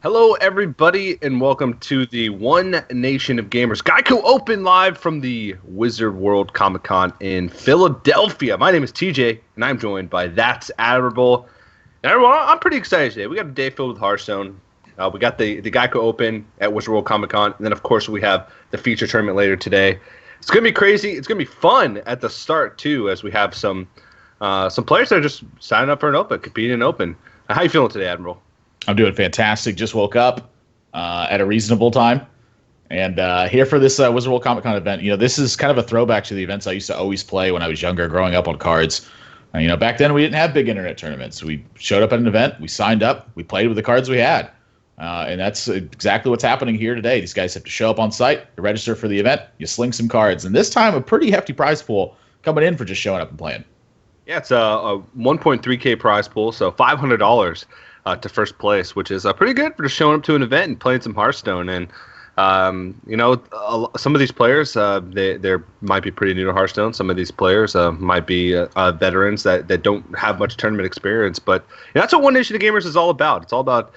Hello, everybody, and welcome to the One Nation of Gamers Geico Open live from the Wizard World Comic Con in Philadelphia. My name is TJ, and I'm joined by That's Admirable. And everyone, I'm pretty excited today. We got a day filled with Hearthstone. We got the Geico Open at Wizard World Comic Con, and then, of course, we have the feature tournament later today. It's going to be crazy. It's going to be fun at the start, too, as we have some players that are just signing up for an Open, competing in an Open. How you feeling today, Admiral? I'm doing fantastic. Just woke up at a reasonable time, and here for this Wizard World Comic Con event. You know, this is kind of a throwback to the events I used to always play when I was younger, growing up on cards. Back then we didn't have big internet tournaments. We showed up at an event, we signed up, we played with the cards we had, and that's exactly what's happening here today. These guys have to show up on site, you register for the event, you sling some cards, and this time a pretty hefty prize pool coming in for just showing up and playing. Yeah, it's a 1.3K prize pool, so $500. To first place, which is pretty good for just showing up to an event and playing some Hearthstone. And some of these players, they might be pretty new to Hearthstone. Some of these players might be veterans that don't have much tournament experience. But that's what One Nation of Gamers is all about. It's all about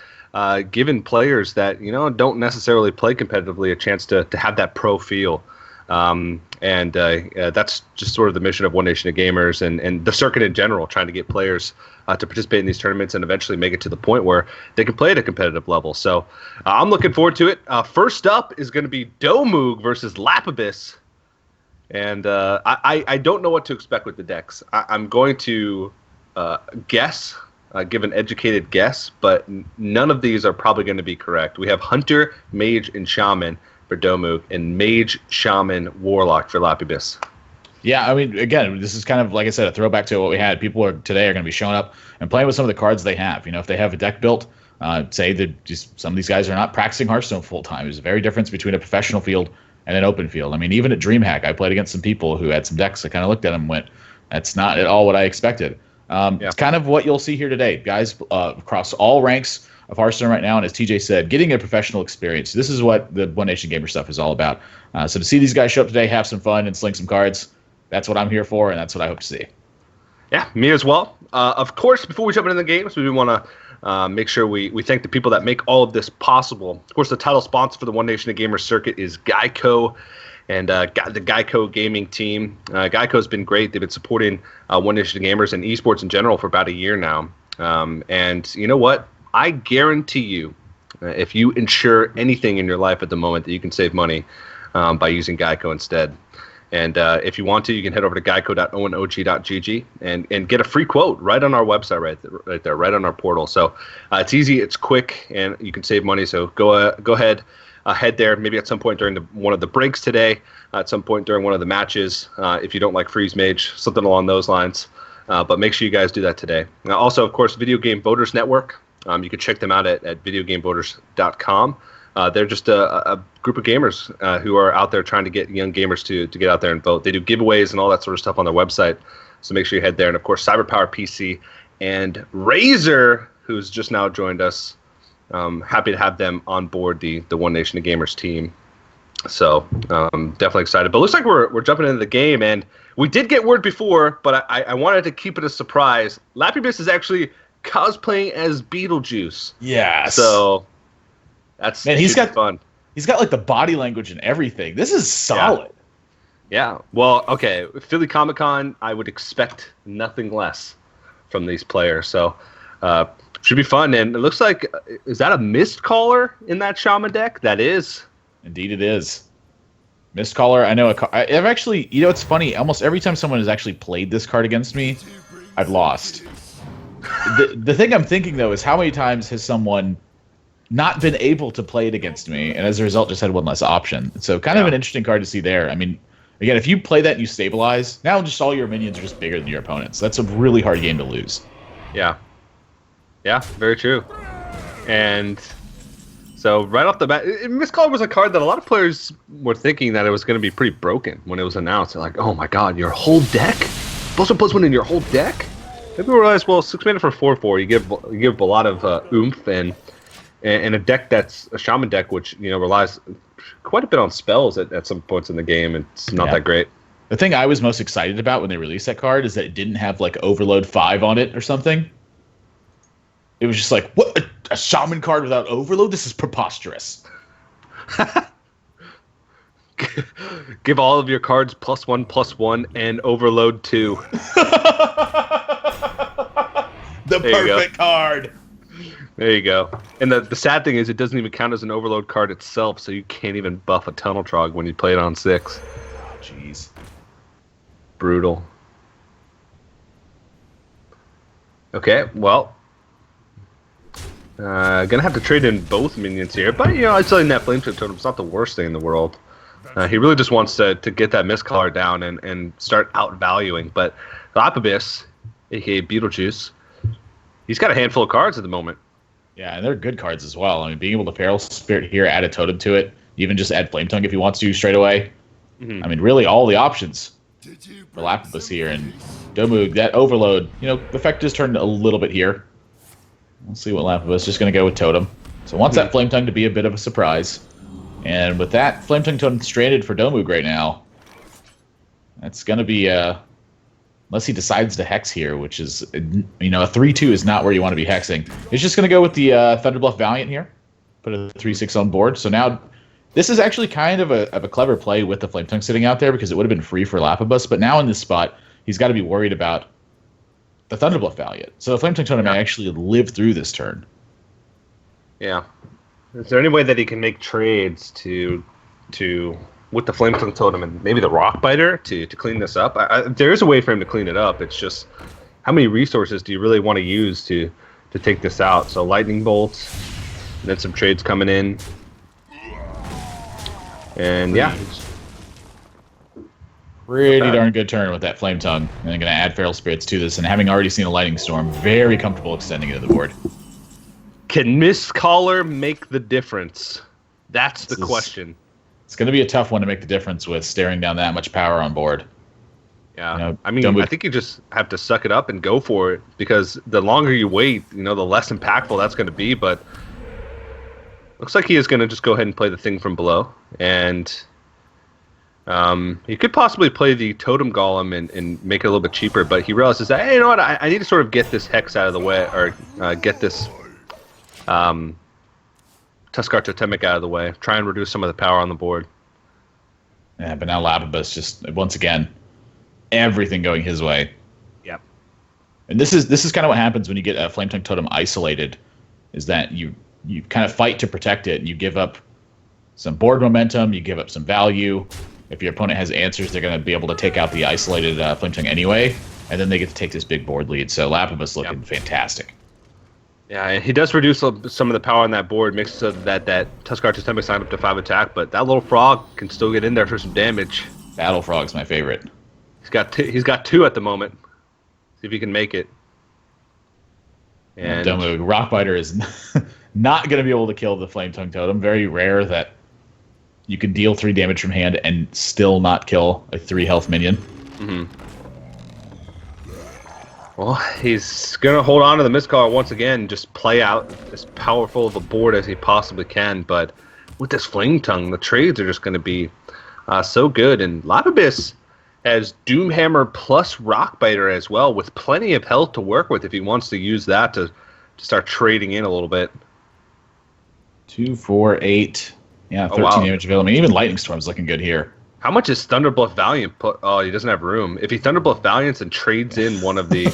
giving players that don't necessarily play competitively a chance to have that pro feel. That's just sort of the mission of One Nation of Gamers and the circuit in general, trying to get players to participate in these tournaments and eventually make it to the point where they can play at a competitive level. So I'm looking forward to it. First up is going to be Domug versus Lapibus. And I don't know what to expect with the decks. I'm going to guess, give an educated guess, but none of these are probably going to be correct. We have Hunter, Mage, and Shaman for Domug, and Mage, Shaman, Warlock for Lapibus. Yeah, I mean, again, this is kind of, like I said, a throwback to what we had. People today are going to be showing up and playing with some of the cards they have. If they have a deck built, say that just some of these guys are not practicing Hearthstone full time. There's a very difference between a professional field and an open field. I mean, even at DreamHack, I played against some people who had some decks. I kind of looked at them and went, that's not at all what I expected. It's kind of what you'll see here today. Guys across all ranks of Hearthstone right now, and as TJ said, getting a professional experience. This is what the One Nation Gamer stuff is all about. So to see these guys show up today, have some fun, and sling some cards, that's what I'm here for, and that's what I hope to see. Yeah, me as well. Of course, before we jump into the games, we want to make sure we thank the people that make all of this possible. Of course, the title sponsor for the One Nation of Gamers circuit is Geico, and the Geico gaming team. Geico's been great. They've been supporting One Nation of Gamers and esports in general for about a year now. And you know what? I guarantee you, if you insure anything in your life at the moment, that you can save money by using Geico instead. And if you want to, you can head over to geico.onog.gg and get a free quote right on our website, right there, right on our portal. So it's easy, it's quick, and you can save money. So go ahead, head there. Maybe at some point during one of the breaks today, at some point during one of the matches, if you don't like Freeze Mage, something along those lines. But make sure you guys do that today. Now, also, of course, Video Game Voters Network. You can check them out at videogamevoters.com. They're just a group of gamers who are out there trying to get young gamers to get out there and vote. They do giveaways and all that sort of stuff on their website, so make sure you head there. And, of course, Cyberpower PC and Razor, who's just now joined us. Happy to have them on board the One Nation of Gamers team. So definitely excited. But it looks like we're jumping into the game, and we did get word before, but I wanted to keep it a surprise. Lapibus is cosplaying as Beetlejuice. Yes. So that's fun. He's got like the body language and everything. This is solid. Yeah. Well, okay. Philly Comic Con, I would expect nothing less from these players. So should be fun. And it looks like, is that a Mist Caller in that Shaman deck? That is. Indeed it is. Mist Caller, I know. I've actually, it's funny. Almost every time someone has actually played this card against me, I've lost. The thing I'm thinking, though, is how many times has someone not been able to play it against me, and as a result just had one less option. So kind of an interesting card to see there. I mean, again, if you play that and you stabilize, now just all your minions are just bigger than your opponents. That's a really hard game to lose. Yeah. Yeah, very true. And so right off the bat, Mist Caller was a card that a lot of players were thinking that it was going to be pretty broken when it was announced. They're like, oh my god, your whole deck? +1/+1 in your whole deck? People realize, well, 6 mana for 4/4, you give a lot of oomph and a deck that's a Shaman deck, which relies quite a bit on spells at some points in the game. It's not that great. The thing I was most excited about when they released that card is that it didn't have like Overload 5 on it or something. It was just like, what? A shaman card without overload? This is preposterous. Give all of your cards +1/+1 and overload 2. The perfect card. There you go. And the sad thing is it doesn't even count as an overload card itself, so you can't even buff a Tunnel Trog when you play it on 6. Oh, jeez. Brutal. Okay, well. Gonna have to trade in both minions here, but I'd say that Flamethrower Totem's not the worst thing in the world. He really just wants to get that Mistcaller down and start outvaluing. But Lapabis, aka Beetlejuice, he's got a handful of cards at the moment. Yeah, and they're good cards as well. I mean, being able to Feral Spirit here, add a totem to it, even just add Flame Tongue if he wants to straight away. I mean, really all the options for Lapabis here. And Domug, that overload, the effect is turned a little bit here. We'll see what Lapabis is just going to go with Totem. So wants that Flame Tongue to be a bit of a surprise. And with that Flame Tongue Totem stranded for Domug right now, that's going to be, unless he decides to Hex here, which is, a 3-2 is not where you want to be hexing. He's just going to go with the Thunderbluff Valiant here. Put a 3-6 on board. So now, this is actually kind of a clever play with the Flame Tongue sitting out there because it would have been free for Lapabus. But now in this spot, he's got to be worried about the Thunderbluff Valiant. So the Flame Tongue Totem may actually live through this turn. Yeah. Is there any way that he can make trades to with the Flame Tongue Totem and maybe the Rock Biter to clean this up? There is a way for him to clean it up. It's just how many resources do you really want to use to take this out? So Lightning Bolt, and then some trades coming in. And yeah. Pretty darn good turn with that Flame Tongue. And I'm going to add Feral Spirits to this, and having already seen a Lightning Storm, very comfortable extending it to the board. Can Mistcaller make the difference? That's the question. It's going to be a tough one to make the difference with staring down that much power on board. Yeah, I think you just have to suck it up and go for it, because the longer you wait, the less impactful that's going to be. But looks like he is going to just go ahead and play the thing from below, and he could possibly play the Totem Golem and make it a little bit cheaper. But he realizes that, hey, you know what, I need to sort of get this Hex out of the way, or get this Tuskar Totemic out of the way. Try and reduce some of the power on the board. Yeah, but now Lapabus just, once again, everything going his way. Yep. And this is kind of what happens when you get a Flame Tongue Totem isolated, is that you kind of fight to protect it, and you give up some board momentum, you give up some value. If your opponent has answers, they're going to be able to take out the isolated Flame Tongue anyway, and then they get to take this big board lead. So Lapabus looking fantastic. Yeah, and he does reduce some of the power on that board, makes so that Tuskar Totemic sign up to 5 attack, but that little frog can still get in there for some damage. Battle Frog's my favorite. He's got 2 at the moment. See if he can make it. And Rockbiter is not going to be able to kill the Flame Tongue Totem. Very rare that you can deal 3 damage from hand and still not kill a 3 health minion. Mm-hmm. Well, he's going to hold on to the Mistcaller once again, just play out as powerful of a board as he possibly can. But with this Flame Tongue, the trades are just going to be so good. And Lapabis has Doomhammer plus Rockbiter as well, with plenty of health to work with if he wants to use that to start trading in a little bit. 2, 4, 8. Yeah, 13 damage available. I mean, even Lightning Storm's looking good here. How much is Thunderbluff Valiant put? Oh, he doesn't have room. If he Thunderbluff Valiants and trades in one of the...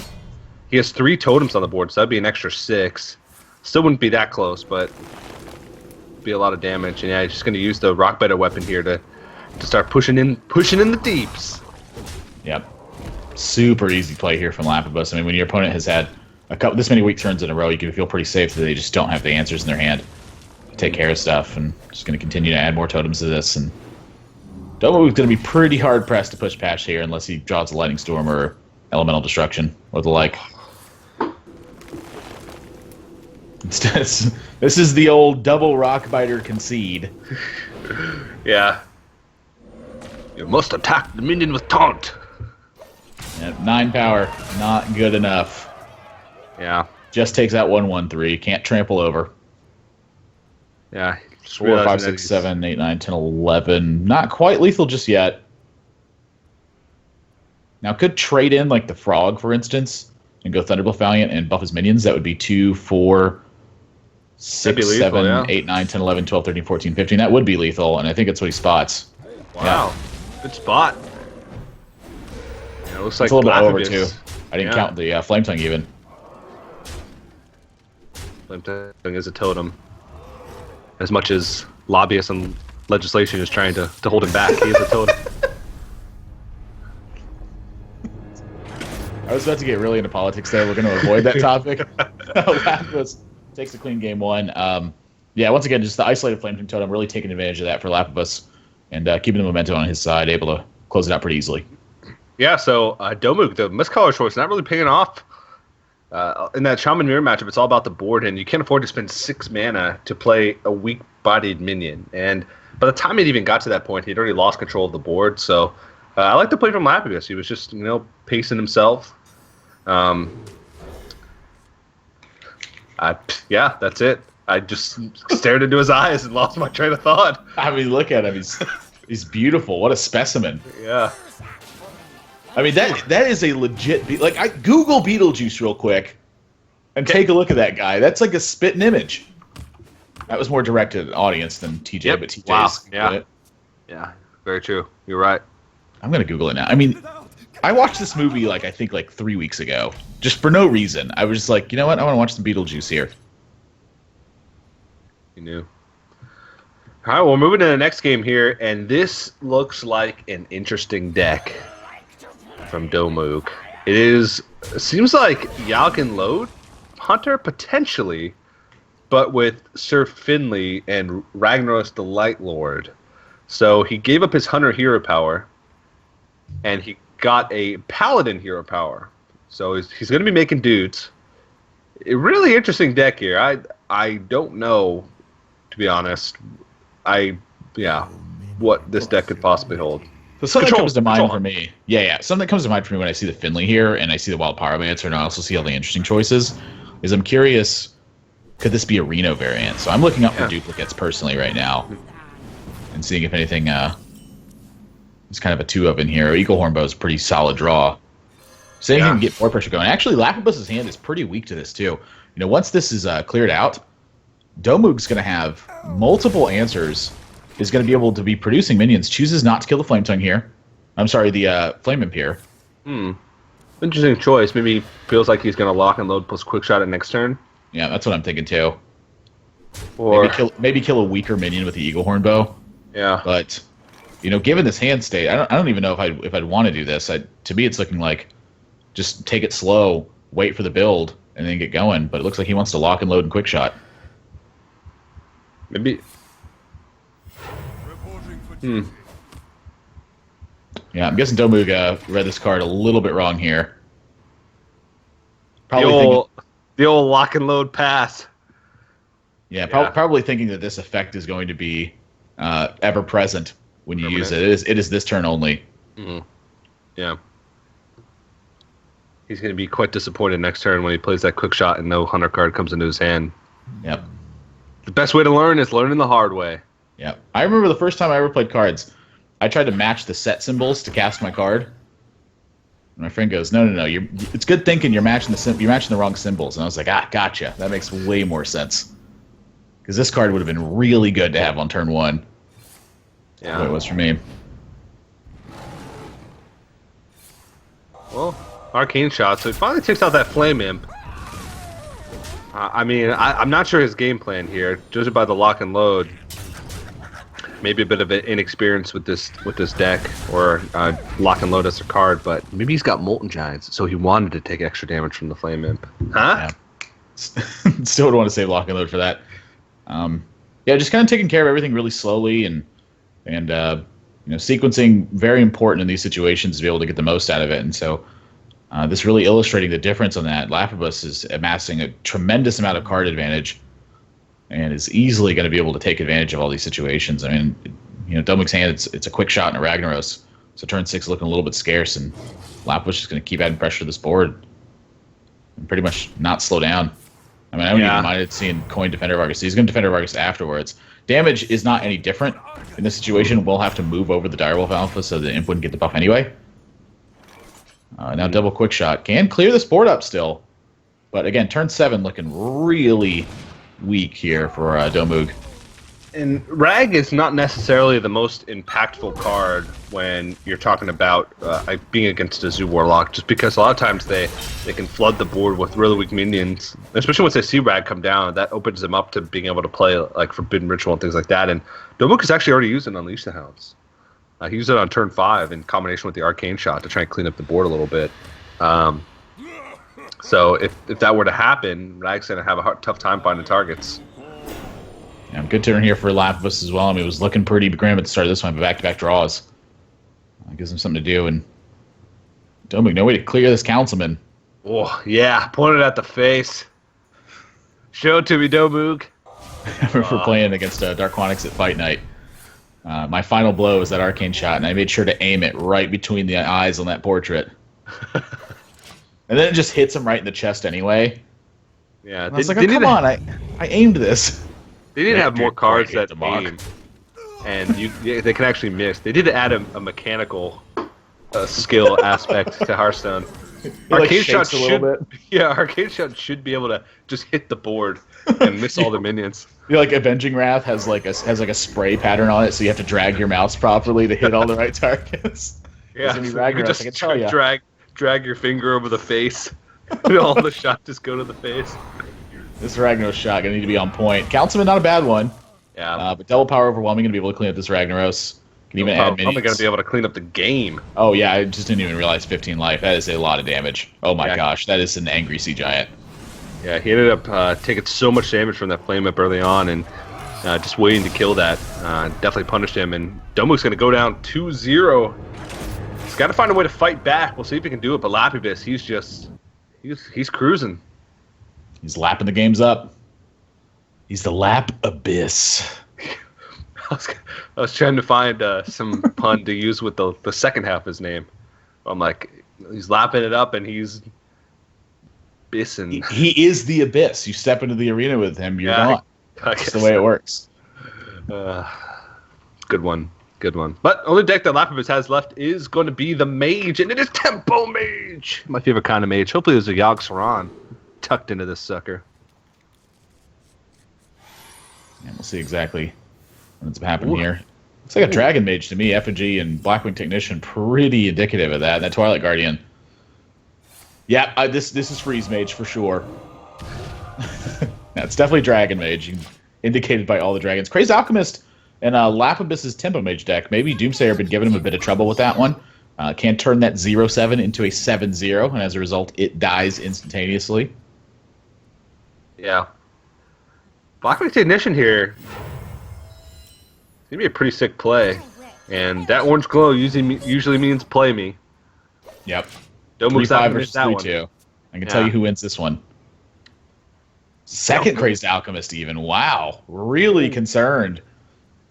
He has 3 totems on the board, so that'd be an extra 6. Still wouldn't be that close, but be a lot of damage. And yeah, he's just going to use the Rockbiter weapon here to start pushing in the deeps. Yep. Super easy play here from Lapabus. I mean, when your opponent has had this many weak turns in a row, you can feel pretty safe that they just don't have the answers in their hand. Take care of stuff, and just going to continue to add more totems to this. And Domug's going to be pretty hard pressed to push past here unless he draws a Lightning Storm or Elemental Destruction or the like. This is the old double Rockbiter concede. Yeah. You must attack the minion with taunt. Yep, 9 power, not good enough. Yeah. Just takes out 1/1/3. Can't trample over. Yeah. 4, 5, 6, 7, 8, 9, 10, 11. Not quite lethal just yet. Now, could trade in like the Frog, for instance, and go Thunderbluff Valiant and buff his minions. That would be 2, 4, 6, lethal, 7, yeah. 8, 9, 10, 11, 12, 13, 14, 15. That would be lethal, and I think that's what he spots. Wow. Yeah. Good spot. Yeah, it looks like It's a little bit over, Lapidus. too. I didn't count the Flame Tongue, even. Flame Tongue is a totem. As much as lobbyists and legislation is trying to hold him back, he is a totem. I was about to get really into politics there. We're going to avoid that topic. Lapidus takes a clean game 1. Yeah, once again, just the isolated Flame Tongue totem, really taking advantage of that for Lapidus and keeping the momentum on his side, able to close it out pretty easily. Yeah, so Domuk, the miscolor choice, not really paying off. In that Shaman Mirror matchup, it's all about the board, and you can't afford to spend 6 mana to play a weak-bodied minion. And by the time it even got to that point, he'd already lost control of the board. So I like the play from Lapidus. He was just, pacing himself. Yeah, that's it. I just stared into his eyes and lost my train of thought. I mean, look at him. He's beautiful. What a specimen. Yeah. I mean, that is a legit... Google Beetlejuice real quick and take a look at that guy. That's like a spitting image. That was more directed at an audience than TJ, Yep. but TJ's... Wow. Yeah. Yeah, very true. You're right. I'm going to Google it now. I mean, I watched this movie, I think 3 weeks ago. Just for no reason. I was just like, you know what? I want to watch some Beetlejuice here. You knew. All right, well, we're moving to the next game here, and this looks like an interesting deck from Domuk. It seems like Yalkin Load Hunter, potentially, but with Sir Finley and Ragnaros the Light Lord. So he gave up his Hunter hero power, and he got a Paladin hero power. So he's going to be making dudes. A really interesting deck here. I don't know, to be honest. What this deck could possibly hold. So something that comes to mind for me. Yeah. Something that comes to mind for me when I see the Finley here and I see the Wild Pyromancer and I also see all the interesting choices is I'm curious, could this be a Reno variant? So I'm looking up for duplicates personally right now and seeing if anything is kind of a 2 of in here. Eagle Hornbow is a pretty solid draw. So you can get more pressure going. Actually, Lapidus's hand is pretty weak to this too. Once this is cleared out, Domuk's going to have multiple answers, is going to be able to be producing minions, chooses not to kill the Flame Tongue here. I'm sorry, the Flame Imp here. Interesting choice. Maybe feels like he's going to lock and load plus quick shot at next turn. Yeah, that's what I'm thinking too. Or maybe kill a weaker minion with the Eagle Hornbow. Yeah. But, given this hand state, I don't even know if I'd want to do this. To me, it's looking like just take it slow, wait for the build, and then get going. But it looks like he wants to lock and load and quick shot. Maybe. Yeah, I'm guessing Domuk read this card a little bit wrong here. Probably the old lock and load pass. Yeah, probably thinking that this effect is going to be ever present when you use it. It is this turn only. Yeah. He's going to be quite disappointed next turn when he plays that quick shot and no Hunter card comes into his hand. Yep. The best way to learn is learning the hard way. Yeah. I remember the first time I ever played cards, I tried to match the set symbols to cast my card. And my friend goes, "No. It's good thinking you're matching the wrong symbols." And I was like, gotcha. That makes way more sense. Because this card would have been really good to have on turn 1. Yeah. That's what it was for me. Well, Arcane Shot, so he finally takes out that Flame Imp. I'm not sure his game plan here, judging by the lock and load. Maybe a bit of an inexperience with this deck, or lock and load as a card, but maybe he's got Molten Giants, so he wanted to take extra damage from the Flame Imp. Huh? Yeah. Still would want to save lock and load for that. Just kind of taking care of everything really slowly and sequencing, very important in these situations to be able to get the most out of it. And so this really illustrating the difference on that. Lapidus is amassing a tremendous amount of card advantage and is easily going to be able to take advantage of all these situations. I mean, Domuk's hand, it's a quick shot and a Ragnaros. So turn 6 looking a little bit scarce, and Lapidus is going to keep adding pressure to this board and pretty much not slow down. I mean, I wouldn't even mind seeing Coin Defender of Argus. He's going to Defender of Argus afterwards. Damage is not any different in this situation. We'll have to move over the Direwolf Alpha so the Imp wouldn't get the buff anyway. Now double quick shot. Can clear this board up still. But again, turn 7 looking really, week here for Domug. And Rag is not necessarily the most impactful card when you're talking about being against a Zoo Warlock, just because a lot of times they can flood the board with really weak minions, especially once they see Rag come down. That opens them up to being able to play like Forbidden Ritual and things like that. And Domuk is actually already using Unleash the Hounds. He used it on turn 5 in combination with the Arcane Shot to try and clean up the board a little bit. So if that were to happen, Rag's going to have a tough time finding targets. Yeah, good turn here for Lapis as well. I mean, it was looking pretty grim at the start of this one, but back-to-back draws. Gives him something to do. And Domuk, no way to clear this Councilman. Oh, yeah. Point it at the face. Show it to me, Domuk. For playing against Darquanix at Fight Night. My final blow was that Arcane Shot, and I made sure to aim it right between the eyes on that portrait. And then it just hits him right in the chest anyway. Yeah, I was like, oh, come on, I aimed this. They did have more cards that aim, and they can actually miss. They did add a mechanical skill aspect to Hearthstone. Arcane Shot Arcane Shot should be able to just hit the board and miss all the minions. Like Avenging Wrath has like a spray pattern on it, so you have to drag your mouse properly to hit all the right targets. Yeah, so you can just drag your finger over the face, and all the shots just go to the face. This Ragnaros shot gonna need to be on point. Councilman, not a bad one. Yeah. But double power overwhelming, gonna be able to clean up this Ragnaros. Can even add minions. Probably gonna be able to clean up the game. Oh yeah, I just didn't even realize 15 life. That is a lot of damage. Oh my gosh, that is an angry sea giant. Yeah, he ended up taking so much damage from that flame whip early on, and just waiting to kill that. Definitely punished him, and Domuk's gonna go down 2-0. He's got to find a way to fight back. We'll see if he can do it. But Lapibus, he's cruising. He's lapping the games up. He's the Lap Abyss. I was trying to find some pun to use with the second half of his name. I'm like, he's lapping it up, and he's bissing. He is the Abyss. You step into the arena with him, you're gone. That's the way it works. Good one. Good one. But only deck that Lapibus has left is going to be the Mage, and it is Tempo Mage. My favorite kind of mage. Hopefully there's a Yogg Saron tucked into this sucker. And we'll see exactly what's happening here. Looks like a Dragon Mage to me. Effigy and Blackwing Technician, pretty indicative of that. And that Twilight Guardian. Yeah, this is Freeze Mage for sure. That's definitely Dragon Mage, indicated by all the dragons. Crazed Alchemist and Lapibus's Tempo Mage deck. Maybe Doomsayer been giving him a bit of trouble with that one. Can turn that 0-7 into a 7-0, and as a result, it dies instantaneously. Yeah. Blackwing Technician here. It's going to be a pretty sick play. And that orange glow usually means play me. Yep. Don't move 3-5 versus 3-2. I can tell you who wins this one. Second Crazed Alchemist even. Wow. Really concerned.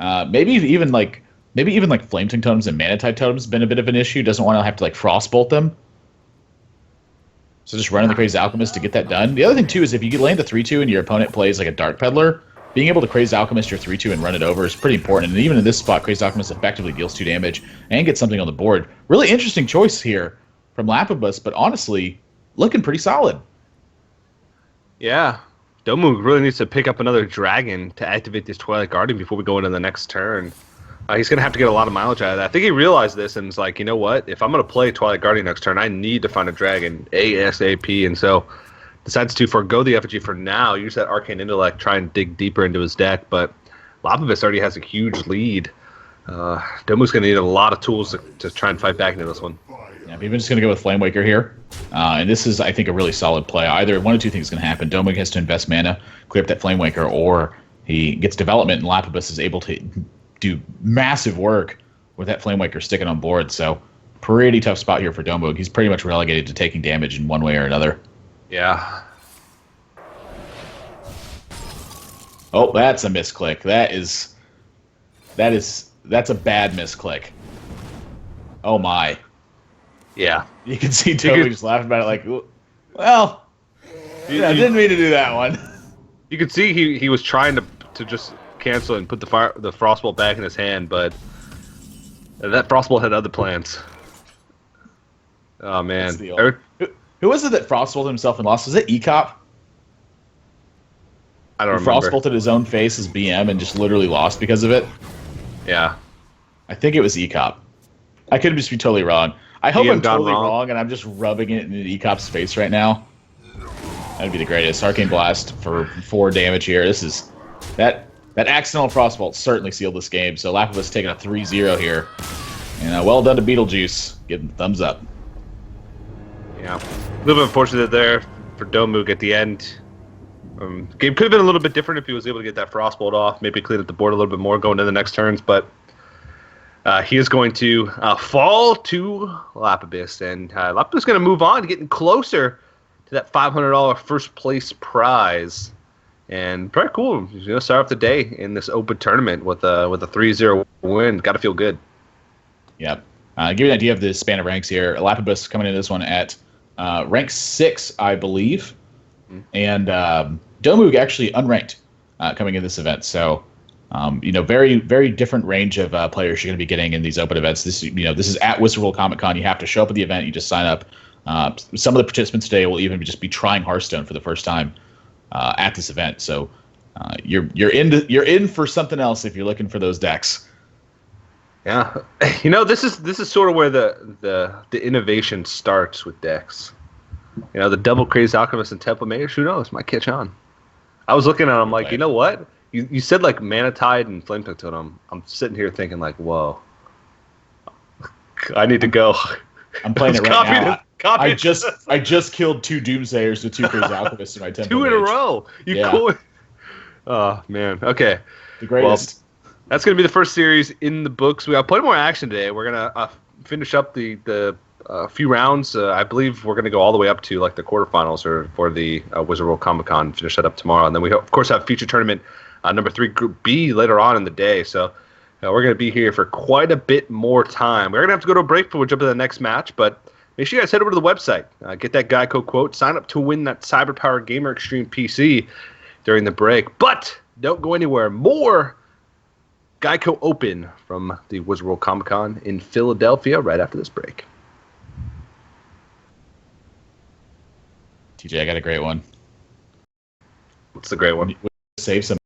Maybe even like Flameting Totems and Mana type Totems been a bit of an issue. Doesn't want to have to like Frostbolt them. So just running the Crazed Alchemist to get that done. The other thing too is if you land a 3-2 and your opponent plays like a Dark Peddler, being able to Crazed Alchemist your 3-2 and run it over is pretty important. And even in this spot, Crazed Alchemist effectively deals 2 damage and gets something on the board. Really interesting choice here from Lapibus, but honestly, looking pretty solid. Yeah. Domuk really needs to pick up another dragon to activate this Twilight Guardian before we go into the next turn. He's going to have to get a lot of mileage out of that. I think he realized this and was like, you know what? If I'm going to play Twilight Guardian next turn, I need to find a dragon ASAP. And so decides to forgo the effigy for now, use that Arcane Intellect, try and dig deeper into his deck. But Lapibus already has a huge lead. Domuk's going to need a lot of tools to try and fight back into this one. Yeah, I'm even just going to go with Flamewaker here. And this is, I think, a really solid play. Either one of two things is going to happen. Domuk has to invest mana, clear up that Flamewaker, or he gets development and Lapibus is able to do massive work with that Flamewaker sticking on board. So pretty tough spot here for Domuk. He's pretty much relegated to taking damage in one way or another. Yeah. Oh, that's a misclick. That's a bad misclick. Oh my. Yeah. You can see Toby just laughing about it like, well, I didn't mean to do that one. You could see he was trying to just cancel and put the Frostbolt back in his hand, but that Frostbolt had other plans. Oh, man. Who was it that Frostbolt himself and lost? Was it E-Cop? I don't He remember. frostbolted his own face as BM and just literally lost because of it. Yeah. I think it was ECOP. I could just be totally wrong. I hope BM I'm gone totally wrong. wrong and I'm just rubbing it in ECOP's face right now. That'd be the greatest. Arcane Blast for 4 damage here. This is that accidental frostbolt certainly sealed this game. So Lapidus taking a 3-0 here. And well done to Beetlejuice. Getting the thumbs up. Yeah. A little bit unfortunate there for Domug at the end. Game could have been a little bit different if he was able to get that frostbolt off, maybe clean up the board a little bit more going into the next turns, but he is going to fall to Lapidus, and Lapidus is going to move on, getting closer to that $500 first place prize. And pretty cool. Start off the day in this open tournament with a 3-0 win. Got to feel good. Yep. Give you an idea of the span of ranks here. Lapidus coming into this one at rank 6, I believe. And Domug actually unranked coming in this event. So, very, very different range of players you're going to be getting in these open events. This is at Wizard World Comic Con. You have to show up at the event. You just sign up. Some of the participants today will even just be trying Hearthstone for the first time at this event. So, you're in for something else if you're looking for those decks. Yeah, this is sort of where the innovation starts with decks. The double crazed alchemist and temple mage, who knows, might catch on. I was looking at them like, you know what? You said like Mana Tide and Flame Totem. I'm sitting here thinking like, whoa, I need to go. I'm playing it right now. I just killed 2 Doomsayers with 2 crazed alchemists in my temple. 2 in a row. Oh man. Okay. The greatest. Well, that's gonna be the first series in the books. We got plenty more action today. We're gonna finish up the few rounds. I believe we're going to go all the way up to like the quarterfinals for the Wizard World Comic Con. Finish that up tomorrow, and then we of course have feature tournament number 3, Group B later on in the day. So we're going to be here for quite a bit more time. We're going to have to go to a break before we jump into the next match, but make sure you guys head over to the website, get that Geico quote, sign up to win that CyberPower Gamer Extreme PC during the break. But don't go anywhere. More Geico Open from the Wizard World Comic Con in Philadelphia right after this break. TJ, I got a great one. What's the great one? Save some.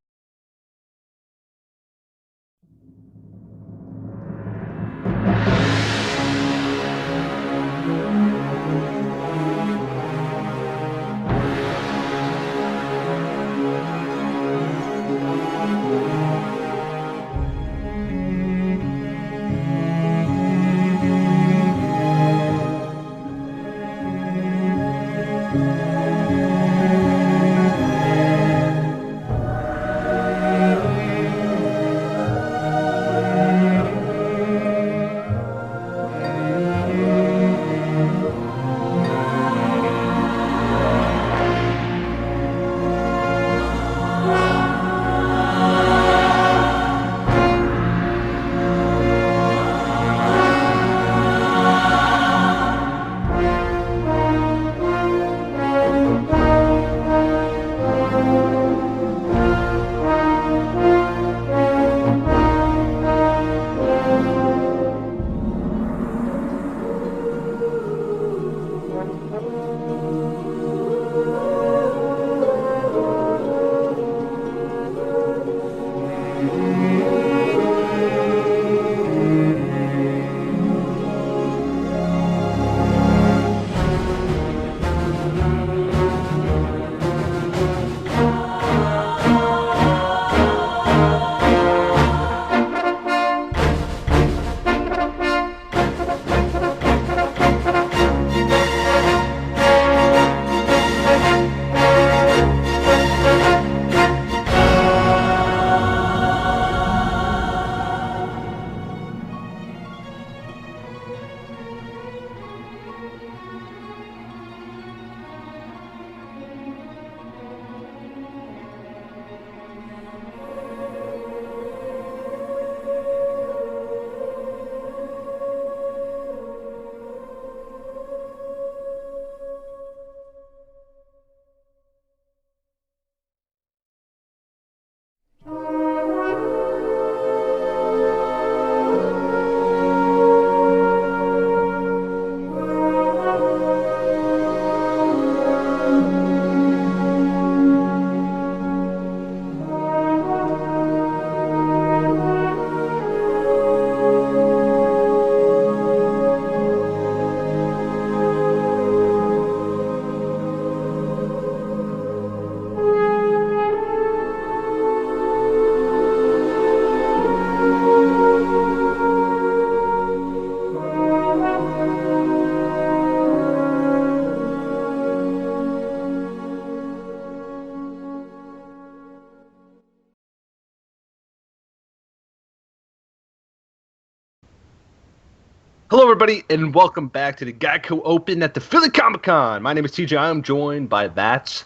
Hello, everybody, and welcome back to the Geico Open at the Philly Comic Con. My name is TJ. I'm joined by That's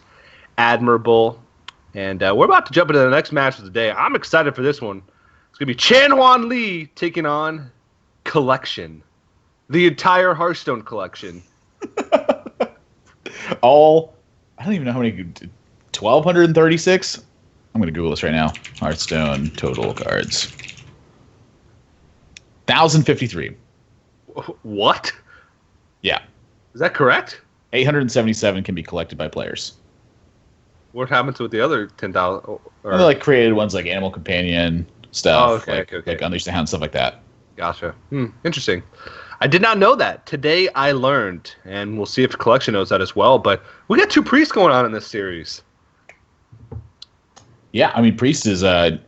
Admirable, and we're about to jump into the next match of the day. I'm excited for this one. It's going to be Chan Hwan Lee taking on Collection, the entire Hearthstone collection. I don't even know how many, 1,236? I'm going to Google this right now. Hearthstone total cards. 1,053. What? Yeah. Is that correct? 877 can be collected by players. What happens with the other 10,000? They like created ones like Animal Companion stuff, okay. like Unleash the Hound, stuff like that. Gotcha. Interesting. I did not know that. Today I learned, and we'll see if the collection knows that as well. But we got 2 priests going on in this series. Yeah, I mean, Priest is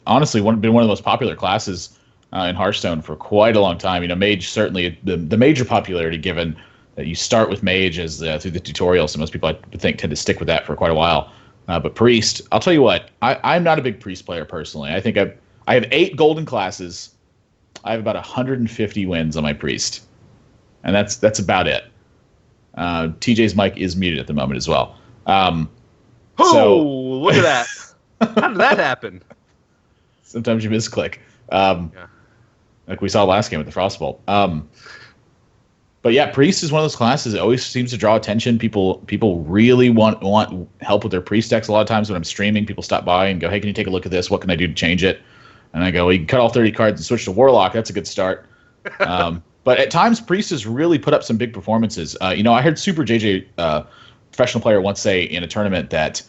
honestly been one of the most popular classes in Hearthstone for quite a long time. You know, Mage certainly the major popularity, given that you start with Mage as through the tutorial, so most people I think tend to stick with that for quite a while. But Priest, I'll tell you what, I'm not a big Priest player personally. I think I have 8 golden classes. I have about 150 wins on my Priest, and that's about it. TJ's mic is muted at the moment as well. Look at that! How did that happen? Sometimes you misclick. Like we saw last game with the Frostbolt. But yeah, Priest is one of those classes that always seems to draw attention. People really want help with their Priest decks. A lot of times when I'm streaming, people stop by and go, "Hey, can you take a look at this? What can I do to change it?" And I go, "Well, you can cut all 30 cards and switch to Warlock. That's a good start." But at times, Priest has really put up some big performances. I heard Super JJ, professional player, once say in a tournament that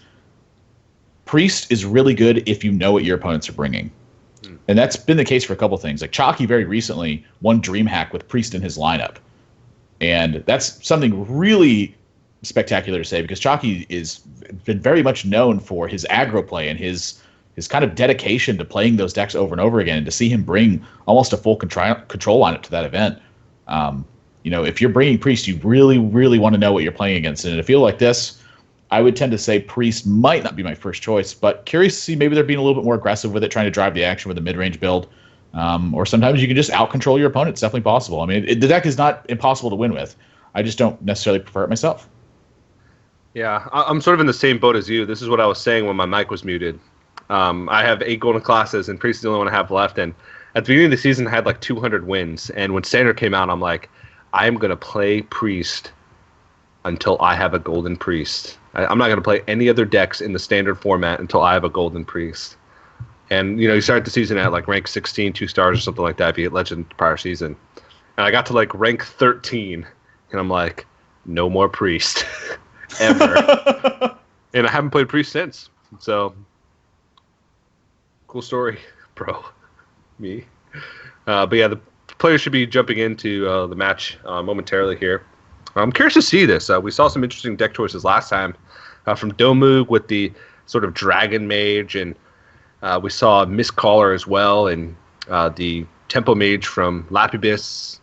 Priest is really good if you know what your opponents are bringing. And that's been the case for a couple things. Like Chalky very recently won DreamHack with Priest in his lineup. And that's something really spectacular to say, because Chalky is been very much known for his aggro play and his kind of dedication to playing those decks over and over again. And to see him bring almost a full control lineup to that event, if you're bringing Priest, you really, really want to know what you're playing against. And in a field like this, I would tend to say Priest might not be my first choice, but curious to see maybe they're being a little bit more aggressive with it, trying to drive the action with a mid-range build. Or sometimes you can just out-control your opponent. It's definitely possible. I mean, the deck is not impossible to win with. I just don't necessarily prefer it myself. Yeah, I'm sort of in the same boat as you. This is what I was saying when my mic was muted. I have 8 golden classes, and Priest is the only one I have left. And at the beginning of the season, I had like 200 wins. And when Standard came out, I'm like, I'm going to play Priest until I have a golden Priest. I'm not going to play any other decks in the Standard format until I have a golden Priest. And, you start the season at like rank 16, 2 stars or something like that if you get Legend prior season. And I got to like rank 13, and I'm like, no more Priest. Ever. And I haven't played Priest since. So, cool story, bro. Me. But yeah, the players should be jumping into the match momentarily here. I'm curious to see this. We saw some interesting deck choices last time from Domug with the sort of Dragon Mage, and we saw Mistcaller as well, and the Tempo Mage from Lapibus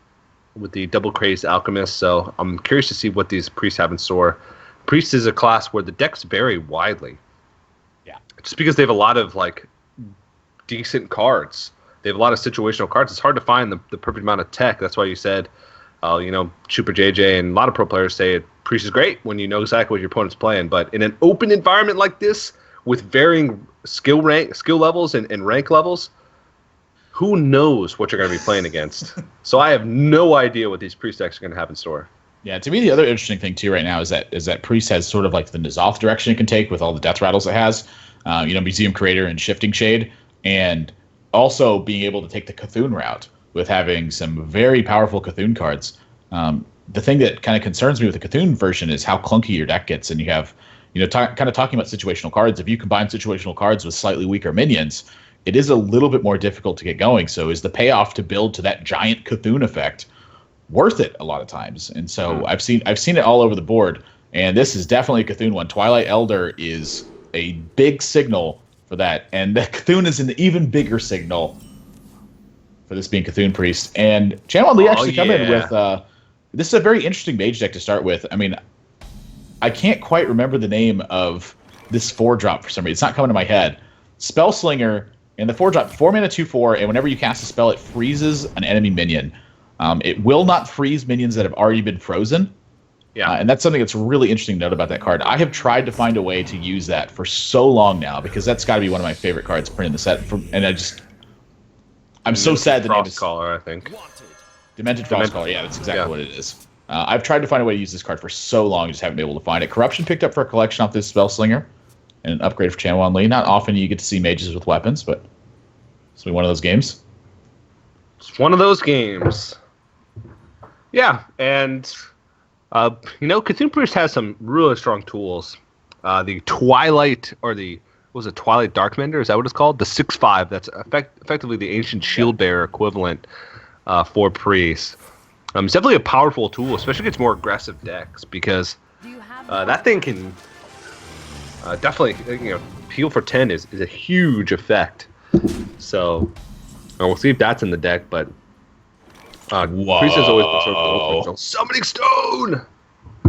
with the Double Crazed Alchemist. So I'm curious to see what these priests have in store. Priest is a class where the decks vary widely. Yeah. Just because they have a lot of like decent cards. They have a lot of situational cards. It's hard to find the perfect amount of tech. That's why you said, Super JJ and a lot of pro players say Priest is great when you know exactly what your opponent's playing. But in an open environment like this, with varying skill levels and rank levels, who knows what you're going to be playing against? So I have no idea what these Priest decks are going to have in store. Yeah, to me, the other interesting thing too right now is that Priest has sort of like the N'Zoth direction it can take with all the death rattles it has. Museum Creator and Shifting Shade, and also being able to take the Cthulhu route with having some very powerful Cthulhu cards. The thing that kind of concerns me with the Cthulhu version is how clunky your deck gets, and you have, kind of talking about situational cards. If you combine situational cards with slightly weaker minions, it is a little bit more difficult to get going. So is the payoff to build to that giant Cthulhu effect worth it a lot of times? And so I've seen it all over the board, and this is definitely a Cthulhu one. Twilight Elder is a big signal for that, and the Cthulhu is an even bigger signal for this being Cthulhu Priest. And Chan Hwan Lee actually come in with this is a very interesting mage deck to start with. I mean, I can't quite remember the name of this 4-drop for some reason. It's not coming to my head. Spellslinger, and the 4-drop, 4 mana, 2/4, and whenever you cast a spell, it freezes an enemy minion. It will not freeze minions that have already been frozen. Yeah. And that's something that's really interesting to note about that card. I have tried to find a way to use that for so long now because that's got to be one of my favorite cards printed in the set. I'm so sad the name is Frostcaller, I think. Demented Frostcaller. Yeah, that's exactly what it is. I've tried to find a way to use this card for so long, just haven't been able to find it. Corruption picked up for a collection off this Spellslinger, and an upgrade for Chanwan Lee. Not often you get to see mages with weapons, but it's one of those games. It's one of those games. Yeah, and Cthulhu Priest has some really strong tools. The Twilight, or was it Twilight Darkmender? Is that what it's called? The 6/5. That's effectively the ancient shield bearer equivalent for priests. It's definitely a powerful tool, especially against more aggressive decks, because that thing can definitely heal for 10 is a huge effect. So we'll see if that's in the deck, but priest has always been sort of open. Summoning Stone.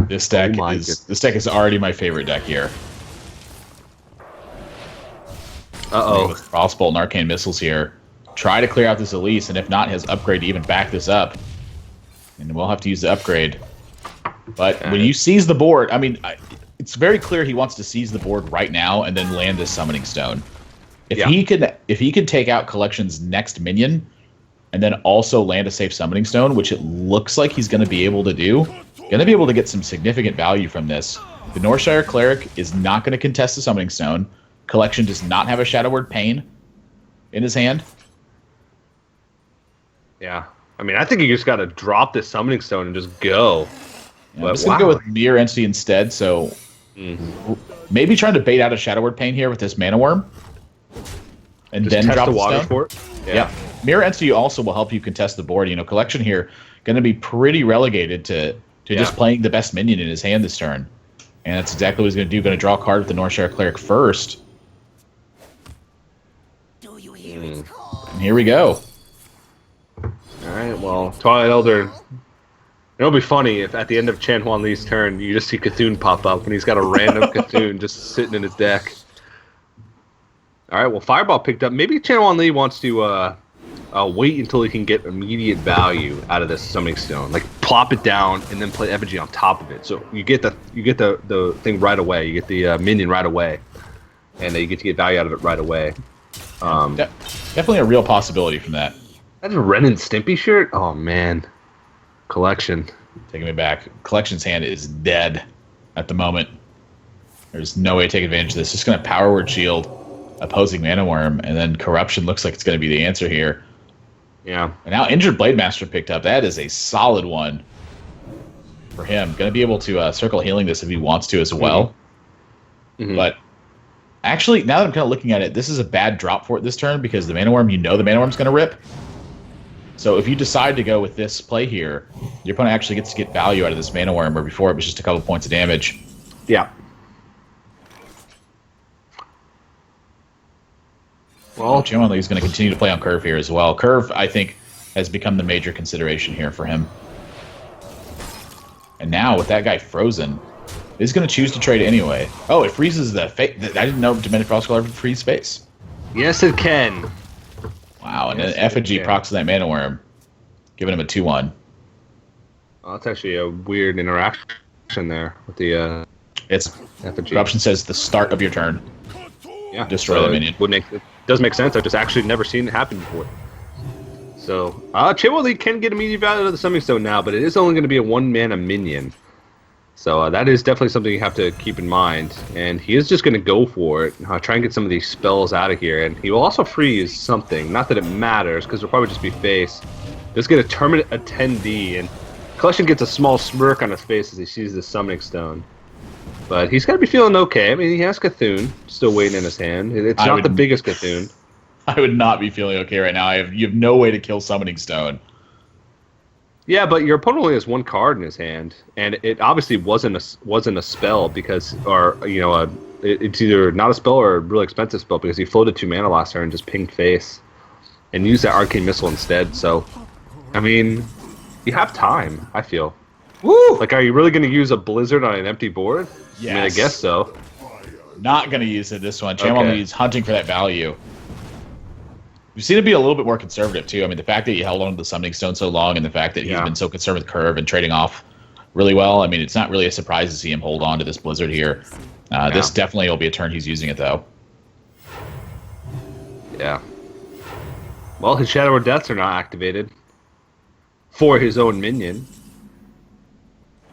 This deck is already my favorite deck here. With Frostbolt and Arcane Missiles here. Try to clear out this Elise, and if not, his upgrade to even back this up. And we'll have to use the upgrade. But when you seize the board, I mean, it's very clear he wants to seize the board right now and then land this Summoning Stone. If he could take out Collection's next minion and then also land a safe Summoning Stone, which it looks like he's going to be able to do, going to be able to get some significant value from this. The Northshire Cleric is not going to contest the Summoning Stone. Collection does not have a Shadow Word Pain in his hand. Yeah. I mean, I think you just got to drop this Summoning Stone and just go. Yeah, I'm just going to go with Mirror Entity instead, so maybe trying to bait out a Shadow Word Pain here with this Mana Worm. And just then drop the water stone. For it. Yeah. Mirror Entity also will help you contest the board. Collection here going to be pretty relegated to just playing the best minion in his hand this turn. And that's exactly what he's going to do. Going to draw a card with the Northshire Cleric first. Do you hear it call? And here we go. All right, well, Twilight Elder. It'll be funny if at the end of Chan Huan Lee's turn, you just see Cthulhu pop up and he's got a random Cthulhu just sitting in his deck. All right, well, Fireball picked up. Maybe Chan Huan Lee wants to wait until he can get immediate value out of this Summoning Stone, like plop it down and then play Effigy on top of it. So you get the thing right away. You get the minion right away, and you get to get value out of it right away. Definitely a real possibility from that. That's a Ren and Stimpy shirt? Oh, man. Collection. Taking me back. Collection's hand is dead at the moment. There's no way to take advantage of this. Just going to Power Word Shield, opposing Mana Worm, and then Corruption looks like it's going to be the answer here. Yeah. And now Injured Blade Master picked up. That is a solid one for him. Going to be able to Circle Healing this if he wants to as well. Mm-hmm. But actually, now that I'm kind of looking at it, this is a bad drop for it this turn because the Mana Worm, the Mana Worm's going to rip. So if you decide to go with this play here, your opponent actually gets to get value out of this Mana Worm, where before it was just a couple points of damage. Yeah. Well, Chan Lee is going to continue to play on Curve here as well. Curve, I think, has become the major consideration here for him. And now, with that guy frozen, he's going to choose to trade anyway. Oh, it freezes the face. I didn't know Demented Frostcaller would freeze space. Yes, it can. Wow, and then Effigy procs that Mana Worm, giving him a 2/1. Oh, that's actually a weird interaction there with the It's Effigy. Corruption says the start of your turn. Yeah, destroy the minion. It does make sense. I've just actually never seen it happen before. So, Chan Lee can get immediate value out of the Summoning Stone now, but it is only going to be a 1-mana minion. So that is definitely something you have to keep in mind. And he is just going to go for it, try and get some of these spells out of here. And he will also freeze something. Not that it matters, because it'll probably just be face. Just get a Terminate Attendee, and Collection gets a small smirk on his face as he sees the Summoning Stone. But he's got to be feeling okay. I mean, he has Cthulhu still waiting in his hand. It's not the biggest Cthulhu. I would not be feeling okay right now. You have no way to kill Summoning Stone. Yeah, but your opponent only has one card in his hand, and it obviously wasn't a spell because, it's either not a spell or a really expensive spell because he floated 2 mana last turn and just pinged face, and used that Arcane Missile instead. So, I mean, you have time. I feel. Woo! Like, are you really going to use a Blizzard on an empty board? Yes. I mean, I guess so. Not going to use it this one. Chan Lee is hunting for that value. Okay. Chan Lee is hunting for that value. All right, we've seen him be a little bit more conservative too. I mean, the fact that he held on to the Summoning Stone so long, and the fact that he's been so concerned with curve and trading off really well. I mean, it's not really a surprise to see him hold on to this Blizzard here. This definitely will be a turn he's using it though. Yeah. Well, his Shadow or Deaths are not activated for his own minion.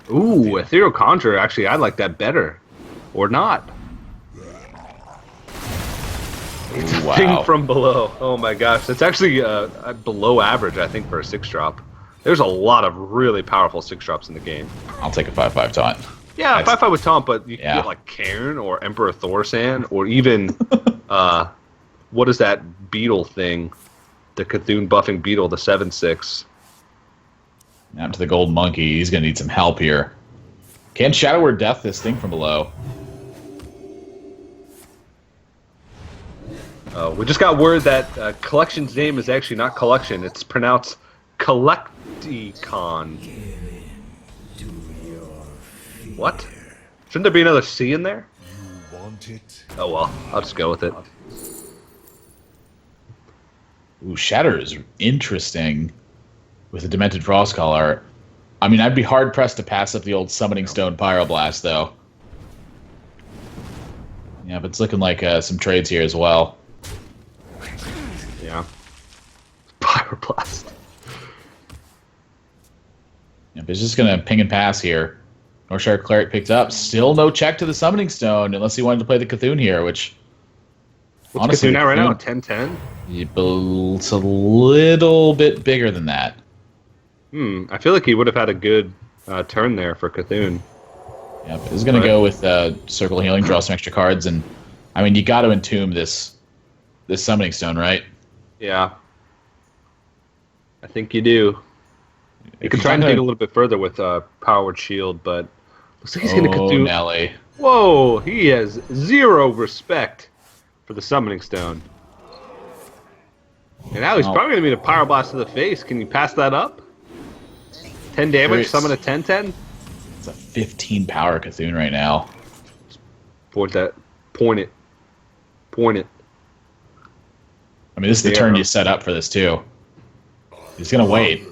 Ooh, Ethereal Conjurer. Actually, I like that better. Or not. It's a thing from below. Oh my gosh. It's actually below average, I think, for a 6-drop. There's a lot of really powerful 6-drops in the game. I'll take a 5/5 taunt. Yeah, 5/5 with taunt, but you can get like Cairn or Emperor Thorsan or even what is that beetle thing? The Cthulhu buffing beetle, the 7/6. Now to the gold monkey. He's going to need some help here. Can Shadow Word Death this thing from below? We just got word that Collection's name is actually not Collection. It's pronounced Collecticon. What? Shouldn't there be another C in there? Oh well, I'll just go with it. Ooh, Shatter is interesting with the Demented Frostcaller. I mean, I'd be hard-pressed to pass up the old Summoning Stone Pyroblast, though. Yeah, but it's looking like some trades here as well. Yeah. Pyroblast. Yeah, but it's just going to ping and pass here. Northshire Cleric picked up. Still no check to the Summoning Stone, unless he wanted to play the Cthulhu here, which... What's honestly, Cthulhu now right now? 10-10? It's a little bit bigger than that. I feel like he would have had a good turn there for Cthulhu. Yep, he's going to go with Circle of Healing, draw some extra cards, and I mean, you got to entomb this Summoning Stone, right? Yeah. I think you do. You can try and dig a little bit further with Powered Shield, but looks like he's going to Cthulhu. Nelly. Whoa, he has zero respect for the Summoning Stone. And now he's probably going to be a Pyroblast to the face. Can you pass that up? 10 damage, summon a 10-10? It's a 15 power Cthulhu right now. Point that. Point it. Point it. I mean, this is the turn you set up for this, too. He's going to wait.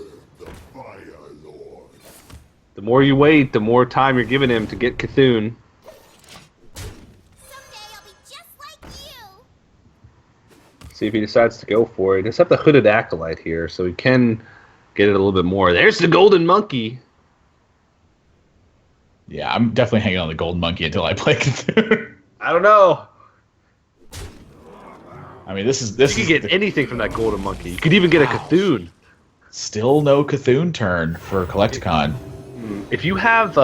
The more you wait, the more time you're giving him to get Cthulhu. See if he decides to go for it. He does have the Hooded Acolyte here, so he can get it a little bit more. There's the Golden Monkey. Yeah, I'm definitely hanging on the Golden Monkey until I play Cthulhu. I don't know. I mean, this is you could get anything from that Golden Monkey. You could even get a Cthulhu. Still no Cthulhu turn for Collecticon. If you have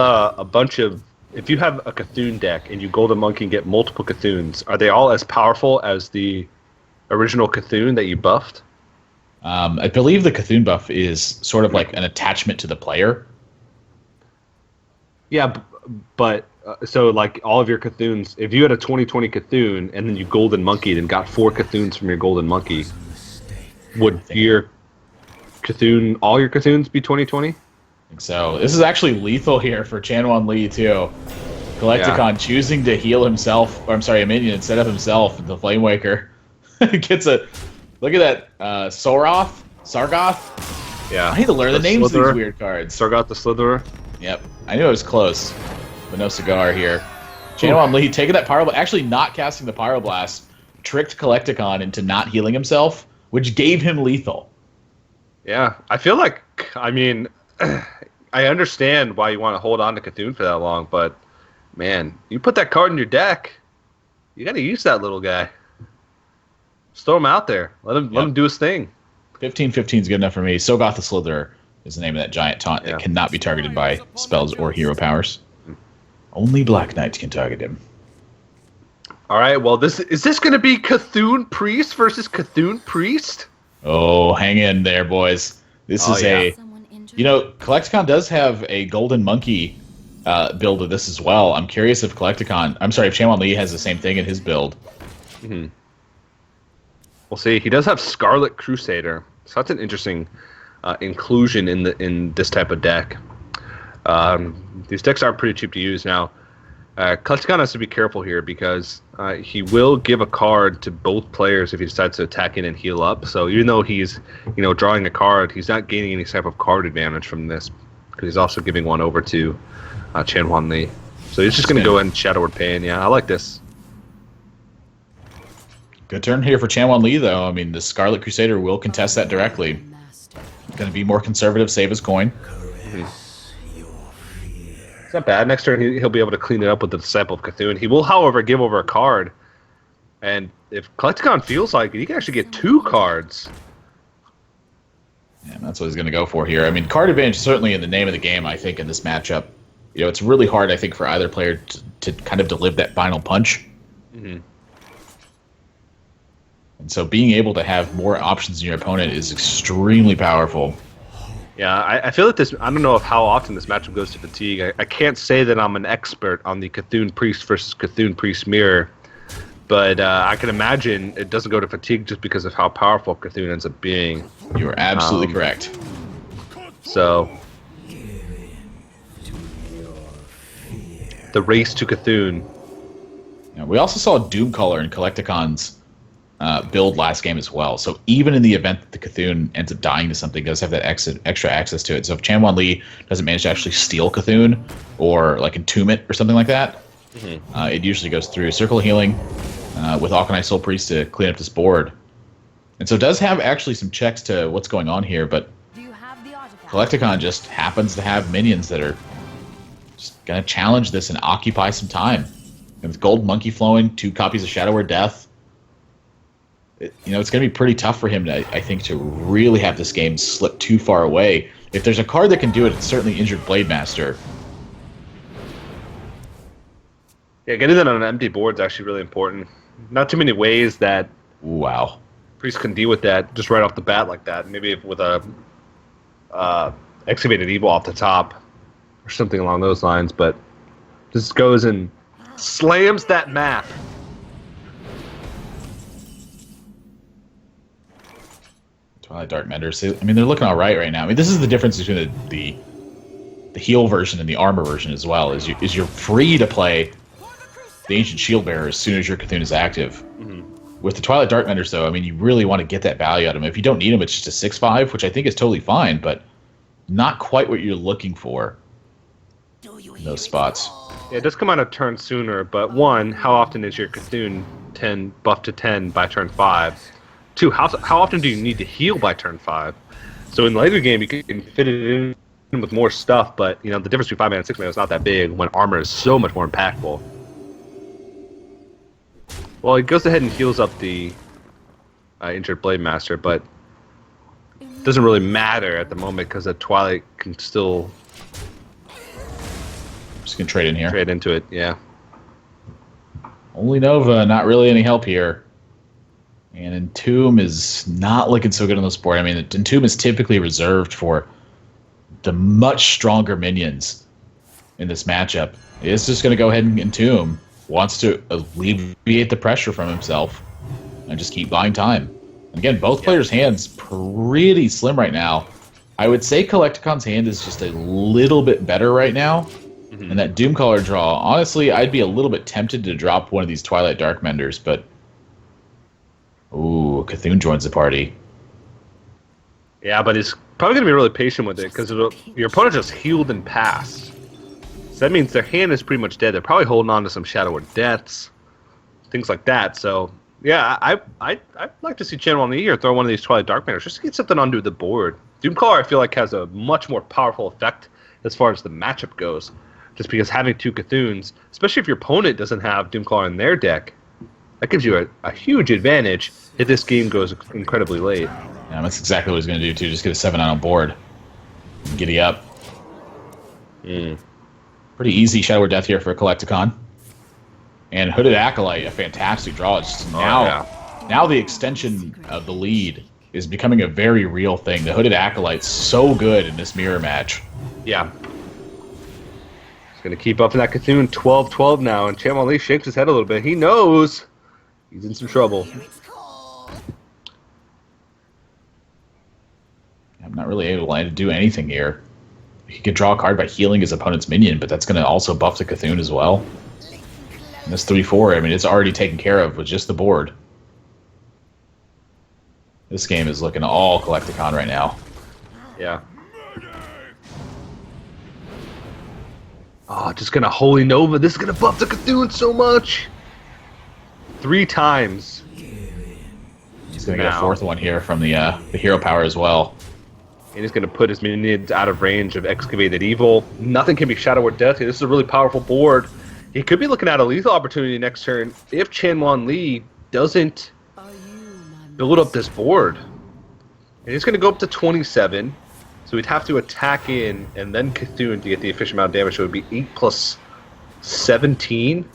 if you have a Cthulhu deck and you Golden Monkey and get multiple Cthulhu's, are they all as powerful as the original Cthulhu that you buffed? I believe the Cthulhu buff is sort of like an attachment to the player. Yeah, but so like all of your Cthulhu's, if you had a 2020 Cthulhu and then you Golden Monkeyed and got 4 Cthulhu's from your Golden Monkey, would your Cthulhu, all your Cthulhu's be 2020? So this is actually lethal here for Chanwan Lee too. Collecticon choosing to heal himself, or I'm sorry, a minion instead of himself, the Flame Waker. Gets a look at that Sargoth. Yeah, I need to learn the names of these weird cards. Sargoth the Slitherer. Yep, I knew it was close, but no cigar here. Chanwan Lee taking that Pyroblast, actually not casting the Pyroblast, tricked Collecticon into not healing himself, which gave him lethal. Yeah, I feel like, I mean, I understand why you want to hold on to Cthulhu for that long, but man, you put that card in your deck, you got to use that little guy. Just throw him out there. Let him do his thing. 15/15 is good enough for me. Sogoth the Slitherer is the name of that giant taunt that cannot be targeted by spells or hero powers. Only Black Knights can target him. All right, well, is this going to be Cthulhu Priest versus Cthulhu Priest? Oh, hang in there, boys. This is a... You know, Collecticon does have a Golden Monkey build of this as well. I'm curious if Collecticon... I'm sorry, if Chanwan Lee has the same thing in his build. Mm-hmm. We'll see. He does have Scarlet Crusader, so that's an interesting inclusion in this type of deck. These decks are pretty cheap to use now. Klexicon has to be careful here because he will give a card to both players if he decides to attack in and heal up. So even though he's, drawing a card, he's not gaining any type of card advantage from this because he's also giving one over to Chan Wan Lee. So he's just going to go in Shadow Word Pain. Yeah, I like this. Good turn here for Chan Wan Lee, though. I mean, the Scarlet Crusader will contest that directly. Going to be more conservative, save his coin. Mm-hmm. It's not bad. Next turn, he'll be able to clean it up with the Disciple of Cthulhu. He will, however, give over a card. And if Collecticon feels like it, he can actually get 2 cards. Yeah, that's what he's going to go for here. I mean, card advantage is certainly in the name of the game, I think, in this matchup. It's really hard, I think, for either player to kind of deliver that final punch. Mm-hmm. And so being able to have more options in your opponent is extremely powerful. Yeah, I feel like this. I don't know how often this matchup goes to fatigue. I can't say that I'm an expert on the Cthulhu Priest versus Cthulhu Priest mirror, but I can imagine it doesn't go to fatigue just because of how powerful Cthulhu ends up being. You are absolutely correct. So, the race to Cthulhu. Yeah, we also saw Doomcaller in Collecticon's build last game as well. So even in the event that the Cthulhu ends up dying to something, it does have that extra access to it. So if Chan Wan Lee doesn't manage to actually steal Cthulhu or like entomb it or something like that, it usually goes through Circle of Healing with Alkanai Soul Priest to clean up this board. And so it does have actually some checks to what's going on here, but Collecticon just happens to have minions that are just going to challenge this and occupy some time. And with Gold Monkey flowing, 2 copies of Shadow Word Death, it's going to be pretty tough for him, I think, to really have this game slip too far away. If there's a card that can do it, it's certainly Injured Blade Master. Yeah, getting that on an empty board is actually really important. Not too many ways that Wow. Priest can deal with that just right off the bat like that. Maybe with a Excavated Evil off the top or something along those lines, but just goes and slams that map. Twilight Dark Menders. I mean, they're looking all right now. I mean, this is the difference between the heal version and the armor version as well. Is you're free to play the Ancient Shield Bearer as soon as your Cthulhu is active. Mm-hmm. With the Twilight Dark Menders, though, I mean, you really want to get that value out of them. If you don't need them, it's just a 6/5, which I think is totally fine, but not quite what you're looking for in those spots. Yeah, it does come on a turn sooner, but 1, how often is your Cthulhu 10 buff to 10 by turn 5? 2, how often do you need to heal by turn 5? So in the later game, you can fit it in with more stuff, but the difference between 5 mana and 6 mana is not that big when armor is so much more impactful. Well, he goes ahead and heals up the Injured Blade Master, but it doesn't really matter at the moment because the Twilight can still just gonna trade in here. Trade into it, yeah. Only Nova, not really any help here. And Entomb is not looking so good on this board. I mean, Entomb is typically reserved for the much stronger minions in this matchup. It's just going to go ahead and Entomb. Wants to alleviate the pressure from himself and just keep buying time. And again, both players' hands pretty slim right now. I would say Collecticon's hand is just a little bit better right now. Mm-hmm. And that Doomcaller draw, honestly, I'd be a little bit tempted to drop one of these Twilight Dark Menders, but ooh, Cthulhu joins the party. Yeah, but he's probably going to be really patient with it because your opponent just healed and passed. So that means their hand is pretty much dead. They're probably holding on to some Shadow Word Deaths, things like that. So, yeah, I'd like to see Chan Wan Lee here throw one of these Twilight Dark Manners just to get something onto the board. Doomcaller, I feel like, has a much more powerful effect as far as the matchup goes. Just because having 2 Cthulhu's, especially if your opponent doesn't have Doomcaller in their deck, that gives you a huge advantage if this game goes incredibly late. Yeah, that's exactly what he's going to do, too. Just get a 7 on board. Giddy up. Pretty easy Shadow Word Death here for Collecticon. And Hooded Acolyte, a fantastic draw. Just now the extension of the lead is becoming a very real thing. The Hooded Acolyte's so good in this mirror match. Yeah. He's going to keep up in that Cthulhu 12-12 now, and Chan Wan Lee shakes his head a little bit. He knows he's in some trouble. I'm not really able to do anything here. He could draw a card by healing his opponent's minion, but that's going to also buff the Cthulhu as well. And this 3-4, I mean, it's already taken care of with just the board. This game is looking all Collecticon right now. Yeah. Oh, just gonna Holy Nova. This is gonna buff the Cthulhu so much. 3 times. He's gonna get a 4th one here from the hero power as well. And he's gonna put his minions out of range of Excavated Evil. Nothing can be Shadow or Death. This is a really powerful board. He could be looking at a lethal opportunity next turn if Chanwan Li doesn't build up this board. And he's gonna go up to 27. So we'd have to attack in and then Cthulhu to get the efficient amount of damage. So it would be 8 plus 17.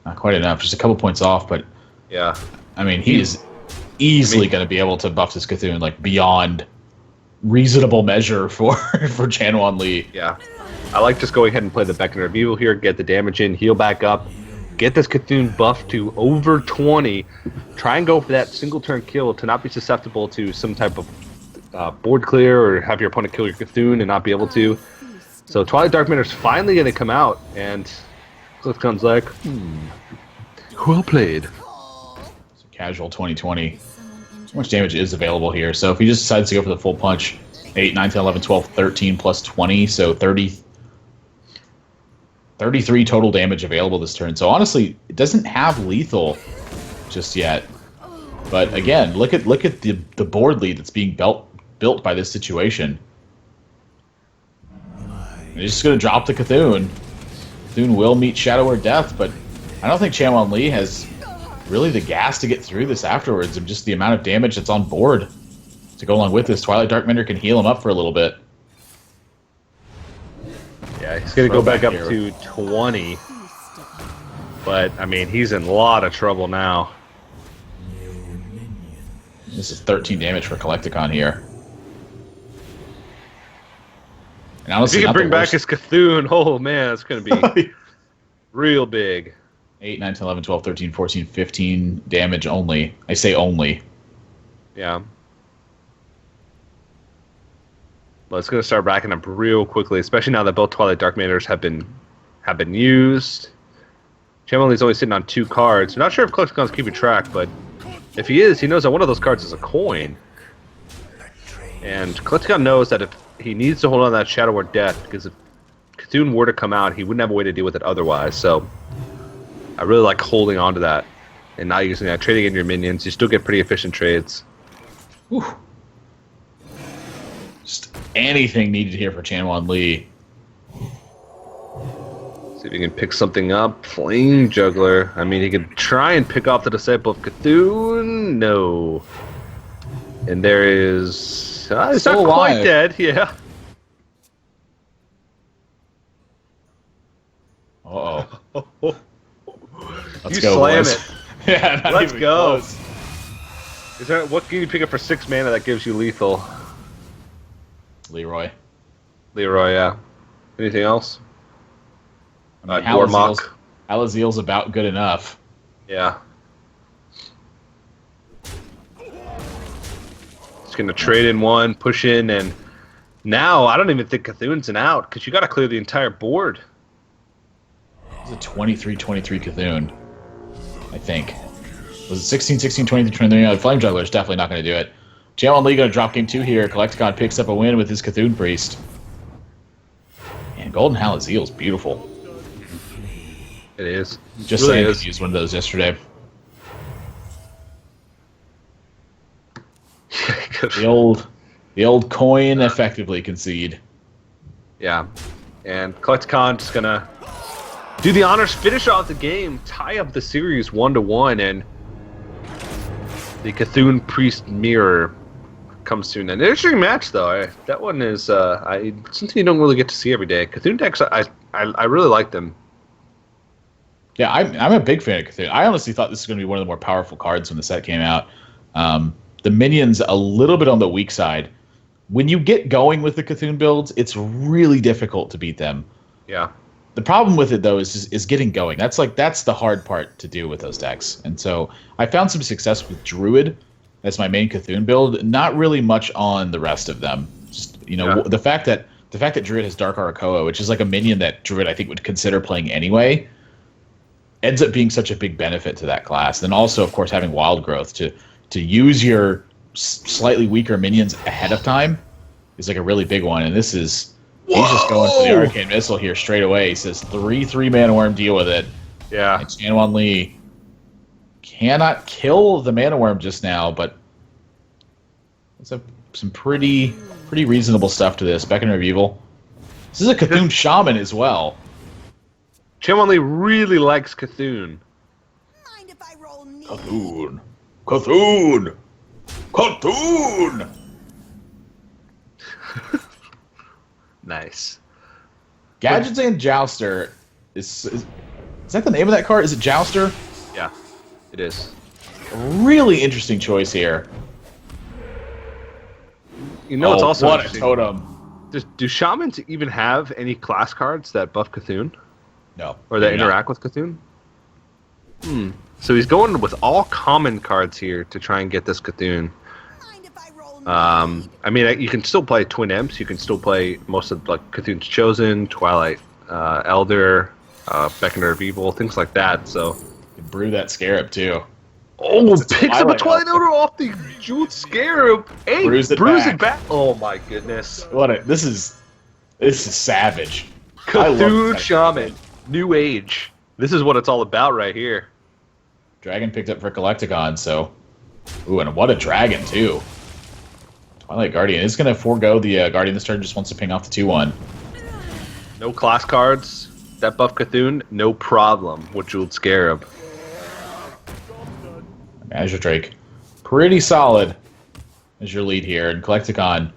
Not quite enough. Just a couple points off, but yeah. I mean, he is easily going to be able to buff this Cthulhu like beyond reasonable measure for Chanwan Li. Yeah. I like just going ahead and play the Beckoner of Evil here, get the damage in, heal back up, get this Cthulhu buff to over 20, try and go for that single turn kill to not be susceptible to some type of board clear or have your opponent kill your Cthulhu and not be able to. So Twilight Dark Matter's finally going to come out, and Clifton's like, well played. So casual 2020. So much damage is available here. So if he just decides to go for the full punch, 8, 9, 10, 11, 12, 13 plus 20, so 33 total damage available this turn. So honestly, it doesn't have lethal just yet. But again, look at the board lead that's being built by this situation. He's just going to drop the Cthulhu. Cthulhu will meet Shadow or Death, but I don't think Chanwan Li has really the gas to get through this afterwards, and just the amount of damage that's on board to go along with this. Twilight Darkmender can heal him up for a little bit. Yeah, he's going to go back up to 20. But, I mean, he's in a lot of trouble now. This is 13 damage for Collecticon here. And honestly, if he can bring back his Cthulhu, oh man, that's going to be real big. 8, 9, 10, 11, 12, 13, 14, 15 damage only. I say only. Yeah. Well, it's going to start racking up real quickly, especially now that both Twilight Dark Matters have been used. Chamonli's only sitting on 2 cards. I'm not sure if Collecticon's keeping track, but if he is, he knows that one of those cards is a coin. And Collecticon knows that if he needs to hold on to that Shadow or Death, because if Cthulhu were to come out, he wouldn't have a way to deal with it otherwise. So I really like holding on to that and not using that. Trading in your minions, you still get pretty efficient trades. Whew. Just anything needed here for Chanwan Li. See if he can pick something up. Flame Juggler. I mean, he could try and pick off the Disciple of Cthulhu. No. And there is... he's not quite dead, yeah. Uh-oh. Let's go, slam boys. it. Yeah, let's go. Close. Is there, what can you pick up for 6 mana that gives you lethal? Leroy, yeah. Anything else? I mean, Alazeal's about good enough. Yeah. Just gonna trade in 1, push in, and now I don't even think Cthulhu's an out because you got to clear the entire board. It's a 23-23 Cthulhu, I think. Was it 16, 16, 23, 23? No, Flame Juggler is definitely not going to do it. Chanwan Li going to drop game 2 here. Collecticon picks up a win with his Cthulhu Priest. And Golden Halazeal is beautiful. It is. Just saying, I used one of those yesterday. The old coin effectively concede. Yeah. And Collecticon just going to do the honors, finish off the game, tie up the series 1-1, and the Cthulhu Priest Mirror comes to an end. Interesting match, though. That one is something you don't really get to see every day. Cthulhu decks, I really like them. Yeah, I'm a big fan of Cthulhu. I honestly thought this was going to be one of the more powerful cards when the set came out. The minions a little bit on the weak side. When you get going with the Cthulhu builds, it's really difficult to beat them. Yeah. The problem with it, though, is getting going. That's the hard part to do with those decks. And so I found some success with Druid. That's my main Cthulhu build. Not really much on the rest of them. Just, the fact that the fact that Druid has Dark Arakoa, which is like a minion that Druid I think would consider playing anyway, ends up being such a big benefit to that class. Then also, of course, having Wild Growth to use your slightly weaker minions ahead of time is like a really big one. And this is he's just going for the Arcane Missile here straight away. He says 3/3 Mana Worm, deal with it. Yeah. And Chanwan Lee cannot kill the Mana Worm just now, but it's some pretty reasonable stuff to this. Beckoner of Evil. This is a Cthulhu Shaman as well. Chanwan Lee really likes Cthulhu. Mind if I roll me? Cthulhu. Cthulhu. Cthulhu. Nice. Gadgets and Jouster is that the name of that card? Is it Jouster? Yeah, it is. A really interesting choice here. You know, it's also what a interesting. totem. Do shamans even have any class cards that buff Cthulhu? No. Or that interact with Cthulhu? So he's going with all common cards here to try and get this Cthulhu. Mind if I roll me? I mean, you can still play Twin Imps. You can still play most of like Cthulhu's Chosen, Twilight Elder, Beckoner of Evil, things like that. So, You can brew that Scarab too. oh, picks up a Twilight Twilight Elder off the Jeweled Scarab. Hey, Brews it it back. back. Oh my goodness. This is savage. I love Cthulhu this Shaman, New Age. This is what it's all about right here. Dragon picked up for Galacticon, so ooh, and what a dragon too. Twilight Guardian is going to forego the Guardian this turn. Just wants to ping off the 2/1. No class cards that buff Cthulhu, no problem with Jeweled Scarab. Azure Drake, pretty solid as your lead here. And Galacticon,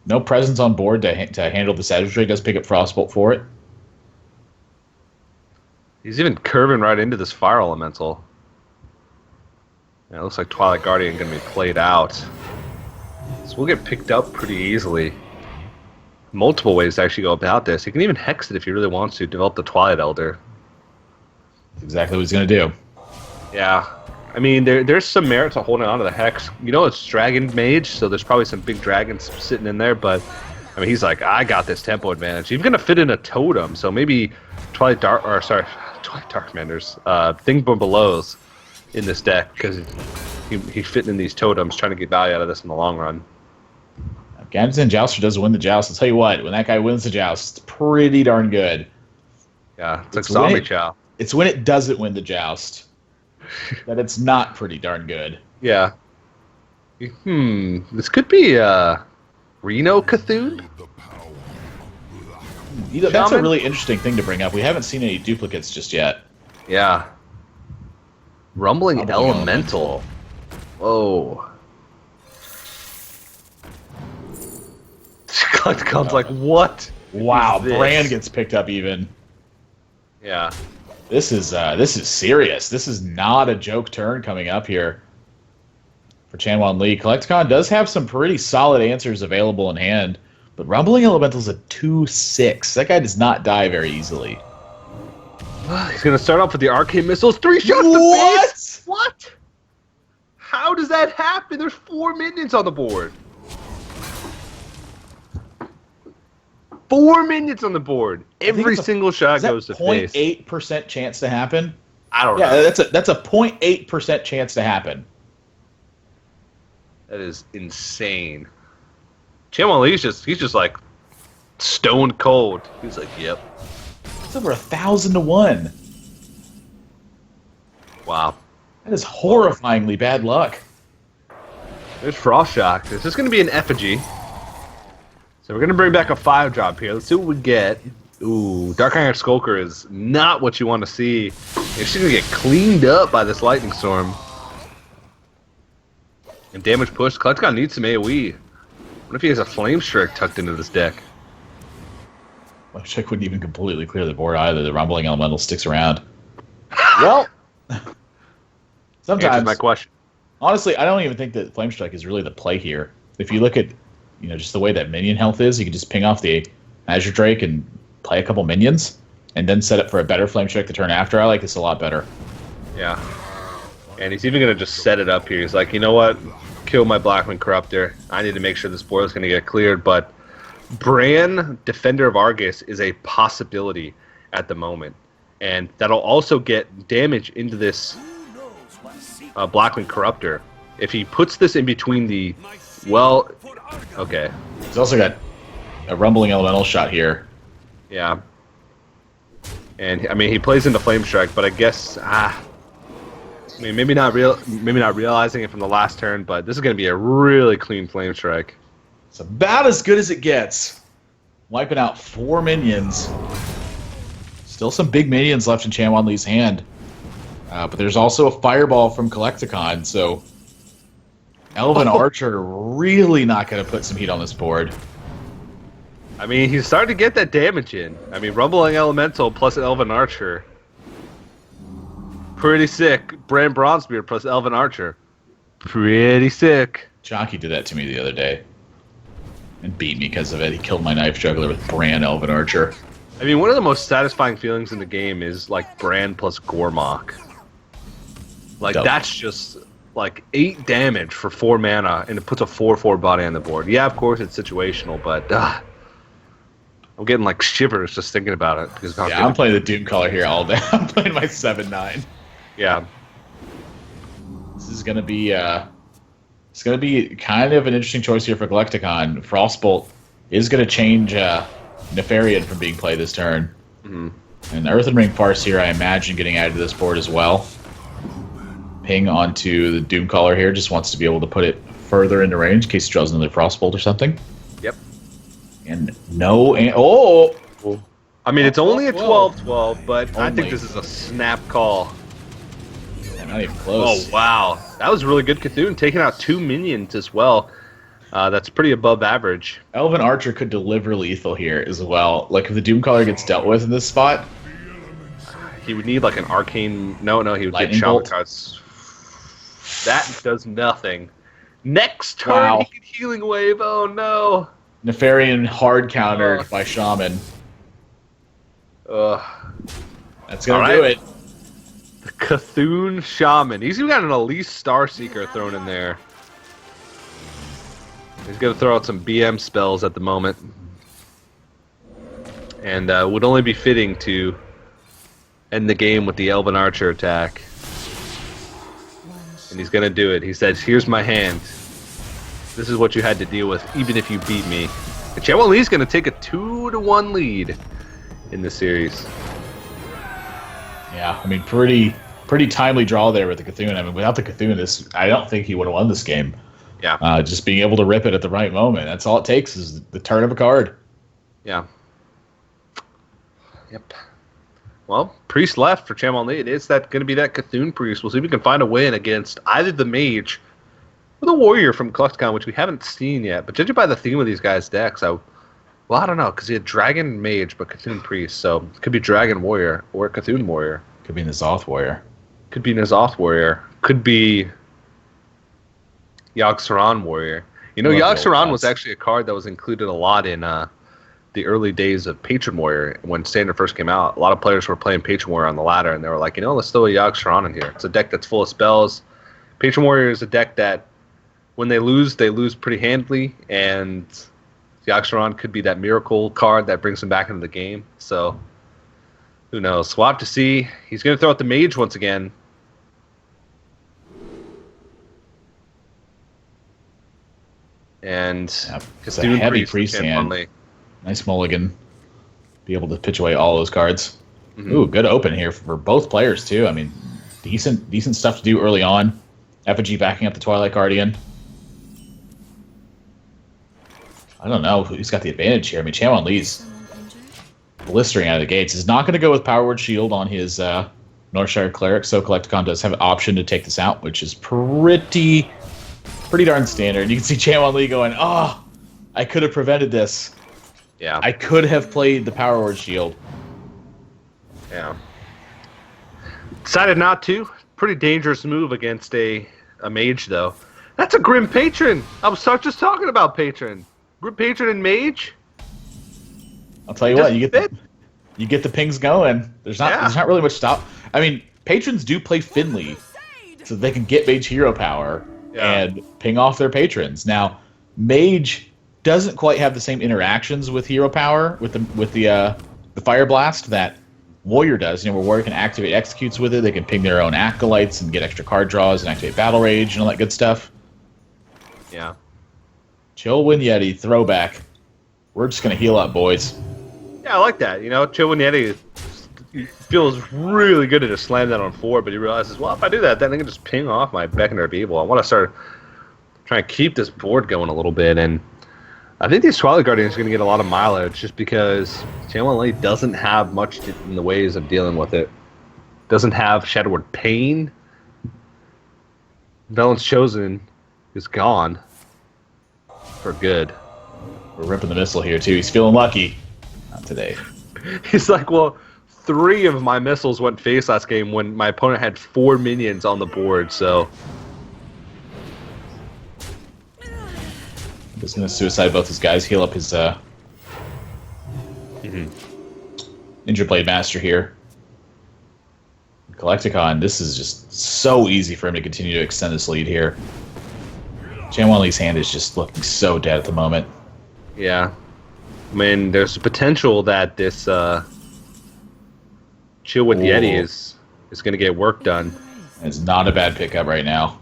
no presence on board to handle this Azure Drake. Does pick up Frostbolt for it. He's even curving right into this Fire Elemental. Yeah, it looks like Twilight Guardian going to be played out. So we'll get picked up pretty easily. Multiple ways to actually go about this. He can even hex it if he really wants to. Develop the Twilight Elder. That's exactly what he's going to do. Yeah. I mean, there's some merit to holding on to the hex. You know, it's Dragon Mage, so there's probably some big dragons sitting in there, but I mean, he's like, I got this tempo advantage. He's going to fit in a totem, so maybe Twilight Darkmenders, Thingborn Belows in this deck, because he's fitting in these totems, trying to get value out of this in the long run. Gadgets and Jouster does win the joust. I'll tell you what, when that guy wins the joust, it's pretty darn good. Yeah, it's like It's when Zombie it- Chow. It's when it doesn't win the joust that it's not pretty darn good. Yeah. This could be Reno Cthulhu? You know, that's a Shaman? really interesting thing to bring up. We haven't seen any duplicates just yet. Yeah. Rumbling Rumbling Elemental. Whoa. Galacticon's like, what? Wow, is this? Brand gets picked up even. Yeah. This is serious. This is not a joke turn coming up here for Chanwan Lee. Galacticon does have some pretty solid answers available in hand, but Rumbling Elemental's a 2/6. That guy does not die very easily. He's going to start off with the Arcane Missiles. 3 shots to What? base! What? How does that happen? There's 4 minions on the board. 4 minions on the board. Every it's a- single shot Is that goes to face. 0.8% chance to happen? I don't know. Yeah, that's a 0.8% chance to happen. That is insane. Chanwan Lee's he's just like stone cold. He's like, yep. It's over 1,000 to 1. Wow. That is horrifyingly bad luck. There's Frost Shock. This is going to be an effigy. So we're going to bring back a 5-drop here. Let's see what we get. Ooh, Dark Iron Skulker is not what you want to see. It's going to get cleaned up by this Lightning Storm. And damage push. Galacticon needs some AoE. What if he has a Flame Strike tucked into this deck? Check wouldn't even completely clear the board either. The Rumbling Elemental sticks around. Well, Answers sometimes, my question. honestly, I don't even think that Flame Strike is really the play here. If you look at, just the way that minion health is, you can just ping off the Azure Drake and play a couple minions, and then set up for a better Flame Strike the turn after. I like this a lot better. Yeah. And he's even going to just set it up here. He's like, you know what? Kill my Blackman Corruptor. I need to make sure this board is going to get cleared, but Bran, Defender of Argus, is a possibility at the moment. And that'll also get damage into this Blackman Corruptor. If he puts this in between the... Well, okay. He's also got a Rumbling Elemental shot here. Yeah. And, I mean, he plays into Flame Strike, but I guess... I mean, maybe not realizing it from the last turn, but this is going to be a really clean Flame Strike. It's about as good as it gets. Wiping out 4 minions. Still some big minions left in Chamon Lee's hand. But there's also a Fireball from Collecticon, so... Elven Archer really not going to put some heat on this board. I mean, he's starting to get that damage in. I mean, Rumbling Elemental plus Elven Archer. Pretty sick. Bran Bronzebeard plus Elven Archer. Pretty sick. Jockey did that to me the other day. And beat me because of it. He killed my Knife Juggler with Bran Elven Archer. I mean, one of the most satisfying feelings in the game is, like, Bran plus Gormok. Like, that's just... like 8 damage for 4 mana, and it puts a 4/4 body on the board. Yeah, of course it's situational, but I'm getting like shivers just thinking about it. Because I'm playing the Doomcaller here all day. I'm playing my 7/9. Yeah, this is gonna be it's gonna be kind of an interesting choice here for Galacticon. Frostbolt is gonna change Nefarian from being played this turn, and the Earthen Ring Farce here, I imagine, getting added to this board as well. Ping onto the Doomcaller here, just wants to be able to put it further into range in case he draws another Frostbolt or something. Yep. And no, oh! I mean, it's only a 12/12, but I think this is a snap call. Yeah, not even close. Oh, wow. That was really good Cthulhu, taking out 2 minions as well. That's pretty above average. Elven Archer could deliver lethal here as well. Like, if the Doomcaller gets dealt with in this spot... He would need like an arcane... No, he would Lightning get Shaman Bolt. Cuts. That does nothing. Next turn, he can Healing Wave. Oh, no. Nefarian hard countered by Shaman. That's going to do it. The Cthulhu Shaman. He's even got an Elise Starseeker thrown in there. He's going to throw out some BM spells at the moment. And would only be fitting to end the game with the Elven Archer attack. And he's going to do it. He says, here's my hand. This is what you had to deal with, even if you beat me. And Chamon Lee's going to take a 2-1 lead in the series. Yeah, I mean, pretty timely draw there with the Cthulhu. I mean, without the Cthulhu, I don't think he would have won this game. Yeah. Just being able to rip it at the right moment. That's all it takes is the turn of a card. Yeah. Yep. Well, Priest left for Chamon Lee. It is going to be that Cthulhu Priest. We'll see if we can find a win against either the Mage or the Warrior from Collecticon, which we haven't seen yet. But judging by the theme of these guys' decks, I don't know, because he had Dragon Mage, but Cthulhu Priest. So it could be Dragon Warrior or Cthulhu Warrior. Could be N'Zoth Warrior. Could be N'Zoth Warrior. Could be Yogg-Saron Warrior. You know, Yogg-Saron was actually a card that was included a lot in the early days of Patron Warrior. When Standard first came out, a lot of players were playing Patron Warrior on the ladder, and they were like, you know, let's throw a Yogg-Saron in here. It's a deck that's full of spells. Patron Warrior is a deck that, when they lose pretty handily, and Yogg-Saron could be that miracle card that brings them back into the game. So, who knows? We'll have to see. He's going to throw out the Mage once again. And it's a heavy priest hand. Nice mulligan. Be able to pitch away all those cards. Ooh, good open here for both players too. I mean, decent stuff to do early on. Effigy backing up the Twilight Guardian. I don't know who's got the advantage here. I mean, Chamon Lee's blistering out of the gates. Is not going to go with Power Word Shield on his Northshire Cleric, so Collecticon does have an option to take this out, which is pretty darn standard. You can see Chamon Lee going, oh, I could have prevented this. Yeah. I could have played the Power Word Shield. Yeah. Decided not to. Pretty dangerous move against a Mage, though. That's a Grim Patron. I was just talking about Patron. Grim Patron and Mage. I'll tell you what, you get the pings going. There's not really much stop. I mean, patrons do play Finley, so they can get Mage hero power and ping off their patrons. Now, Mage doesn't quite have the same interactions with hero power with the fire blast that Warrior does. You know, where Warrior can activate executes with it. They can ping their own acolytes and get extra card draws and activate battle rage and all that good stuff. Yeah. Chill Wind Yeti throwback. We're just gonna heal up, boys. Yeah, I like that. You know, Chill Wind Yeti feels really good to just slam that on 4, but he realizes, well, if I do that, then I can just ping off my Beckoner of Evil. I want to start trying to keep this board going a little bit, and I think these Twilight Guardians are going to get a lot of mileage just because Channel Lee doesn't have much in the ways of dealing with it. Doesn't have Shadow Word Pain. Velen's Chosen is gone for good. We're ripping the missile here, too. He's feeling lucky. Not today. He's like, well, 3 of my missiles went face last game when my opponent had 4 minions on the board, so... Just gonna suicide both these guys, heal up his Ninja Blade Master here. Galacticon, this is just so easy for him to continue to extend this lead here. Chan Li's hand is just looking so dead at the moment. Yeah. I mean, there's a potential that this Chill with Yeti is going to get work done. It's not a bad pickup right now.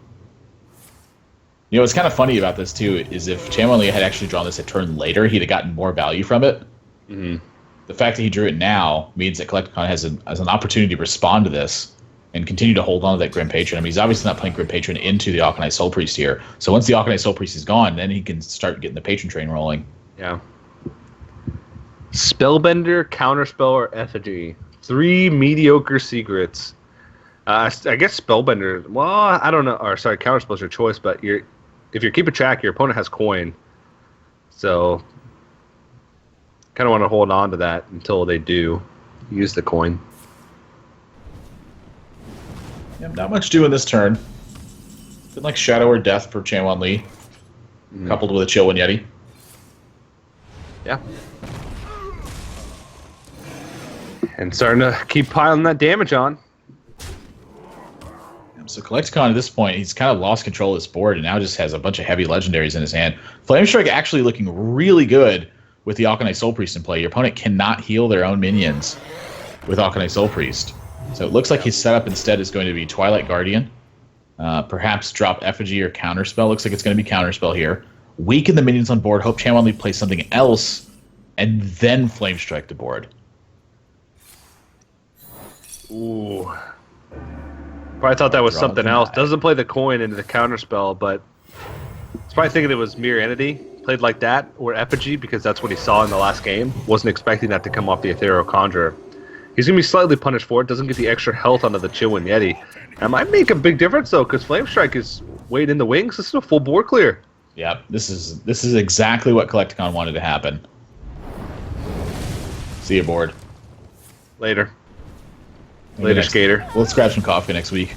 You know, what's kind of funny about this, too, is if Chan Li had actually drawn this a turn later, he'd have gotten more value from it. Mm-hmm. The fact that he drew it now means that Galacticon has an opportunity to respond to this and continue to hold on to that Grim Patron. I mean, he's obviously not playing Grim Patron into the Alkanite Soul Priest here. So once the Alkanite Soul Priest is gone, then he can start getting the Patron train rolling. Yeah. Spellbender, Counterspell, or Effigy. 3 mediocre secrets. I guess Spellbender... Well, I don't know. Or, sorry, Counterspell is your choice, but if you're keeping track, your opponent has coin. So, kind of want to hold on to that until they do use the coin. Yeah, not much doing this turn. Been like Shadow or Death for Chan Li, coupled with a Chill Wind Yeti. Yeah. And starting to keep piling that damage on. So Galacticon at this point, he's kind of lost control of this board and now just has a bunch of heavy legendaries in his hand. Flame Strike actually looking really good with the Alkanite Soul Priest in play. Your opponent cannot heal their own minions with Alkanite Soul Priest. So it looks like his setup instead is going to be Twilight Guardian. Perhaps drop Effigy or Counterspell. Looks like it's going to be Counterspell here. Weaken the minions on board. Hope Chan Li plays something else. And then Flame Strike the board. Ooh. Probably thought that was something else. Doesn't play the coin into the Counterspell, but it's probably thinking it was Mirror Entity. Played like that, or Effigy, because that's what he saw in the last game. Wasn't expecting that to come off the Ethereal Conjurer. He's going to be slightly punished for it. Doesn't get the extra health onto the Chill Wind Yeti. That might make a big difference, though, because Flame Strike is weighted in the wings. This is a full board clear. Yep, this is exactly what Galacticon wanted to happen. See you, board. Later. Later, Skater. Let's grab some coffee next week.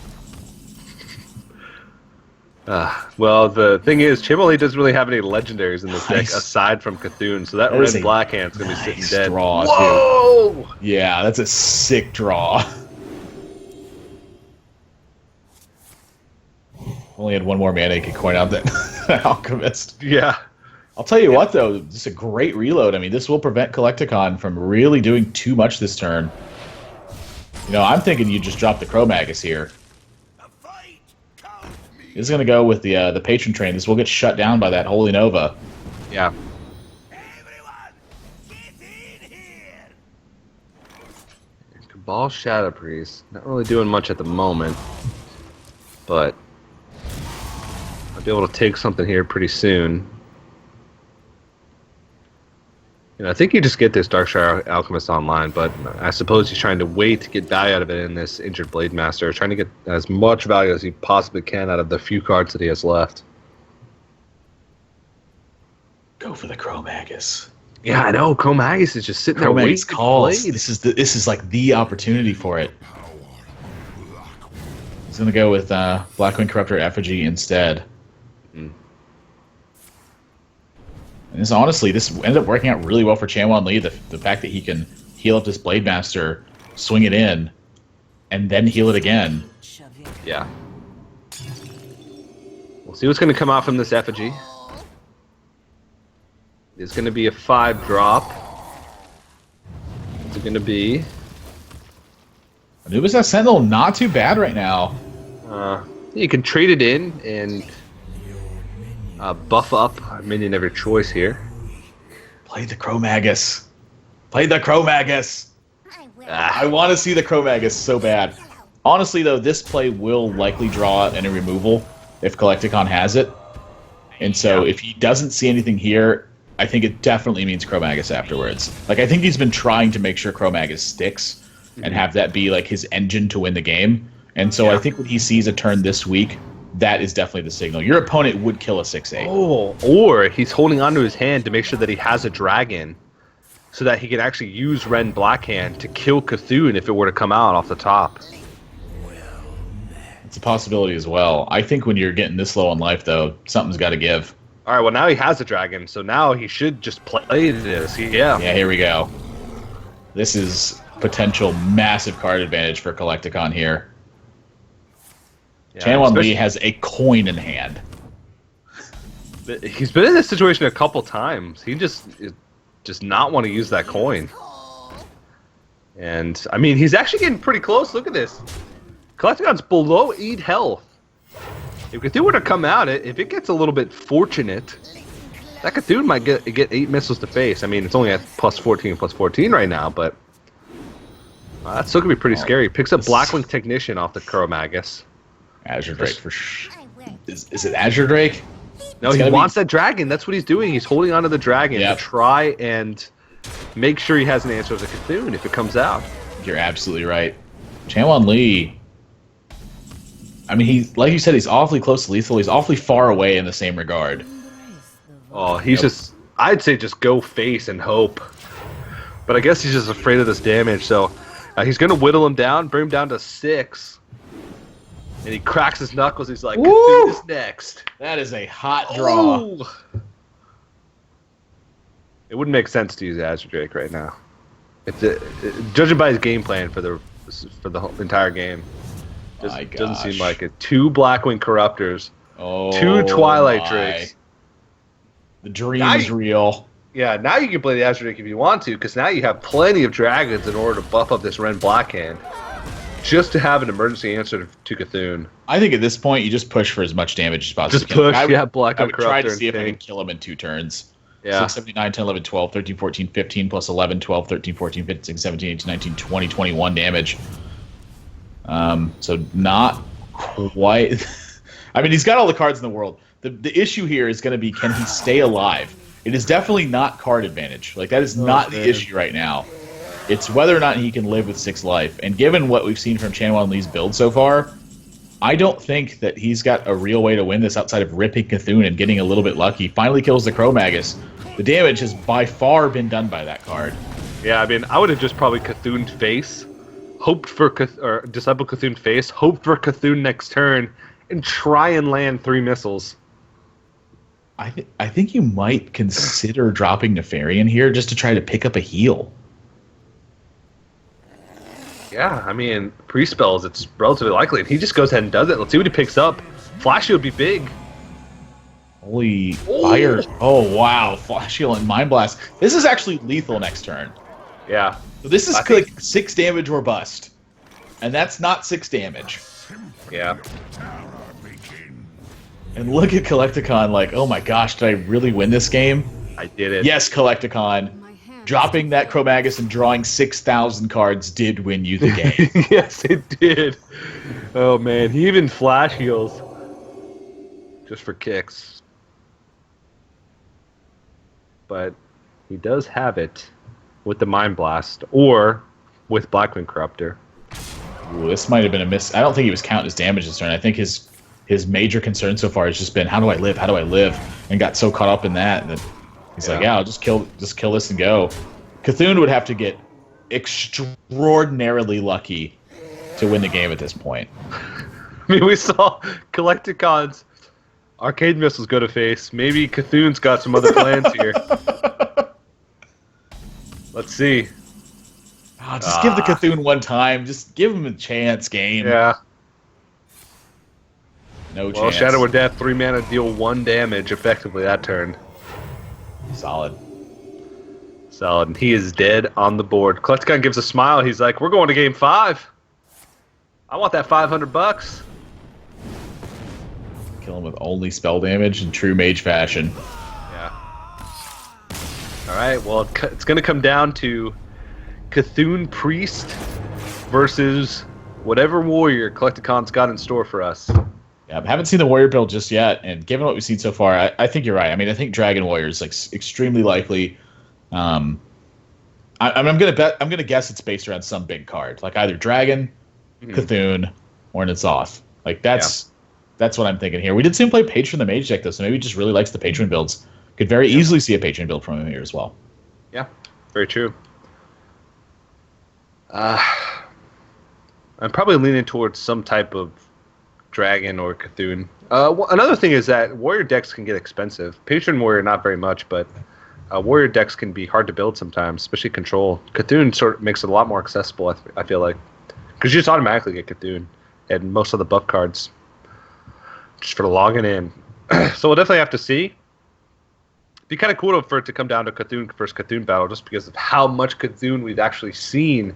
Well, the thing is, Chimoli doesn't really have any legendaries in this deck aside from Cthulhu, so that red black hand's going to be sitting dead. Draw, Whoa! Too. Yeah, that's a sick draw. Only had one more mana he could coin out that Alchemist. Yeah. I'll tell you what, though, just a great reload. I mean, this will prevent Galacticon from really doing too much this turn. You know, I'm thinking you just drop the Cro-Magus here. This is going to go with the Patron Train. This will get shut down by that Holy Nova. Yeah. Cabal Shadow Priest. Not really doing much at the moment. But I'll be able to take something here pretty soon. You know, I think you just get this Darkshire Alchemist online, but I suppose he's trying to wait to get value out of it in this Injured Blade Master, trying to get as much value as he possibly can out of the few cards that he has left. Go for the Cro-Magus. Yeah, I know. Cro-Magus is just sitting there waiting to play. This is like the opportunity for it. He's gonna go with Blackwing Corruptor Effigy instead. And this, honestly, this ended up working out really well for Chan Li. The fact that he can heal up this Blade Master, swing it in, and then heal it again. Yeah. We'll see what's going to come out from this Effigy. is going to be a 5-drop. What's it going to be? Anubis has Sentinel not too bad right now. You can trade it in and buff up a minion of your choice here. Play the Cro-Magus. Play the Cro-Magus. I will. I want to see the Cro-Magus so bad. Honestly, though, this play will likely draw out any removal if Collecticon has it. And so if he doesn't see anything here, I think it definitely means Cro-Magus afterwards. Like, I think he's been trying to make sure Cro-Magus sticks and have that be, like, his engine to win the game. And so I think when he sees a turn this week, that is definitely the signal. Your opponent would kill a 6/8. Oh, or he's holding onto his hand to make sure that he has a dragon so that he can actually use Ren Blackhand to kill Cthulhu if it were to come out off the top. It's a possibility as well. I think when you're getting this low on life, though, something's got to give. All right, well, now he has a dragon, so now he should just play this. Yeah. Yeah, here we go. This is potential massive card advantage for Collecticon here. Yeah, Chanwan Lee has a coin in hand. He's been in this situation a couple times. He just not want to use that coin. And, I mean, he's actually getting pretty close. Look at this. Collecticon's below 8 health. If Cthulhu were to come out, if it gets a little bit fortunate, that Cthulhu might get 8 missiles to face. I mean, it's only at plus 14 right now, but that's still going to be pretty scary. Picks up Blackwing Technician off the Cro-Magus. Azure Drake for sure. Is it Azure Drake? No, he wants that dragon. That's what he's doing. He's holding onto the dragon to try and make sure he has an answer to Cthulhu if it comes out. You're absolutely right. Chanwan Lee, I mean, he, like you said, he's awfully close to lethal. He's awfully far away in the same regard. Oh, he's just, I'd say just go face and hope. But I guess he's just afraid of this damage, so he's going to whittle him down, bring him down to 6. And he cracks his knuckles. He's like, Cthulhu's next. That is a hot draw. Ooh. It wouldn't make sense to use Azure Drake right now. Judging by his game plan for the whole entire game, doesn't seem like it. 2 Blackwing Corruptors, 2 Twilight Drakes. The dream is real. Yeah, now you can play the Azure Drake if you want to, because now you have plenty of dragons in order to buff up this Ren Blackhand. Just to have an emergency answer to Cthulhu. I think at this point you just push for as much damage as possible. Just push, Black I would try to see if I can kill him in 2 turns. Yeah. 6, 7, 9, 10, 11, 12, 13, 14, 15, plus 11, 12, 13, 14, 15, 16, 17, 18, 19, 20, 21 damage. So not quite... I mean, he's got all the cards in the world. The issue here is going to be, can he stay alive? It is definitely not card advantage. Like, that is not the issue right now. It's whether or not he can live with 6 life. And given what we've seen from Chanwan Lee's build so far, I don't think that he's got a real way to win this outside of ripping Cthulhu and getting a little bit lucky. Finally kills the Cro-Magus. The damage has by far been done by that card. Yeah, I mean, I would have just probably Cthulhu face, hoped for or Disciple Cthulhu face, hoped for Cthulhu next turn, and try and land 3 missiles. I think you might consider dropping Nefarian here just to try to pick up a heal. Yeah, I mean, pre-spells, it's relatively likely. If he just goes ahead and does it, let's see what he picks up. Flash would be big. Holy fire. Oh, wow. Flash Heal and Mind Blast. This is actually lethal next turn. Yeah. So this is like 6 damage or bust. And that's not 6 damage. Yeah. And look at Collecticon like, oh my gosh, did I really win this game? I did it. Yes, Collecticon. Dropping that Cro-Magus and drawing 6,000 cards did win you the game. Yes, it did. Oh, man. He even flash heals. Just for kicks. But he does have it with the Mind Blast or with Blackwing Corruptor. Ooh, this might have been a miss. I don't think he was counting his damage this turn. I think his major concern so far has just been, how do I live? How do I live? And got so caught up in that that he's like, yeah, I'll just kill this and go. Cthulhu would have to get extraordinarily lucky to win the game at this point. I mean, we saw Collecticon's arcade missiles go to face. Maybe Cthulhu's got some other plans here. Let's see. Oh, just give the Cthulhu one time. Just give him a chance, game. Yeah. No chance. Well, Shadow of Death, 3 mana, deal 1 damage effectively that turn. Solid. Solid. And he is dead on the board. Collecticon gives a smile. He's like, we're going to game 5. I want that $500. Kill him with only spell damage in true mage fashion. Yeah. All right. Well, it's going to come down to Cthulhu Priest versus whatever warrior Collecticon's got in store for us. Yeah, I haven't seen the warrior build just yet, and given what we've seen so far, I think you're right. I mean, I think Dragon Warrior is like extremely likely. I'm gonna guess it's based around some big card, like either Dragon, Cthulhu, or N'Zoth. Like that's what I'm thinking here. We did see him play Patron the Mage deck though, so maybe he just really likes the Patron builds. Could very easily see a Patron build from him here as well. Yeah, very true. I'm probably leaning towards some type of Dragon or Cthulhu. Another thing is that Warrior decks can get expensive. Patron Warrior, not very much, but Warrior decks can be hard to build sometimes, especially Control. Cthulhu sort of makes it a lot more accessible, I feel like. Because you just automatically get Cthulhu and most of the buff cards just for logging in. So we'll definitely have to see. It'd be kind of cool for it to come down to Cthulhu versus Cthulhu battle just because of how much Cthulhu we've actually seen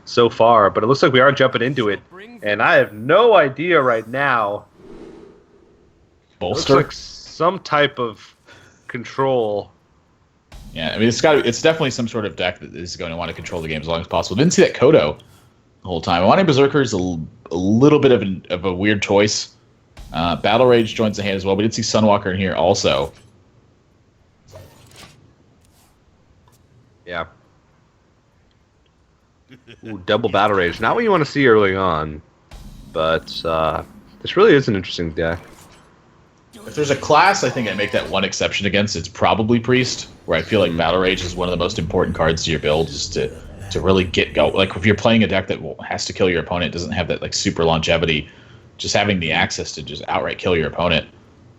so far. But it looks like we are jumping into it, and I have no idea right now. Bolster? Looks like some type of Control. Yeah, I mean, it's definitely some sort of deck that is going to want to control the game as long as possible. Didn't see that Kodo the whole time. Wanting Berserker is a little bit of a weird choice. Battle Rage joins the hand as well. We did see Sunwalker in here also. Yeah. Ooh, double Battle Rage. Not what you want to see early on, but this really is an interesting deck. If there's a class I think I make that one exception against, it's probably Priest, where I feel like Battle Rage is one of the most important cards to your build, just to really get go. Like if you're playing a deck that has to kill your opponent, doesn't have that like super longevity, just having the access to just outright kill your opponent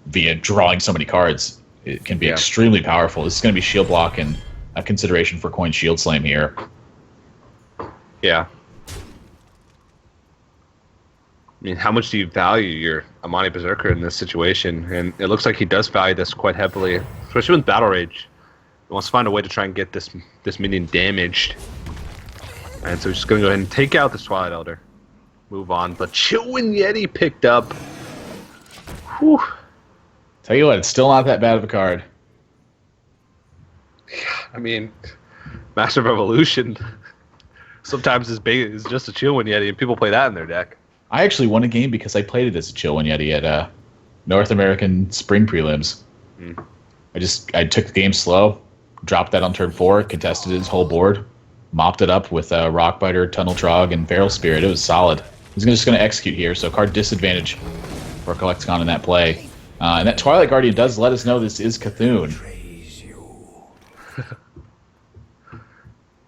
via drawing so many cards, it can be extremely powerful. This is going to be shield block and a consideration for coin shield slam here. Yeah. I mean, how much do you value your Amani Berserker in this situation? And it looks like he does value this quite heavily, especially with Battle Rage. He wants to find a way to try and get this minion damaged. And so he's just going to go ahead and take out this Twilight Elder. Move on. But Chillwind Yeti picked up. Whew. Tell you what, it's still not that bad of a card. I mean, Master of Evolution sometimes is just a Chillwind Yeti, and people play that in their deck. I actually won a game because I played it as a Chillwind Yeti at North American Spring Prelims. I took the game slow, dropped that on turn 4, contested his whole board, mopped it up with Rockbiter, Tunnel Trog, and Feral Spirit. It was solid. He's just going to execute here, so card disadvantage for Collecticon in that play. And that Twilight Guardian does let us know this is Cthulhu.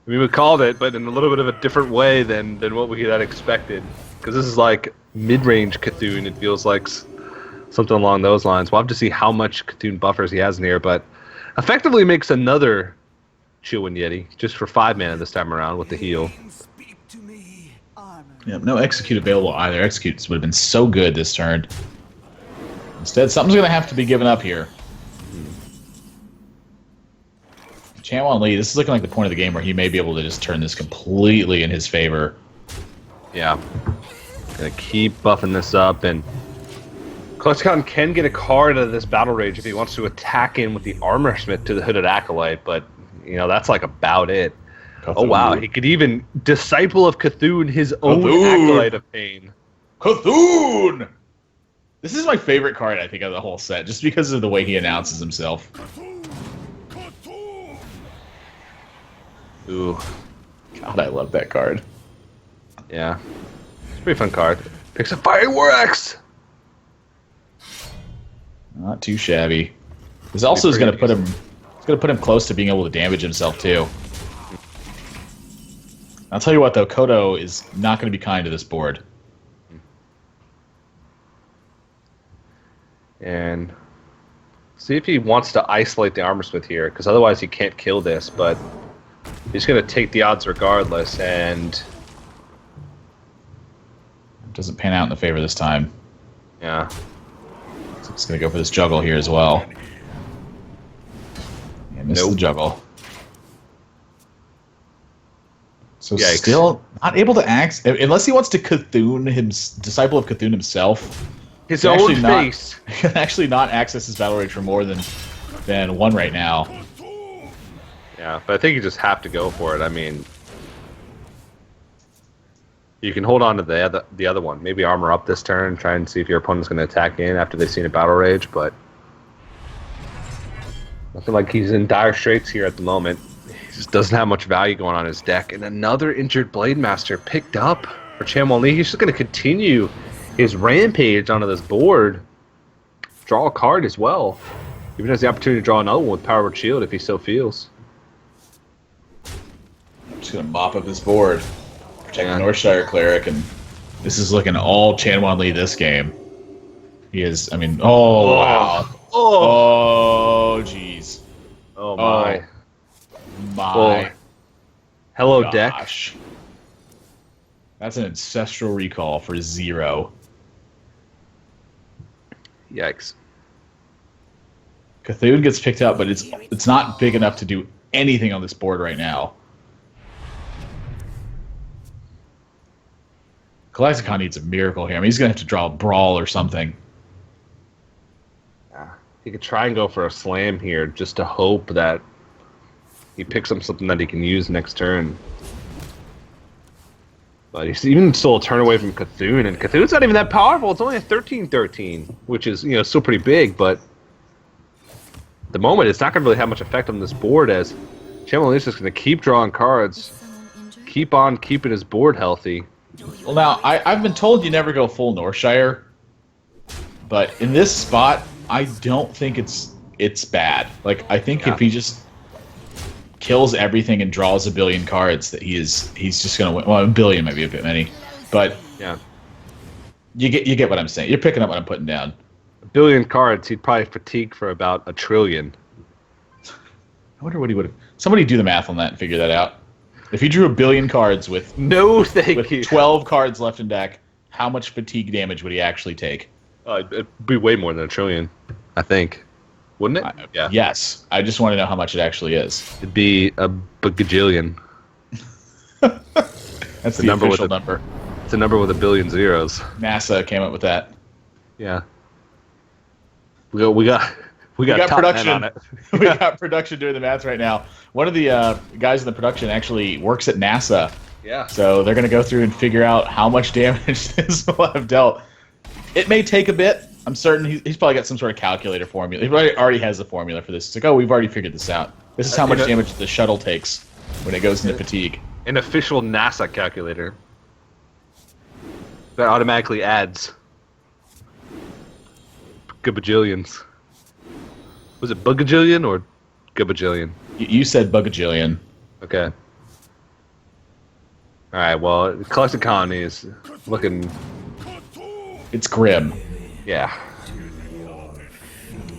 I mean, we called it, but in a little bit of a different way than what we had expected. Because this is like mid-range Cthulhu, it feels like something along those lines. We'll have to see how much Cthulhu buffers he has in here, but effectively makes another Chillwind Yeti, just for 5 mana this time around with the heal. Yep, no execute available either. Executes would have been so good this turn. Instead, something's going to have to be given up here. Chanwan Lee, this is looking like the point of the game where he may be able to just turn this completely in his favor. Yeah. Gonna keep buffing this up, and Collecticon can get a card out of this Battle Rage if he wants to attack in with the Armor Smith to the Hooded Acolyte, but, you know, that's like about it. Cthulhu. Oh, wow. He could even Disciple of Cthulhu, his own Acolyte of Pain. Cthulhu! This is my favorite card, I think, of the whole set, just because of the way he announces himself. Ooh. God, I love that card. Yeah. It's a pretty fun card. Picks a Fiery War Axe! Not too shabby. This also is going to put him. It's going to put him close to being able to damage himself too. I'll tell you what, though, Kodo is not going to be kind to this board. And see if he wants to isolate the Armorsmith here, because otherwise he can't kill this. But he's going to take the odds regardless, and it doesn't pan out in the favor this time. Yeah. So he's going to go for this juggle here as well. Yeah, misses the juggle. So Yikes. still not able to act unless he wants to Cthulhu disciple of Cthulhu himself. His He can own actually not- face. He can actually not access his battle rage for more than one right now. Yeah, but I think you just have to go for it. I mean, you can hold on to the other one. Maybe armor up this turn, try and see if your opponent's going to attack in after they've seen a battle rage, but I feel like he's in dire straits here at the moment. He just doesn't have much value going on his deck. And another injured Blade Master picked up for Chanwon Lee. He's just going to continue his rampage onto this board. Draw a card as well. Even has the opportunity to draw another one with Power Word Shield if he so feels. Just gonna mop up his board, protect Yeah. the Northshire Cleric, and this is looking all Chanwon Lee this game. He is. I mean, oh wow, oh jeez, Oh my. my Well, hello, deck. gosh. That's an ancestral recall for 0. Yikes. Cthulhu gets picked up, but it's not big enough to do anything on this board right now. Galacticon needs a miracle here. I mean, he's gonna have to draw a brawl or something. Yeah. He could try and go for a slam here just to hope that he picks up something that he can use next turn. But he's even still a turn away from Cthulhu, and Cthulhu's not even that powerful. It's only a 13/13, which is, still pretty big, but at the moment it's not going to really have much effect on this board as Chanwon is just going to keep drawing cards, keep on keeping his board healthy. Well, now I've been told you never go full Northshire, but in this spot, I don't think it's bad. Like I think if he just kills everything and draws a billion cards, that he's just gonna win. Well, a billion might be a bit many, but Yeah. you get what I'm saying. You're picking up what I'm putting down. A billion cards, he'd probably fatigue for about 1 trillion. I wonder what he would have. Somebody do the math on that and figure that out. If he drew a billion cards with No, thank you. 12 cards left in deck, how much fatigue damage would he actually take? It'd be way more than 1 trillion, I think. Wouldn't it? Yeah. Yes. I just want to know how much it actually is. It'd be a bajillion. That's the number with official a- number. It's a number with a billion zeros. NASA came up with that. Yeah. We got got top men production. on it. We got production doing the math right now. One of the guys in the production actually works at NASA, Yeah. so they're going to go through and figure out how much damage this will have dealt. It may take a bit. I'm certain he's probably got some sort of calculator formula. He already has the formula for this. It's like, oh, we've already figured this out. This is how much damage the shuttle takes when it goes into fatigue. An official NASA calculator that automatically adds gabajillions. Was it bugajillion or gabajillion? You said bugajillion. Okay. All right. Well, the collected colony is looking. It's grim. Yeah.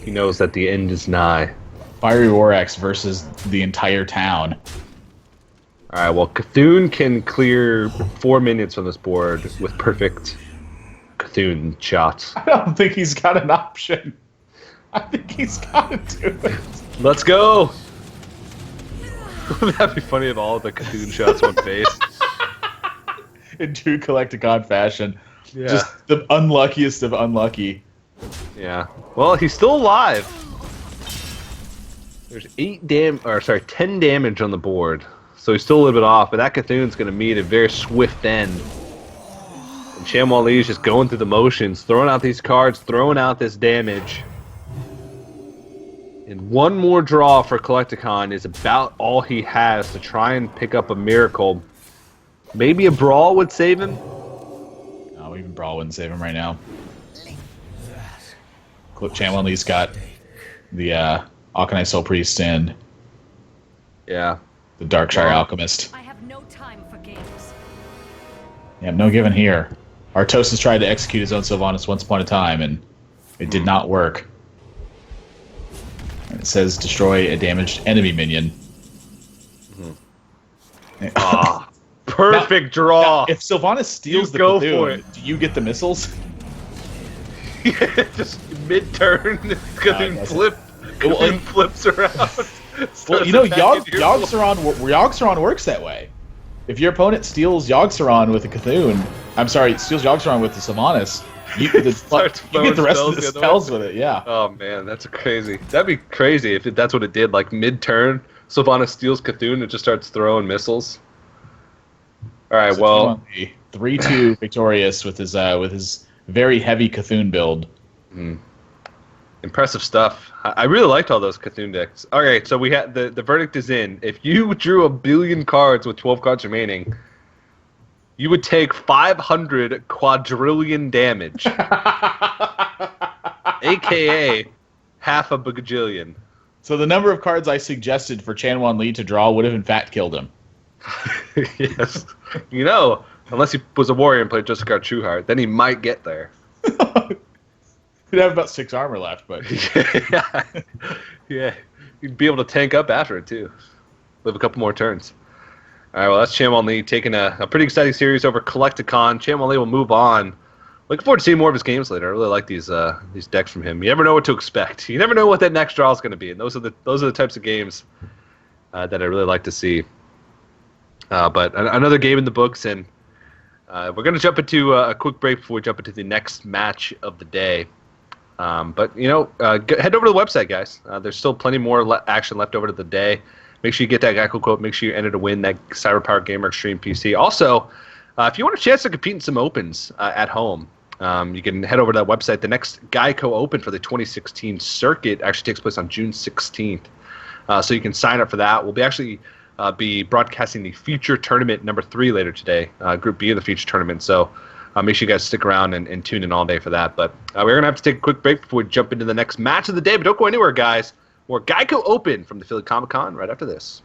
He knows that the end is nigh. Fiery Warax versus the entire town. All right. Well, Cthulhu can clear 4 minions from this board with perfect Cthulhu shots. I don't think he's got an option. I think he's got to do it. Let's go. Wouldn't that be funny if all of the Cthulhu shots went face? In true Collecticon fashion. Yeah. Just the unluckiest of unlucky. Yeah. Well, he's still alive. There's 10 damage on the board. So he's still a little bit off, but that Cthulhu's going to meet a very swift end. And Chanwon Lee is just going through the motions, throwing out these cards, throwing out this damage. And one more draw for Collecticon is about all he has to try and pick up a miracle. Maybe a brawl would save him. No, even Brawl wouldn't save him right now. Chanwon Lee's got the Akanai Soul Priest and Yeah. the Darkshire Alchemist. I have no time for games. Yeah, no given here. Artosis tried to execute his own Sylvanas once upon a time, and it did not work. And it says destroy a damaged enemy minion. Ah, perfect draw. Now, if Sylvanas steals You the go Cthulhu, for it. do you get the missiles? Just mid-turn, Cthulhu doesn't. flips around. Well, starts you know, attacking your board. Yogg-Saron works that way. if your opponent steals Yogg-Saron with a Cthulhu, I'm sorry, steals Yogg-Saron with the Sylvanas, you get the rest of the spells with it. Yeah. Oh man, that's crazy. That'd be crazy if that's what it did. Like mid-turn, Sylvanas steals Cthulhu and just starts throwing missiles. All right, So well, 3-2 victorious with his very heavy Cthulhu build. impressive stuff. I really liked all those Cthulhu decks. All right, so we had the verdict is in. If you drew 1 billion cards with 12 cards remaining, you would take 500 quadrillion damage, aka half a bajillion. So the number of cards I suggested for Chan Wan Lee to draw would have in fact killed him. Yes, unless he was a warrior and played Justicar Trueheart, then he might get there. He'd have about 6 armor left, but yeah, he'd be able to tank up after it too. Live a couple more turns. All right, well, that's Chan Wan Lee taking a pretty exciting series over Collecticon. Chan Wan Lee will move on. Looking forward to seeing more of his games later. I really like these decks from him. You never know what to expect. You never know what that next draw is going to be, and those are the types of games that I really like to see. But another game in the books, and we're going to jump into a quick break before we jump into the next match of the day. But head over to the website, guys. There's still plenty more action left over to the day. Make sure you get that Geico quote. Make sure you enter to win that CyberPower Gamer Extreme PC. Also, if you want a chance to compete in some opens at home, you can head over to that website. The next Geico Open for the 2016 circuit actually takes place on June 16th. So you can sign up for that. We'll be broadcasting the feature tournament number 3 later today, Group B of the feature tournament. So make sure you guys stick around and tune in all day for that. But we're going to have to take a quick break before we jump into the next match of the day. But don't go anywhere, guys. More Geico Open from the Philly Comic-Con right after this.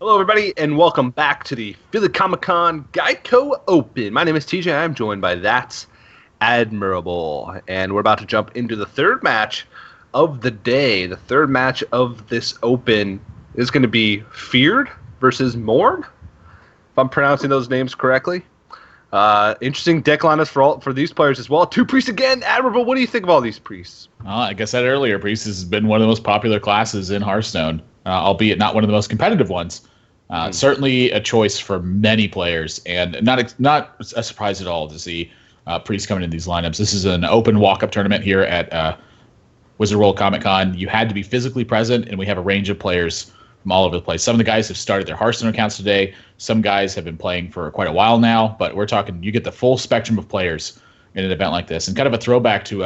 Hello, everybody, and welcome back to the Philly Comic-Con Geico Open. My name is TJ. I'm joined by That's Admirable, and we're about to jump into the third match of the day. The third match of this Open is going to be Feared versus Mourn, if I'm pronouncing those names correctly. Interesting deck lineups for these players as well. Two priests again. Admirable, what do you think of all these priests? Like I said earlier, Priest has been one of the most popular classes in Hearthstone, albeit not one of the most competitive ones. Certainly a choice for many players, and not a surprise at all to see Priest coming in these lineups. This is an open walk-up tournament here at Wizard World Comic-Con. You had to be physically present, and we have a range of players from all over the place. Some of the guys have started their Hearthstone accounts today. Some guys have been playing for quite a while now, but we're talking you get the full spectrum of players in an event like this, and kind of a throwback to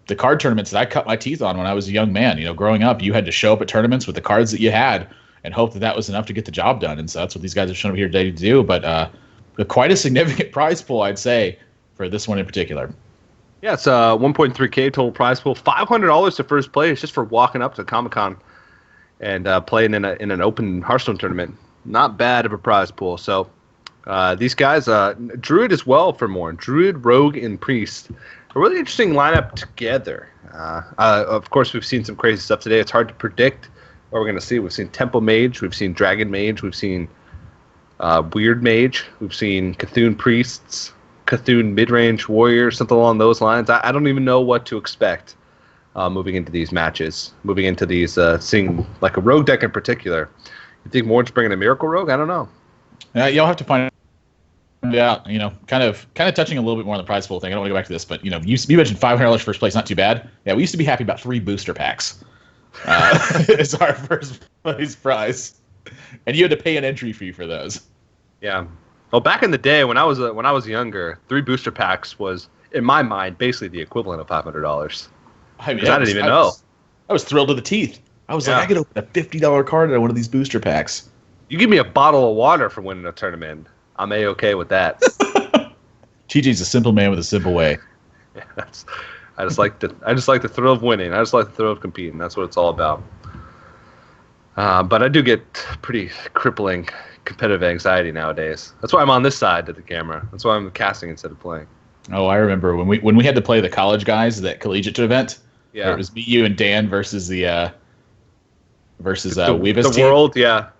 the card tournaments that I cut my teeth on when I was a young man. You know, growing up, you had to show up at tournaments with the cards that you had and hope that was enough to get the job done. And so that's what these guys have shown up here today to do. But quite a significant prize pool, I'd say, for this one in particular. Yeah, it's 1.3K total prize pool. $500 to first place just for walking up to Comic-Con and playing in an open Hearthstone tournament. Not bad of a prize pool. So these guys, Druid as well for more. Druid, Rogue, and Priest. A really interesting lineup together. Of course, we've seen some crazy stuff today. It's hard to predict what we're going to see. We've seen Temple Mage. We've seen Dragon Mage. We've seen Weird Mage. We've seen Cthulhu Priests, Cthulhu Midrange Warrior, something along those lines. I don't even know what to expect moving into these matches, moving into these, seeing like a Rogue deck in particular. You think Morn's bringing a Miracle Rogue? I don't know. You'll have to find out, you know, kind of touching a little bit more on the prize pool thing. I don't want to go back to this, but, you know, you mentioned $500 first place, not too bad. Yeah, we used to be happy about 3 booster packs. It's our first place prize, and you had to pay an entry fee for those. Yeah. Well, back in the day when I was younger, 3 booster packs was, in my mind, basically the equivalent of $500. I mean, I didn't even know. I was thrilled to the teeth. I was like, I could open a $50 card out of one of these booster packs. You give me a bottle of water for winning a tournament, I'm A-okay with that. TJ's a simple man with a simple way. Yeah, I just like the thrill of winning. I just like the thrill of competing. That's what it's all about. But I do get pretty crippling competitive anxiety nowadays. That's why I'm on this side of the camera. That's why I'm casting instead of playing. Oh, I remember when we had to play the college guys, that collegiate event. Yeah, it was me, you, and Dan versus the Weavis the team. World. Yeah,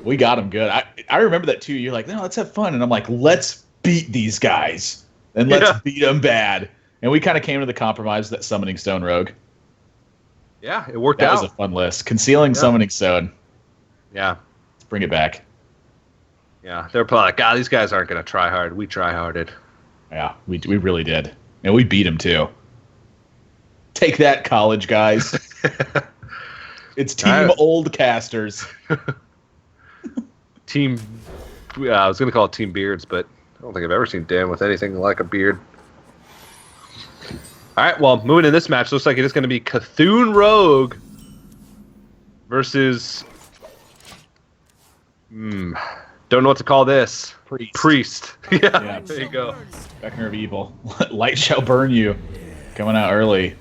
we got them good. I remember that too. You're like, no, let's have fun, and I'm like, let's beat these guys and let's beat them bad. And we kind of came to the compromise that Summoning Stone Rogue. Yeah, it worked out. That was a fun list. Concealing Summoning Stone. Yeah. Let's bring it back. Yeah, they're probably like, God, these guys aren't going to try hard. We try harded. Yeah, we really did. And we beat them too. Take that, college guys. It's Team Old Casters. Team, I was going to call it Team Beards, but I don't think I've ever seen Dan with anything like a beard. All right, well, moving to this match, looks like it is going to be Cthulhu Rogue versus... don't know what to call this. Priest. Yeah, there you go. Beckner of Evil. Light shall burn you. Coming out early.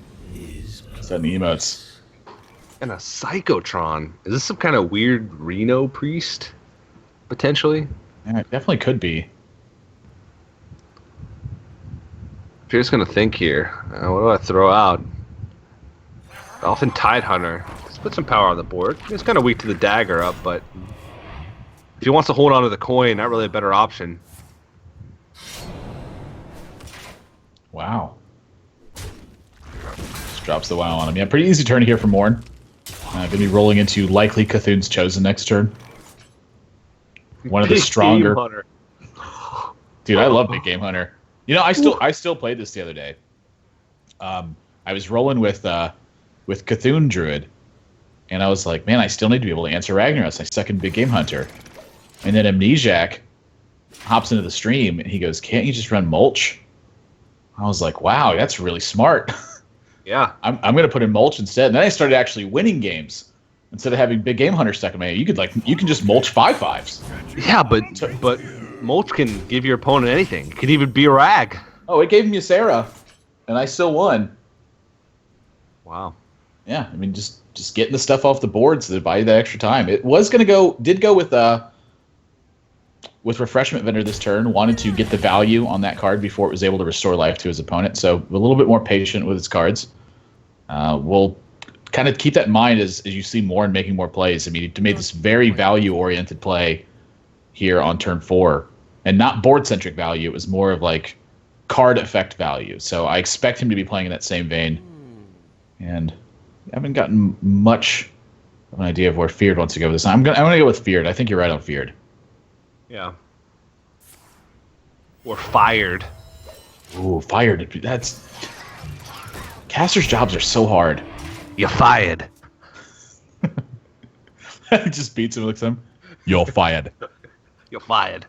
Setting emotes. And a Psychotron. Is this some kind of weird Reno Priest? Potentially? Yeah, it definitely could be. If you're just going to think here, what do I throw out? Elfin Tidehunter. Let's put some power on the board. It's kind of weak to the dagger up, but if he wants to hold on to the coin, not really a better option. Wow. Just drops the WoW on him. Yeah, pretty easy turn here for Morn. Going to be rolling into likely Cthulhu's Chosen next turn. One of the stronger. Dude, I love Big Game Hunter. You know, I still played this the other day. I was rolling with Cthulhu Druid, and I was like, man, I still need to be able to answer Ragnaros. I second Big Game Hunter. And then Amnesiac hops into the stream, and he goes, can't you just run Mulch? I was like, wow, that's really smart. Yeah. I'm going to put in Mulch instead. And then I started actually winning games. Instead of having Big Game Hunter stuck in my hand, you can just Mulch 5/5s. Yeah, but Mulch can give your opponent anything. It could even be a rag. Oh, it gave him Ysera, and I still won. Wow. Yeah, I mean, just just getting the stuff off the board so they buy you that extra time. It was going to go, did go with Refreshment Vendor this turn, wanted to get the value on that card before it was able to restore life to his opponent. So a little bit more patient with its cards. We'll kind of keep that in mind as you see Morn making more plays. I mean, he made this very value-oriented play here on turn 4. And not board-centric value. It was more of like card effect value. So I expect him to be playing in that same vein. And I haven't gotten much of an idea of where Feared wants to go with this. I'm gonna go with Feared. I think you're right on Feared. Yeah. Or Fired. Ooh, Fired. That's... Casters' jobs are so hard. You're fired. He just beats him, looks at him. You're fired. You're fired.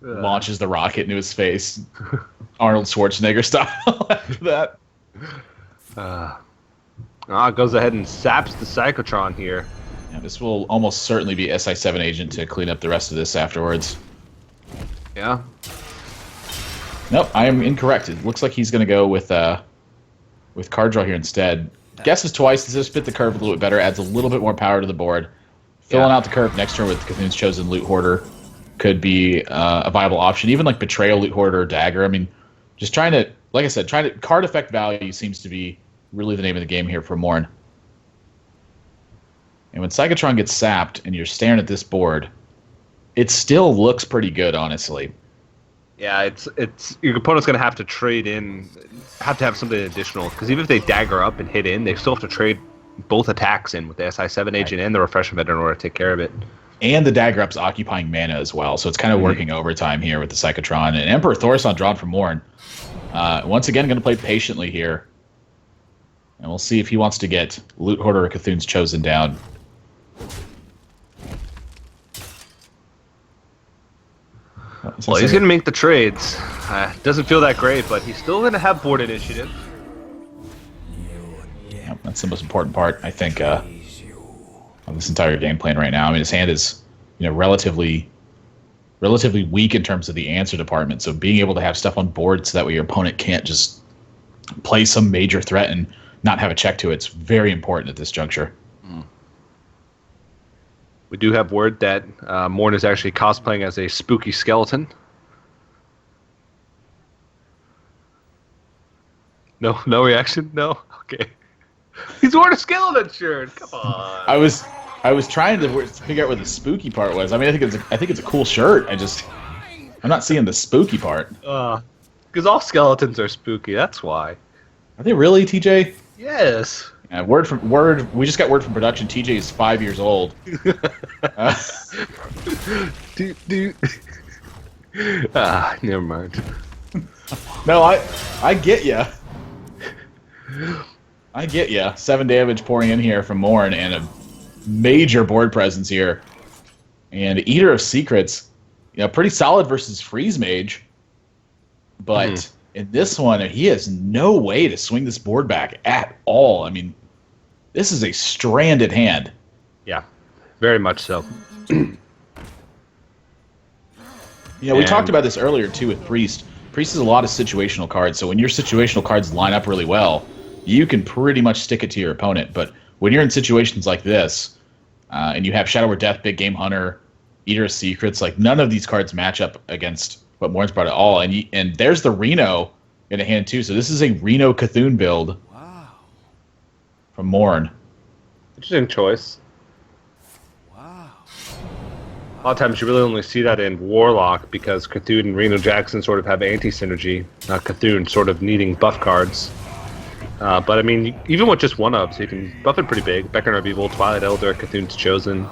Launches the rocket into his face. Arnold Schwarzenegger style after that. Goes ahead and saps the Psychotron here. Yeah, this will almost certainly be SI7 agent to clean up the rest of this afterwards. Yeah. Nope, I am incorrect. It looks like he's going to go with card draw here instead. Guesses twice. Does this fit the curve a little bit better? Adds a little bit more power to the board. Filling out the curve next turn with Cthulhu's Chosen Loot Hoarder could be a viable option. Even like Betrayal, Loot Hoarder, Dagger. I mean, just trying to, like I said, card effect value seems to be really the name of the game here for Morn. And when Psychotron gets sapped and you're staring at this board, it still looks pretty good, honestly. Yeah, it's your opponent's gonna have to trade in, have to have something additional, because even if they dagger up and hit in, they still have to trade both attacks in with the SI7 agent and the Refreshment Vendor in order to take care of it. And the dagger up's occupying mana as well, so it's kind of working overtime here with the Psychotron. And Emperor Thorson drawn from Morn. Once again, going to play patiently here. And we'll see if he wants to get Loot Hoarder or Cthulhu's Chosen down. Well, he's going to make the trades. Doesn't feel that great, but he's still going to have board initiative. Yeah, that's the most important part, I think, of this entire game plan right now. I mean, his hand is, relatively weak in terms of the answer department. So being able to have stuff on board so that way your opponent can't just play some major threat and not have a check to it's very important at this juncture. We do have word that Morn is actually cosplaying as a spooky skeleton. No reaction? No? Okay. He's wearing a skeleton shirt. Come on. I was trying to figure out what the spooky part was. I mean, I think it's a cool shirt. I'm not seeing the spooky part. Because all skeletons are spooky. That's why. Are they really, TJ? Yes. We just got word from production. TJ is 5 years old. Never mind. No, I get ya. I get ya. 7 damage pouring in here from Morn and a major board presence here. And Eater of Secrets, pretty solid versus Freeze Mage. But in this one, he has no way to swing this board back at all. I mean, this is a stranded hand. Yeah, very much so. We talked about this earlier, too, with Priest. Priest is a lot of situational cards, so when your situational cards line up really well, you can pretty much stick it to your opponent. But when you're in situations like this, and you have Shadow or Death, Big Game Hunter, Eater of Secrets, like none of these cards match up against what Morn's brought at all. And there's the Reno in a hand, too. So this is a Reno Cthulhu build. Wow. From Morn. Interesting choice. Wow. A lot of times you really only see that in Warlock because Cthulhu and Reno Jackson sort of have anti-synergy. Cthulhu sort of needing buff cards. But I mean, even with just one of, so you can buff it pretty big. Beckoner of Evil, Twilight Elder, Cthulhu's Chosen.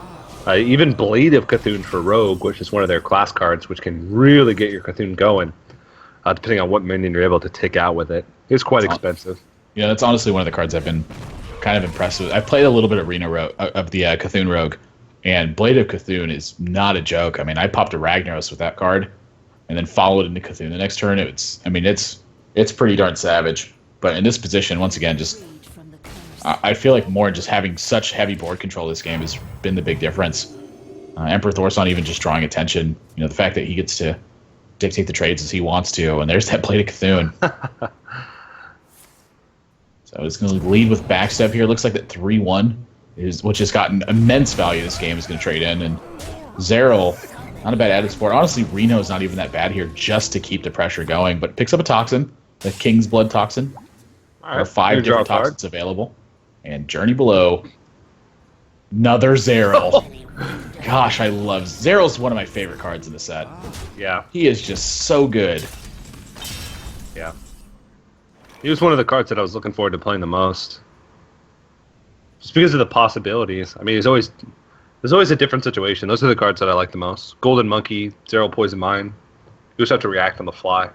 Even Blade of Cthulhu for Rogue, which is one of their class cards, which can really get your Cthulhu going, depending on what minion you're able to take out with it. It's quite expensive. Yeah, that's honestly one of the cards I've been kind of impressed with. I played a little bit of Reno Rogue, of the Cthulhu Rogue, and Blade of Cthulhu is not a joke. I mean, I popped a Ragnaros with that card, and then followed into Cthulhu. The next turn, it's pretty darn savage. But in this position, once again, I feel like more just having such heavy board control this game has been the big difference. Emperor Thorson even just drawing attention. The fact that he gets to dictate the trades as he wants to, and there's that Blade of Cthulhu. So it's going to lead with backstep here. Looks like that 3-1 which has gotten immense value this game, is going to trade in. And Zeril, not a bad added support. Honestly, Reno's not even that bad here just to keep the pressure going, but picks up a toxin, the King's Blood toxin. There are 5 different toxins available. And Journey Below, another Zeril. Gosh, I love Zeril's one of my favorite cards in the set. Yeah. He is just so good. Yeah. He was one of the cards that I was looking forward to playing the most. Just because of the possibilities. I mean, there's always a different situation. Those are the cards that I like the most. Golden Monkey, Zero Poison Mine. You just have to react on the fly.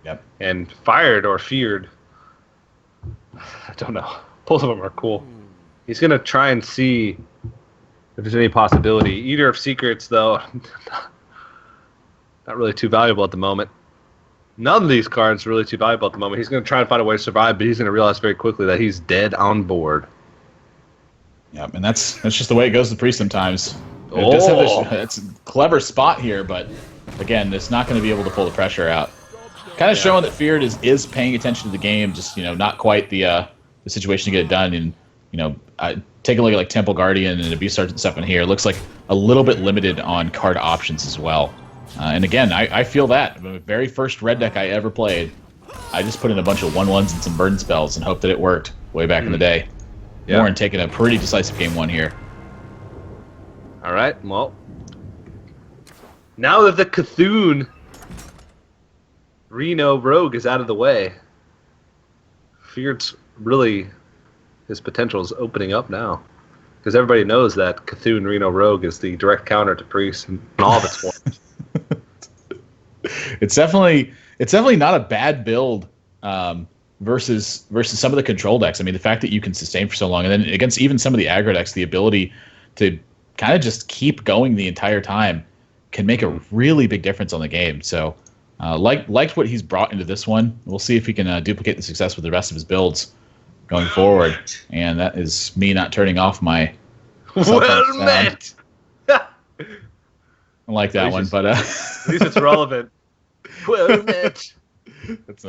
Yep. And Fired or Feared, I don't know. Both of them are cool. He's going to try and see if there's any possibility. Eater of Secrets, though, not really too valuable at the moment. None of these cards are really too valuable at the moment. He's going to try and find a way to survive, but he's going to realize very quickly that he's dead on board. Yep, and that's just the way it goes to Priest sometimes. It does have it's a clever spot here, but again, it's not going to be able to pull the pressure out. Kind of showing that Feared is paying attention to the game, just not quite the situation to get it done. And take a look at like Temple Guardian and Abuse Sergeant stuff in here. It looks like a little bit limited on card options as well. And again, I feel that. The very first red deck I ever played, I just put in a bunch of 1/1s and some burn spells and hoped that it worked way back in the day. Yeah. Warren taking a pretty decisive game 1 here. All right, well, now that the Cthulhu Reno Rogue is out of the way, Feared's really, his potential is opening up now. Because everybody knows that Cthulhu Reno Rogue is the direct counter to Priest in all of its forms. It's definitely not a bad build versus some of the control decks. I mean, the fact that you can sustain for so long, and then against even some of the aggro decks, the ability to kind of just keep going the entire time can make a really big difference on the game. So, liked what he's brought into this one. We'll see if he can duplicate the success with the rest of his builds going forward. And that is me not turning off my. Well met. I like that one, but at least it's relevant. Well met. It's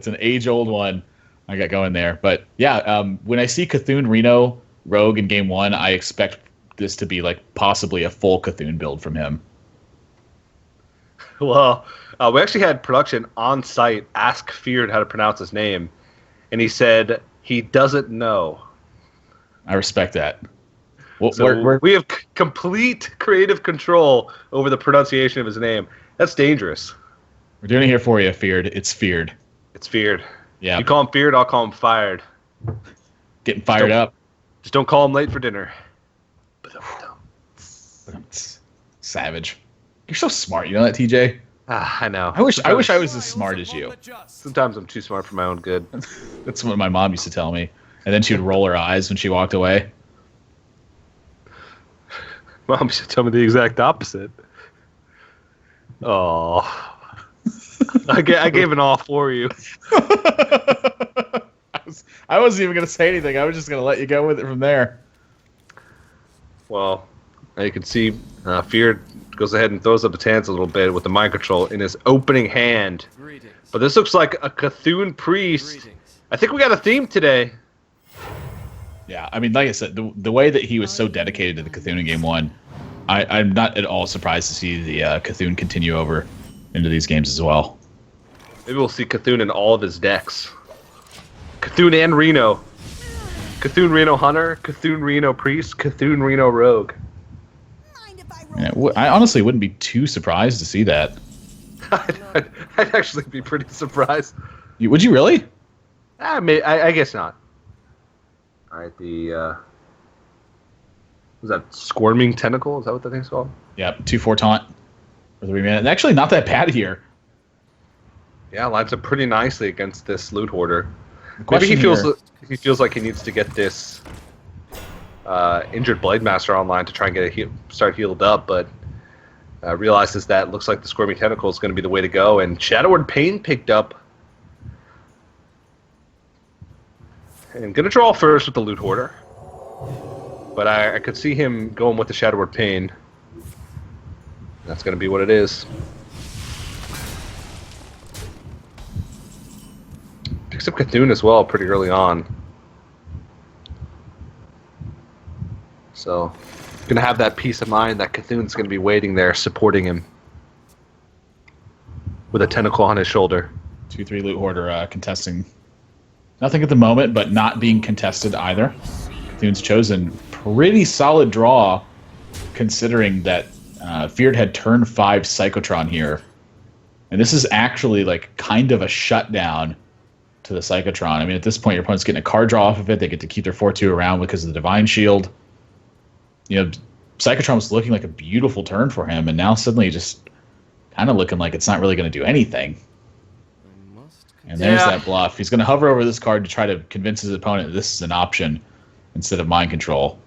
an age-old one I got going there. But yeah, when I see Cthulhu Reno Rogue in game 1, I expect this to be like possibly a full Cthulhu build from him. Well, we actually had production on site ask Feared how to pronounce his name, and he said he doesn't know. I respect that. Well, so we have complete creative control over the pronunciation of his name. That's dangerous. We're doing it here for you, Feared. It's Feared. It's Feared. Yeah. You call him Feared, I'll call him Fired. Getting fired up. Just don't call him late for dinner. Savage. You're so smart. You know that, TJ? I know. I wish I was as smart as you. Sometimes I'm too smart for my own good. That's what my mom used to tell me. And then she would roll her eyes when she walked away. Mom used to tell me the exact opposite. Oh. I gave an all for you. I wasn't even going to say anything. I was just going to let you go with it from there. Well, you can see Feared goes ahead and throws up his hands a little bit with the mind control in his opening hand. Greetings. But this looks like a Cthulhu Priest. Greetings. I think we got a theme today. Yeah, I mean, like I said, the way that he was so dedicated to the Cthulhu in game 1, I'm not at all surprised to see the Cthulhu continue over into these games as well. Maybe we'll see Cthulhu in all of his decks. Cthulhu and Reno. Cthulhu Reno Hunter, Cthulhu Reno Priest, Cthulhu Reno Rogue. Yeah, I honestly wouldn't be too surprised to see that. I'd actually be pretty surprised. Would you really? I guess not. All right, was that Squirming Tentacle? Is that what the thing's called? Yeah, 2/4 taunt for 3 minutes. Actually, not that bad here. Yeah, lines up pretty nicely against this Loot Hoarder. Maybe he feels like he needs to get this injured Blade Master online to try and get start healed up, but realizes that looks like the Squirming Tentacle is going to be the way to go. And Shadowward Pain picked up. And going to draw first with the Loot Hoarder. But I could see him going with the Shadowward Pain. That's going to be what it is. Picks up Cthulhu as well pretty early on. So, gonna have that peace of mind that Cthulhu's gonna be waiting there, supporting him with a tentacle on his shoulder. 2-3 Loot Hoarder contesting. Nothing at the moment, but not being contested either. Cthulhu's chosen. Pretty solid draw, considering that Feared had turn 5 Psychotron here. And this is actually like kind of a shutdown to the Psychotron. I mean, at this point, your opponent's getting a card draw off of it. They get to keep their 4-2 around because of the Divine Shield. You know, Psychotron was looking like a beautiful turn for him, and now suddenly just kind of looking like it's not really going to do anything. And there's that bluff. He's going to hover over this card to try to convince his opponent that this is an option instead of mind control.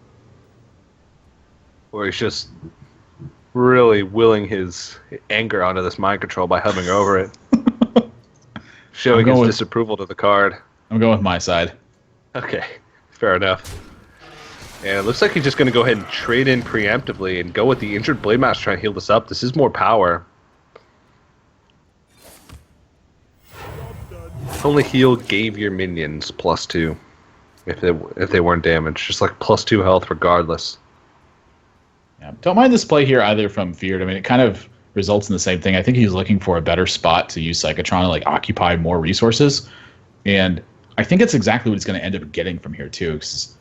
Or he's just really willing his anger onto this mind control by hovering over it. Showing his disapproval to the card. I'm going with my side. Okay, fair enough. And it looks like he's just going to go ahead and trade in preemptively and go with the injured Blade Master trying to heal this up. This is more power. Only heal gave your minions +2 if they weren't damaged. Just like +2 health regardless. Yeah, don't mind this play here either from Feared. I mean, it kind of results in the same thing. I think he's looking for a better spot to use Psychotron to like occupy more resources, and I think it's exactly what he's going to end up getting from here too. Because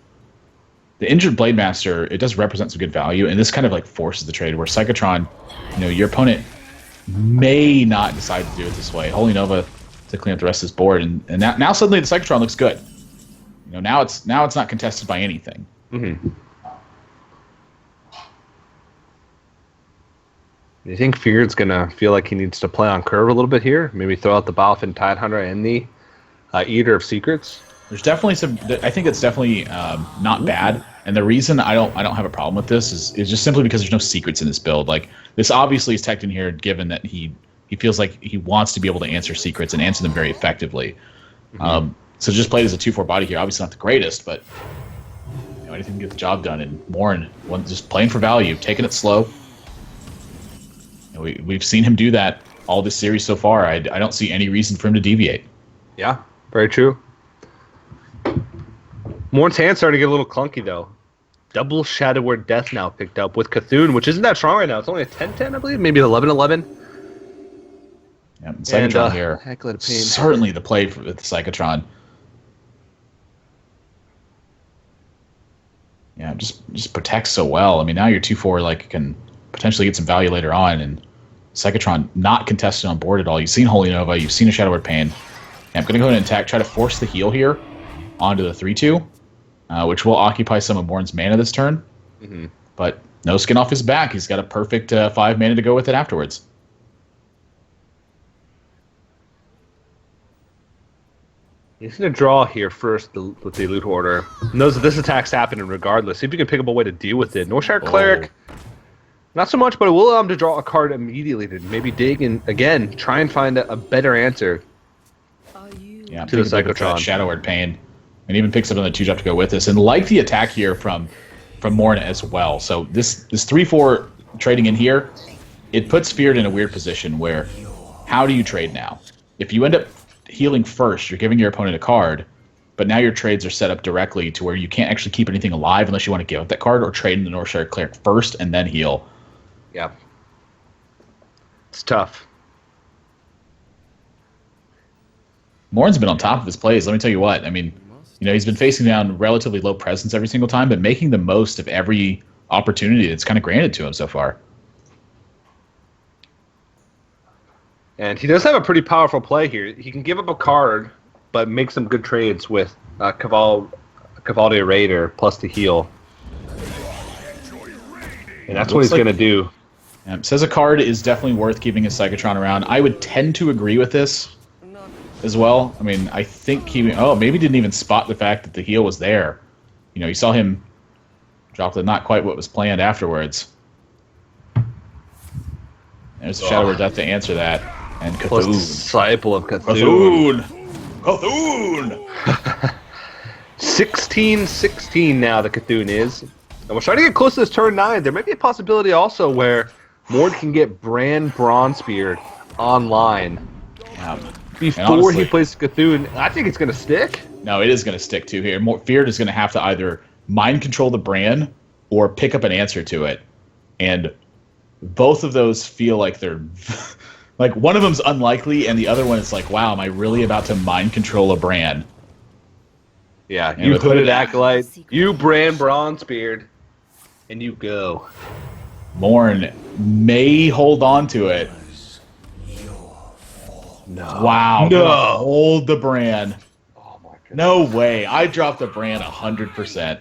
the injured Blade Master, it does represent some good value, and this kind of like forces the trade where Psychotron, you know, your opponent may not decide to do it this way. Holy Nova to clean up the rest of his board, and now suddenly the Psychotron looks good. You know, now it's not contested by anything. Mm-hmm. Do you think Feared's gonna feel like he needs to play on curve a little bit here? Maybe throw out the Balefin Tidehunter and the Eater of Secrets? There's definitely some. I think it's definitely not bad, and the reason I don't have a problem with this is just simply because there's no secrets in this build. Like this obviously is teched in here, given that he feels like he wants to be able to answer secrets and answer them very effectively. Mm-hmm. So just played as a 2/4 body here. Obviously not the greatest, but you know, anything to get the job done. And Morin, just playing for value, taking it slow. You know, we've seen him do that all this series so far. I don't see any reason for him to deviate. Yeah, very true. Morin's hand's starting to get a little clunky, though. Double Shadow Word Death now picked up with Cthulhu, which isn't that strong right now. It's only a 10-10, I believe. Maybe 11-11. Yeah, Psychotron here. Certainly the play for the Psychotron. Yeah, just protects so well. I mean, now your 2/4 like can potentially get some value later on, and Psychotron not contested on board at all. You've seen Holy Nova, you've seen a Shadow Word Pain. Yeah, I'm going to go ahead and attack, try to force the heal here onto the 3/2, which will occupy some of Morin's mana this turn. Mm-hmm. But no skin off his back. He's got a perfect 5 mana to go with it afterwards. He's going to draw here first with the Loot Hoarder. Knows that this attack's happening regardless. See if you can pick up a way to deal with it. Northshire Cleric, not so much, but it will allow him to draw a card immediately to maybe dig and, again, try and find a better answer to the Psychotron. Shadow Word Pain. And even picks up another 2-drop to go with this. And like the attack here from Morin as well. So this 3/4 trading in here, it puts Feared in a weird position where how do you trade now? If you end up healing first, you're giving your opponent a card, but now your trades are set up directly to where you can't actually keep anything alive unless you want to give up that card or trade in the Northshire Cleric first and then heal. Yeah. It's tough. Morin's been on top of his plays. Let me tell you what. I mean, you know, he's been facing down relatively low presence every single time, but making the most of every opportunity that's kind of granted to him so far. And he does have a pretty powerful play here. He can give up a card, but make some good trades with Cavalde Raider plus the heal. And that's what he's going to do. Says a card is definitely worth keeping his Psychotron around. I would tend to agree with this as well. I mean, I think he maybe didn't even spot the fact that the heal was there. You know, you saw him drop the not quite what was planned afterwards. There's a Shadow Word Death to answer that. And Cthulhu. Disciple of Cthulhu. Cthulhu! 16-16 now the Cthulhu is. And we're trying to get close to this turn 9. There might be a possibility also where Mord can get Brand Bronzebeard online. Before he plays Cthulhu. I think it's going to stick. No, it is going to stick too here. Feared is going to have to either mind control the Bran or pick up an answer to it. And both of those feel like they're like one of them's unlikely, and the other one is like, wow, am I really about to mind control a Bran? Yeah, And you with hooded Hooded acolyte, you Bran Bronzebeard, and you go. Morn may hold on to it. No. Wow. No. Hold the Bran. Oh my goodness. No way. I dropped the Bran 100%.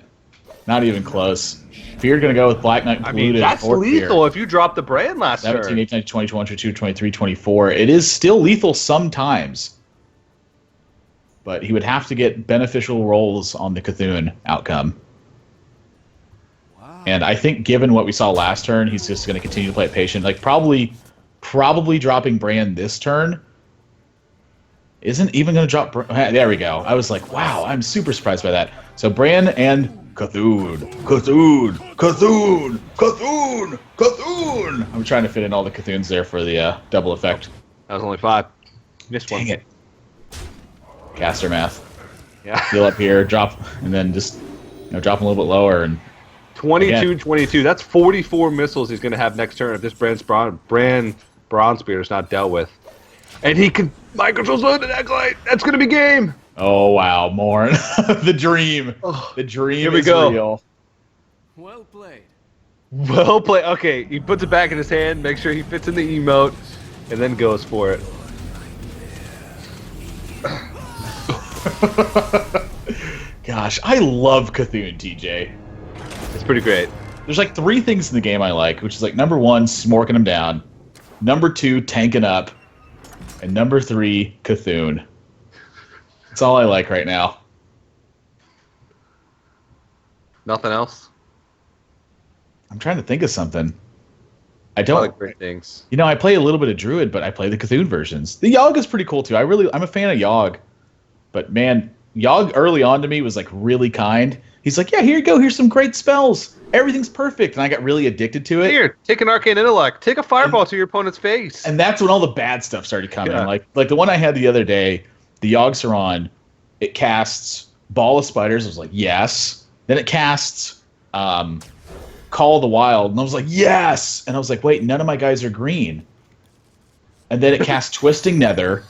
Not even close. Fear going to go with Black Knight I mean, included. that's or lethal Fear. if you drop the Bran last 17, turn. 18, 19, 20, 21, 22, 23, 24. It is still lethal sometimes. But he would have to get beneficial rolls on the Cthulhu outcome. Wow. And I think given what we saw last turn, he's just going to continue to play it patient. Like probably dropping Bran this turn isn't even going to drop. There we go. I was like, wow, I'm super surprised by that. So Bran and Cthulhu. I'm trying to fit in all the Cthuns there for the double effect. That was only 5. Missed one. Dang it. Caster math. Yeah. Heal up here, drop, and then just drop him a little bit lower. And 22. That's 44 missiles he's going to have next turn if this Bran Bronzebeard is not dealt with. And he can mind controls Hooded acolyte. That's going to be game. Oh wow, Morn. The dream. The dream Here we is go. real. Well played. Well played. Okay, he puts it back in his hand, makes sure he fits in the emote, and then goes for it. Gosh, I love Cthulhu, TJ. It's pretty great. There's like 3 things in the game I like, which is like number 1, smorking him down, number 2, tanking up, and number 3, Cthulhu. That's all I like right now. Nothing else? I'm trying to think of something. I A lot don't. of great things. You know, I play a little bit of Druid, but I play the Cthulhu versions. The Yogg is pretty cool too. I'm a fan of Yogg, but man, Yogg early on to me was like really kind. He's like, yeah, here you go. Here's some great spells. Everything's perfect, and I got really addicted to it. Here, take an Arcane Intellect. Take a Fireball to your opponent's face. And that's when all the bad stuff started coming. Yeah. Like the one I had the other day, the Yogg Saron, it casts Ball of Spiders. I was like, yes. Then it casts Call of the Wild, and I was like, yes. And I was like, wait, none of my guys are green. And then it casts Twisting Nether,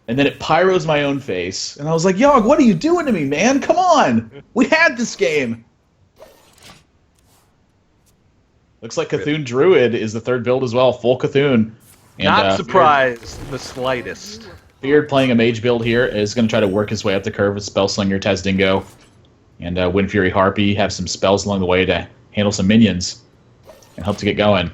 and then it pyros my own face. And I was like, Yogg, what are you doing to me, man? Come on. We had this game. Looks like Cthulhu Druid is the third build as well, full Cthulhu. And, Not surprised the slightest. Feared playing a mage build here is going to try to work his way up the curve with Spellslinger, Tazdingo, and Wind Fury Harpy. Have some spells along the way to handle some minions and help to get going.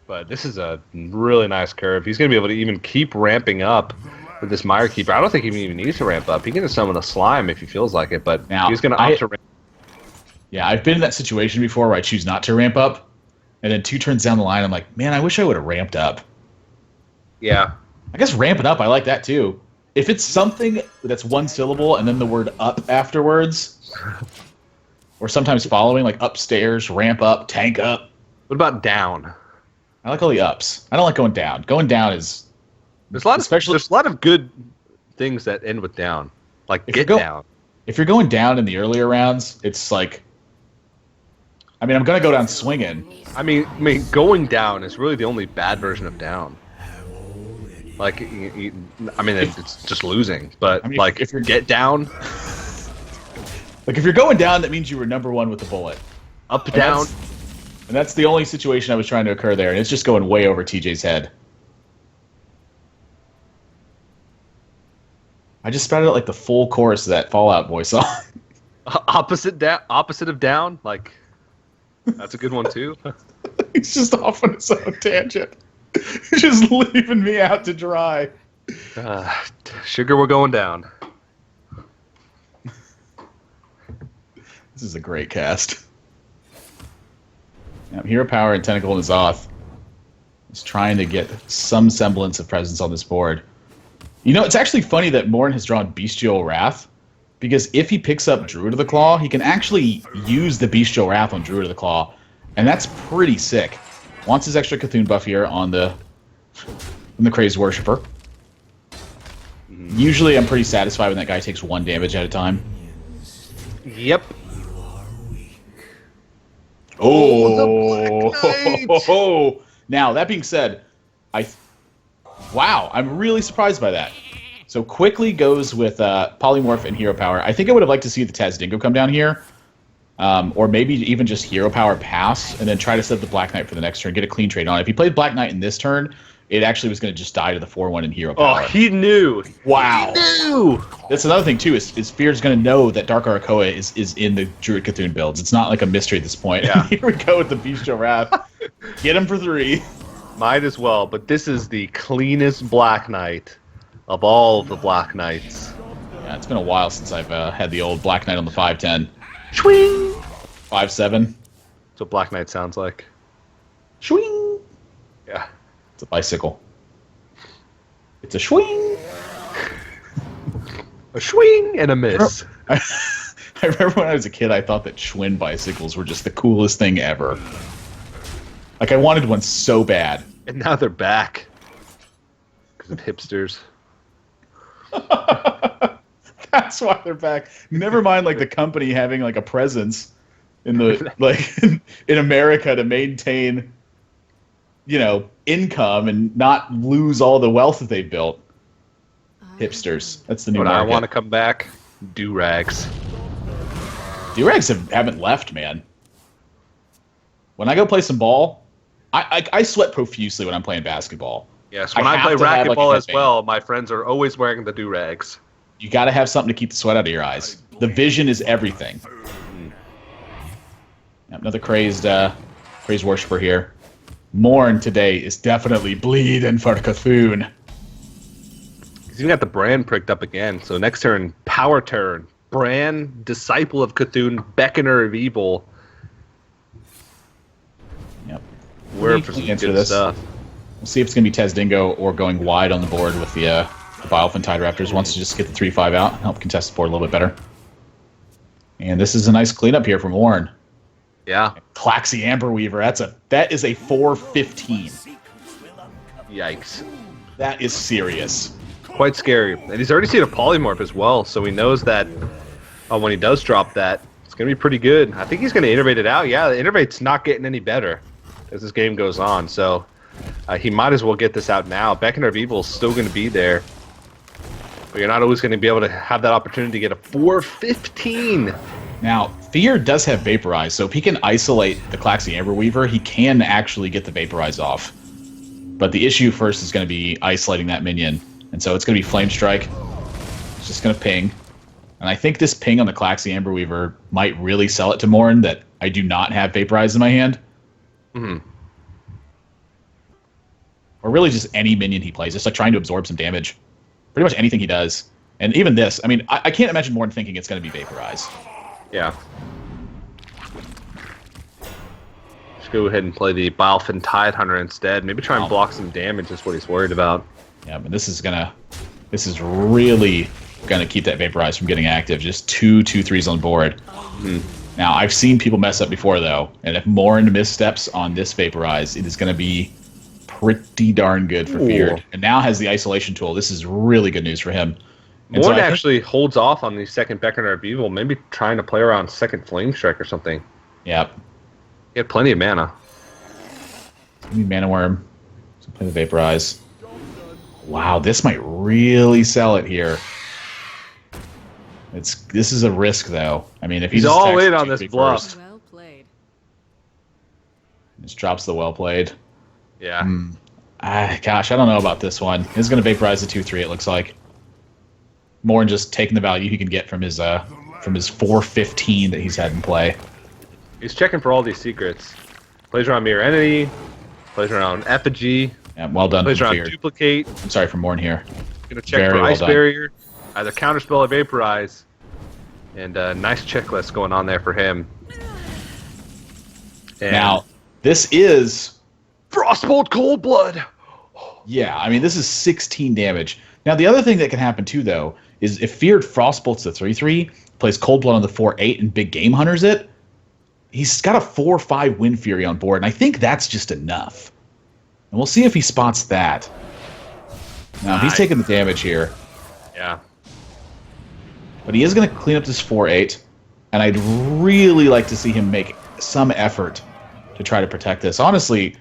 But this is a really nice curve. He's going to be able to even keep ramping up with this Mire Keeper. I don't think he even needs to ramp up. He can just summon a slime if he feels like it, but Now, he's going to opt to ramp. Yeah, I've been in that situation before where I choose not to ramp up, and then 2 turns down the line, I'm like, man, I wish I would have ramped up. Yeah. I guess ramping up, I like that too. If it's something that's one syllable and then the word up afterwards, or sometimes following, like upstairs, ramp up, tank up. What about down? I like all the ups. I don't like going down. Going down is There's a lot Especially- there's a lot of good things that end with down. Like If get you go- down. if you're going down in the earlier rounds, it's like, I mean, I'm gonna go down swinging. I mean, going down is really the only bad version of down. Like, I mean, it's just losing. But I mean, like, if you're- get down, Like if you're going down, that means you were number 1 with the bullet. up, And down. And that's the only situation I was trying to occur there, and it's just going way over TJ's head. I just spouted out like the full chorus of that Fallout Boy song. Opposite of down. Like, that's a good one too. He's just off on his own tangent. He's just leaving me out to dry. Sugar, we're going down. This is a great cast. Now, Hero Power and Tentacle and Zoth is trying to get some semblance of presence on this board. You know, it's actually funny that Morn has drawn Bestial Wrath, because if he picks up Druid of the Claw, he can actually use the Bestial Wrath on Druid of the Claw, and that's pretty sick. Wants his extra Cthulhu buff here on the Crazed Worshipper. Usually I'm pretty satisfied when that guy takes 1 damage at a time. Yep. Oh, the Black Knight! Now, that being said, wow, I'm really surprised by that. So quickly goes with Polymorph and Hero Power. I think I would have liked to see the Tazdingo come down here. Or maybe even just Hero Power pass, and then try to set the Black Knight for the next turn, get a clean trade on it. If he played Black Knight in this turn, it actually was going to just die to the 4-1 in Hero Power. Oh, he knew. Wow. He knew. That's another thing, too, is Fear's going to know that Dark Arakoa is in the Druid Cthulhu builds. It's not like a mystery at this point. Yeah. Here we go with the Bestial Wrath. Get him for 3. Might as well, but this is the cleanest Black Knight of all of the Black Knights. Yeah, it's been a while since I've had the old Black Knight on the 5-10. Swing! 5-7. That's what Black Knight sounds like. Swing! Yeah. It's a bicycle. It's a swing! A swing and a miss. I remember when I was a kid, I thought that Schwinn bicycles were just the coolest thing ever. Like, I wanted one so bad. And now they're back. Because of hipsters. That's why they're back. Never mind, like, the company having, like, a presence in the, like, in America to maintain, you know, income and not lose all the wealth that they've built. Hipsters. That's the new When I market. want to come back, do-rags. Do-rags haven't left, man. When I go play some ball, I sweat profusely when I'm playing basketball. Yes, when I I play have to have, like, racquetball a as headband. well, my friends are always wearing the do-rags. You got to have something to keep the sweat out of your eyes. The vision is everything. Another crazed worshiper here. Morn today is definitely bleeding for Cthulhu. He's even got the Bran pricked up again. So next turn, power turn. Bran, Disciple of Cthulhu, Beckoner of Evil. Yep. We're for some Answer good this. stuff. We'll see if it's going to be Tazdingo or going wide on the board with the Bilefen Tide Raptors. Wants to just get the 3-5 out and help contest the board a little bit better. And this is a nice cleanup here from Warren. Yeah. Claxy Amberweaver. That is a 4-15. Yikes. That is serious. Quite scary. And he's already seen a polymorph as well, so he knows that when he does drop that, it's going to be pretty good. I think he's going to innervate it out. Yeah, the innervate's not getting any better as this game goes on, so he might as well get this out now. Beckoner of Evil is still going to be there, but you're not always going to be able to have that opportunity to get a 4-15. Now, Fear does have Vaporize, so if he can isolate the Claxy Amberweaver, he can actually get the Vaporize off. But the issue first is going to be isolating that minion. And so it's going to be Flame Strike. It's just going to ping. And I think this ping on the Claxy Amberweaver might really sell it to Morn that I do not have Vaporize in my hand. Mm-hmm. Or really just any minion he plays, just like trying to absorb some damage. Pretty much anything he does. And even this, I mean, I can't imagine Morn thinking it's going to be Vaporize. Yeah. Just go ahead and play the Bilefen Tide Hunter instead. Maybe try and block some damage is what he's worried about. Yeah, but this is really gonna keep that Vaporize from getting active. Just 2/2/3s on board. Mm-hmm. Now I've seen people mess up before though, and if Morn missteps on this Vaporize, it is gonna be pretty darn good for Feared. And now has the isolation tool. This is really good news for him. And Morn so actually holds off on the second Beckoner of Evil, maybe trying to play around second Flame Strike or something. Yep. He had plenty of mana. Mana Worm. So play the Vaporize. Wow, this might really sell it here. This is a risk though. I mean, if He's just all attacks in the on 2/3 this bluff. first, Well played. just drops the well played. Yeah. Gosh, I don't know about this one. He's going to Vaporize the 2/3. It looks like. More than just taking the value he can get from his 4-15 that he's had in play. He's checking for all these secrets. Plays around Mirror Entity. Plays around Effigy. Yeah, well done. Plays from around Fear. Duplicate. I'm sorry for Morn here. Gonna check Very for well Ice done. Barrier. Either Counterspell or Vaporize. And nice checklist going on there for him. And Now, this is... Frostbolt Cold Blood. Yeah, I mean, this is 16 damage. Now, the other thing that can happen, too, though, is if Feared Frostbolt's the 3/3, plays Cold Blood on the 4/8, and Big Game Hunters it, he's got a 4/5 Wind Fury on board, and I think that's just enough. And we'll see if he spots that. Now, he's taking the damage here, Yeah. but he is going to clean up this 4/8, and I'd really like to see him make some effort to try to protect this. Honestly,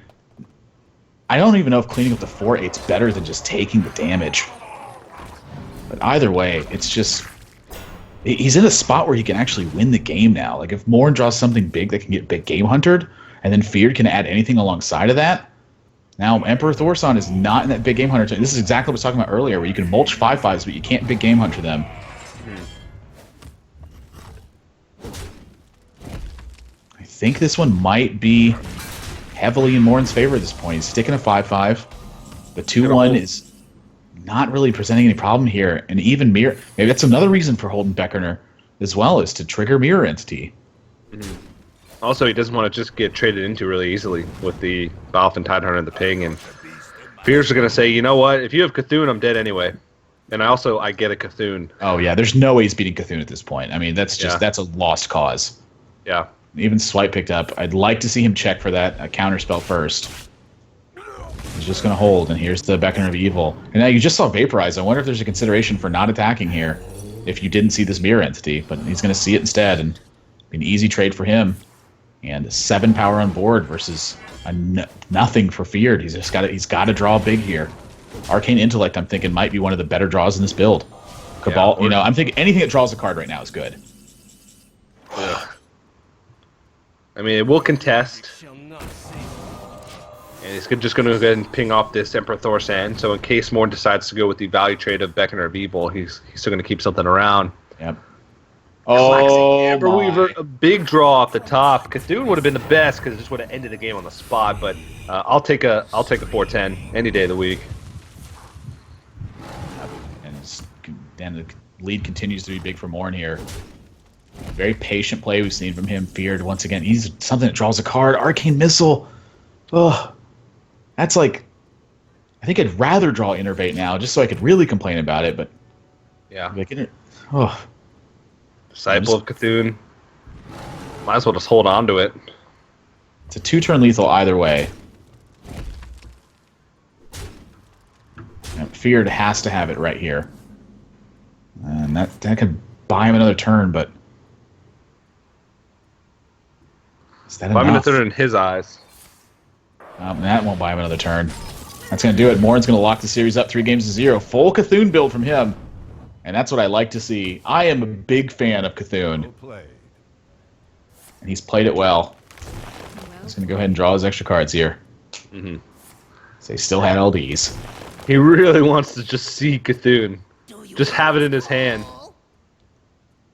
I don't even know if cleaning up the 4-8's better than just taking the damage. But either way, it's just... He's in a spot where he can actually win the game now. Like, if Morn draws something big that can get big game huntered, and then Feared can add anything alongside of that, now Emperor Thorson is not in that big game hunter. This is exactly what I was talking about earlier, where you can mulch 5/5s, but you can't big game hunter them. I think this one might be heavily in Morn's favor at this point. He's sticking a 5/5. The 2/1 is not really presenting any problem here. And even Mirror, maybe that's another reason for holding Beckerner as well, is to trigger Mirror Entity. Also, he doesn't want to just get traded into really easily with the Balf and Tidehunter and the Ping. And Fears are going to say, you know what? If you have Cthulhu, I'm dead anyway. And I get a Cthulhu. Oh, yeah. There's no way he's beating Cthulhu at this point. I mean, that's a lost cause. Yeah. Even Swipe picked up. I'd like to see him check for that counterspell first. He's just going to hold, and here's the Beckoner of Evil. And now you just saw Vaporize. I wonder if there's a consideration for not attacking here if you didn't see this Mirror Entity, but he's going to see it instead, and be an easy trade for him. And 7 power on board versus nothing for Feared. He's got to draw big here. Arcane Intellect, I'm thinking, might be one of the better draws in this build. Cabal, I'm thinking anything that draws a card right now is good. Yeah. I mean, it will contest. And he's just going to go ahead and ping off this Emperor Thorsan. So in case Morn decides to go with the value trade of Beckoner of Evil, he's still going to keep something around. Yep. Oh, Amber Weaver, a big draw off the top. Cthulhu would have been the best because it just would have ended the game on the spot. But I'll take a 410 any day of the week. And the lead continues to be big for Morn here. Very patient play we've seen from him. Feared once again. He's something that draws a card. Arcane Missile. Oh, that's like. I think I'd rather draw Innervate now, just so I could really complain about it. But yeah, Disciple of Cthulhu. Might as well just hold on to it. It's a 2-turn lethal either way. And Feared has to have it right here. And that could buy him another turn, but is that enough? 5 minutes in his eyes. That won't buy him another turn. That's going to do it. Morn's going to lock the series up 3-0. Full Cthulhu build from him. And that's what I like to see. I am a big fan of Cthulhu. And he's played it well. He's going to go ahead and draw his extra cards here. Mm-hmm. So he still had LDs. He really wants to just see Cthulhu. Just have it in his hand.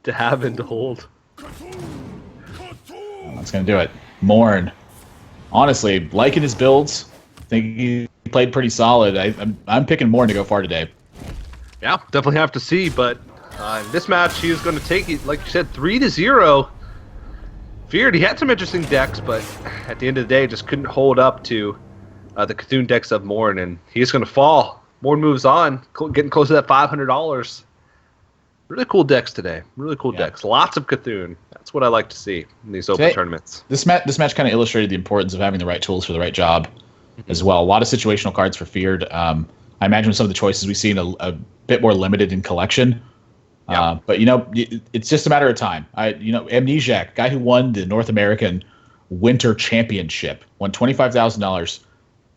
To have and to hold. That's going to do it. Morn. Honestly, liking his builds. I think he played pretty solid. I'm picking Morn to go far today. Yeah, definitely have to see, but in this match, he was going to take, like you said, 3-0. Feared he had some interesting decks, but at the end of the day, just couldn't hold up to the Cthulhu decks of Morn, and he's going to fall. Morn moves on, getting close to that $500. Really cool decks today. Really cool decks. Lots of Cthulhu. That's what I like to see in these open tournaments. This match kind of illustrated the importance of having the right tools for the right job as well. A lot of situational cards for Feared. I imagine some of the choices we've seen a bit more limited in collection. Yeah. But, it's just a matter of time. Amnesiac, guy who won the North American Winter Championship, won $25,000.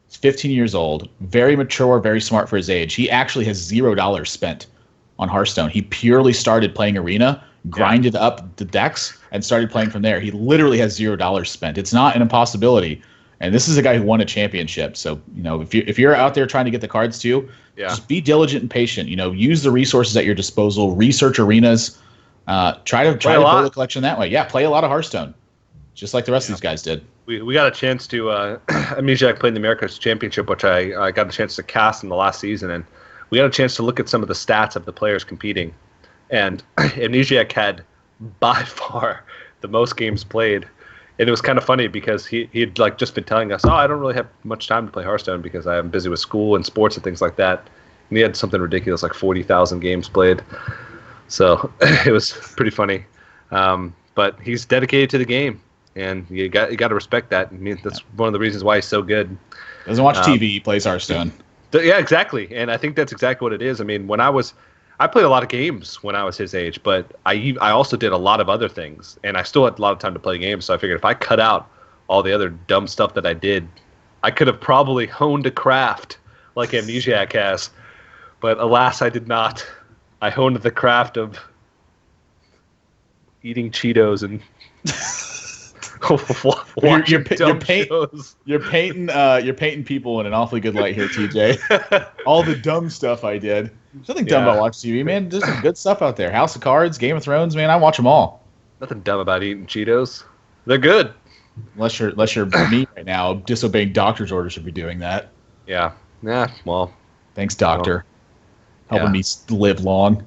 He's 15 years old, very mature, very smart for his age. He actually has $0 spent on Hearthstone. He purely started playing Arena, grinded up the decks, and started playing from there. He literally has $0 spent. It's not an impossibility. And this is a guy who won a championship. So, if you're out there trying to get the cards too, just be diligent and patient. Use the resources at your disposal. Research arenas. Try to build a collection that way. Yeah, play a lot of Hearthstone, just like the rest of these guys did. We got a chance to Amnesiac played in the America's Championship, which I got a chance to cast in the last season, and we got a chance to look at some of the stats of the players competing. And Amnesiac had by far the most games played. And it was kind of funny because he'd just been telling us, I don't really have much time to play Hearthstone because I'm busy with school and sports and things like that. And he had something ridiculous, like 40,000 games played. So it was pretty funny. But he's dedicated to the game, and you got to respect that. I mean, that's one of the reasons why he's so good. Doesn't watch TV, he plays Hearthstone. Yeah, exactly. And I think that's exactly what it is. I mean, I played a lot of games when I was his age, but I also did a lot of other things, and I still had a lot of time to play games. So I figured if I cut out all the other dumb stuff that I did. I could have probably honed a craft like Amnesiac has, but alas, I did not. I honed the craft of eating Cheetos and you're painting people in an awfully good light here, TJ. All the dumb stuff I did. There's nothing dumb about watching TV, man. There's some good stuff out there. House of Cards, Game of Thrones, man. I watch them all. Nothing dumb about eating Cheetos. They're good. Unless you're me right now, disobeying doctor's orders should be doing that. Yeah. Yeah. Well. Thanks, doctor. Helping me live long.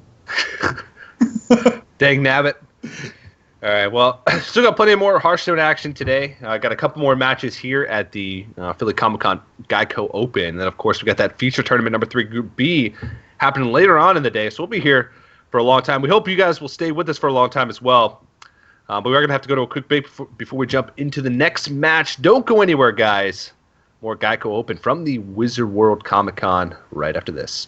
Dang nabbit. All right, well, still got plenty more Hearthstone action today. I got a couple more matches here at the Philly Comic-Con Geico Open. And then, of course, we got that feature tournament number 3, Group B, happening later on in the day. So we'll be here for a long time. We hope you guys will stay with us for a long time as well. But we are going to have to go to a quick break before we jump into the next match. Don't go anywhere, guys. More Geico Open from the Wizard World Comic-Con right after this.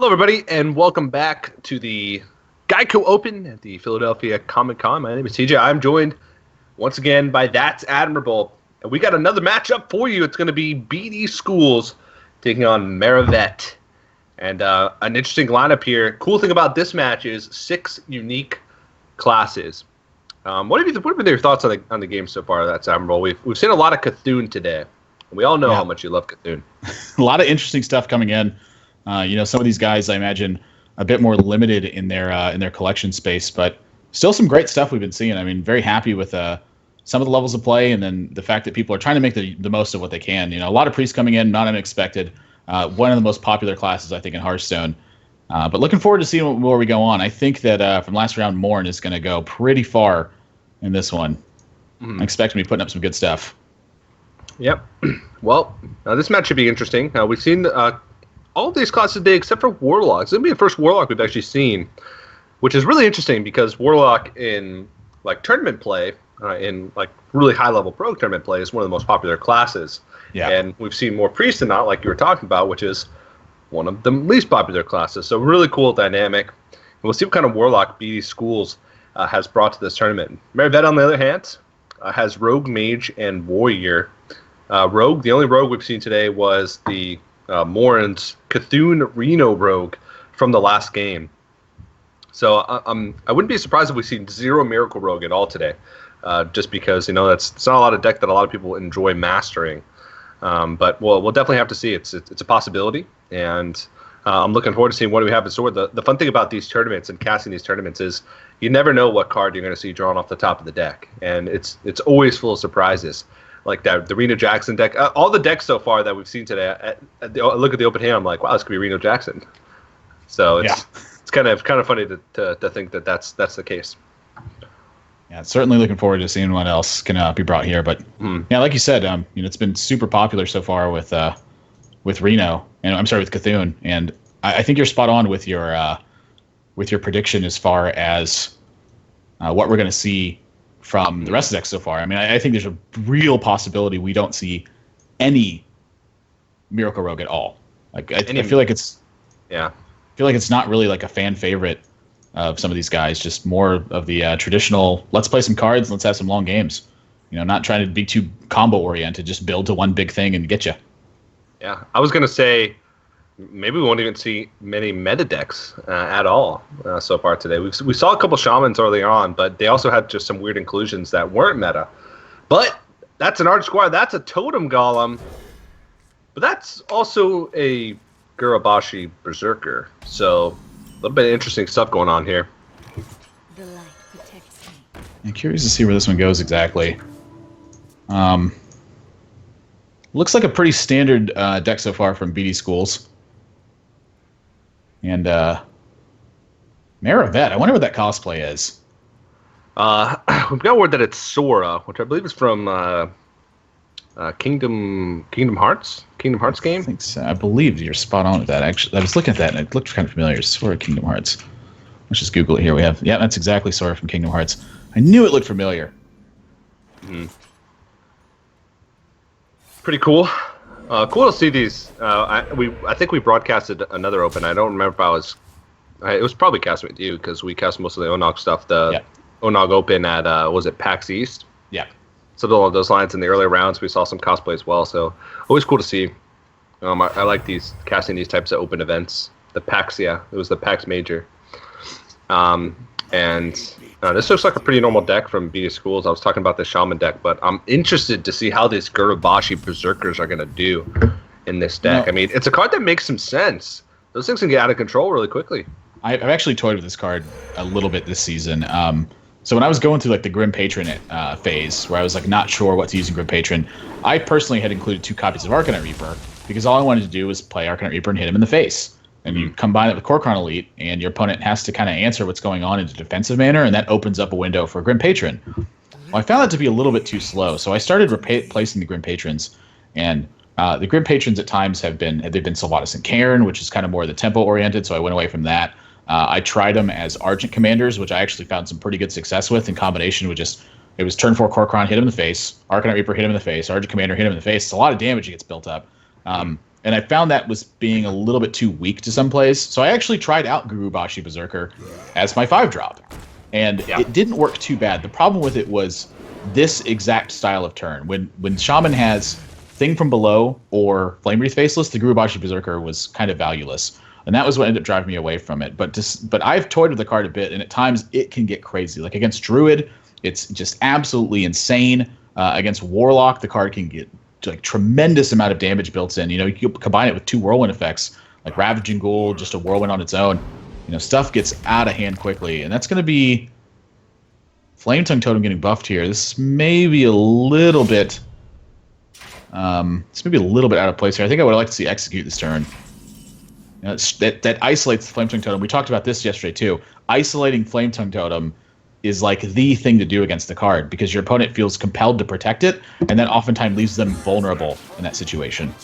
Hello, everybody, and welcome back to the Geico Open at the Philadelphia Comic-Con. My name is TJ. I'm joined once again by That's Admirable. And we got another matchup for you. It's going to be BD Schools taking on Maravet. And an interesting lineup here. Cool thing about this match is 6 unique classes. What have been your thoughts on the game so far? That's Admirable. We've seen a lot of Cthulhu today. We all know how much you love Cthulhu. A lot of interesting stuff coming in. Some of these guys, I imagine, a bit more limited in their collection space, but still some great stuff we've been seeing. I mean, very happy with some of the levels of play, and then the fact that people are trying to make the most of what they can. A lot of priests coming in, not unexpected. One of the most popular classes, I think, in Hearthstone. But looking forward to seeing where we go on. I think that from last round, Morn is going to go pretty far in this one. I expect him to be putting up some good stuff. Yep. Well, this match should be interesting. We've seen all of these classes today except for Warlock. It's going to be the first Warlock we've actually seen, which is really interesting because Warlock in tournament play, in really high-level pro tournament play, is one of the most popular classes. Yeah. And we've seen more Priest than not, like you were talking about, which is one of the least popular classes. So really cool dynamic. And we'll see what kind of Warlock BD Schools has brought to this tournament. Merivette, on the other hand, has Rogue, Mage, and Warrior. Rogue, the only Rogue we've seen today was the Morin's Cthulhu Reno Rogue from the last game. So I wouldn't be surprised if we see 0 Miracle Rogue at all today, just because it's not a lot of deck that a lot of people enjoy mastering. But we'll definitely have to see. It's a possibility, and I'm looking forward to seeing what we have in store. The fun thing about these tournaments and casting these tournaments is you never know what card you're going to see drawn off the top of the deck, and it's always full of surprises. Like that, the Reno Jackson deck. All the decks so far that we've seen today, I look at the open hand, I'm like, wow, this could be Reno Jackson. So it's kind of funny to think that that's the case. Yeah, certainly looking forward to seeing what else can be brought here. But yeah, like you said, it's been super popular so far with Reno, and I'm sorry, with Cthulhu. And I think you're spot on with your prediction as far as what we're going to see from the rest of the decks so far. I mean, I think there's a real possibility we don't see any Miracle Rogue at all. I feel like it's not really like a fan favorite of some of these guys. Just more of the traditional. Let's play some cards. Let's have some long games. Not trying to be too combo oriented. Just build to one big thing and get you. Yeah, I was gonna say maybe we won't even see many meta decks at all so far today. We saw a couple shamans early on, but they also had just some weird inclusions that weren't meta. But that's an Arch Squire. That's a Totem Golem. But that's also a Gurabashi Berserker. So a little bit of interesting stuff going on here. The light protects me. I'm curious to see where this one goes exactly. Looks like a pretty standard deck so far from BD Schools. And Merivette, I wonder what that cosplay is. We've got word that it's Sora, which I believe is from Kingdom Hearts game. I think so. I believe you're spot on with that. Actually, I was looking at that and it looked kind of familiar. Sora Kingdom Hearts. Let's just Google it here. Yeah, that's exactly Sora from Kingdom Hearts. I knew it looked familiar. Pretty cool. Cool to see these. I think we broadcasted another open. I don't remember if it was probably casting with you because we cast most of the ONOG stuff. ONOG Open at was it PAX East? Yeah. So along those lines in the earlier rounds, we saw some cosplay as well. So always cool to see. I like casting these types of open events. The PAX, it was the PAX Major. And this looks like a pretty normal deck from BD Schools. I was talking about the Shaman deck, but I'm interested to see how these Gurabashi Berserkers are going to do in this deck. I mean, it's a card that makes some sense. Those things can get out of control really quickly. I've actually toyed with this card a little bit this season. So when I was going through the Grim Patron phase, where I was not sure what to use in Grim Patron, I personally had included 2 copies of Arcanite Reaper because all I wanted to do was play Arcanite Reaper and hit him in the face. And you combine it with Kor'kron Elite, and your opponent has to kind of answer what's going on in a defensive manner, and that opens up a window for Grim Patron. Well, I found that to be a little bit too slow, so I started replacing the Grim Patrons, and the Grim Patrons at times they've been Sylvanas and Cairn, which is kind of more the tempo oriented, so I went away from that. I tried them as Argent Commanders, which I actually found some pretty good success with in combination with it was turn 4 Kor'kron, hit him in the face, Arcanite Reaper, hit him in the face, Argent Commander, hit him in the face. It's a lot of damage that gets built up. And I found that was being a little bit too weak to some plays. So I actually tried out Gurabashi Berserker as my 5-drop. And it didn't work too bad. The problem with it was this exact style of turn. When Shaman has Thing from Below or Flame Wreath Faceless, the Gurabashi Berserker was kind of valueless. And that was what ended up driving me away from it. But I've toyed with the card a bit, and at times it can get crazy. Like against Druid, it's just absolutely insane. Against Warlock, the card can get tremendous amount of damage built in. You can combine it with 2 whirlwind effects, like Ravaging Ghoul, just a whirlwind on its own. Stuff gets out of hand quickly, and that's going to be Flame Tongue Totem getting buffed here. This may be a little bit. This may be a little bit out of place here. I think I would like to see execute this turn. You know, that isolates the Flame Tongue Totem. We talked about this yesterday too. Isolating Flame Tongue Totem is like the thing to do against the card because your opponent feels compelled to protect it, and then oftentimes leaves them vulnerable in that situation.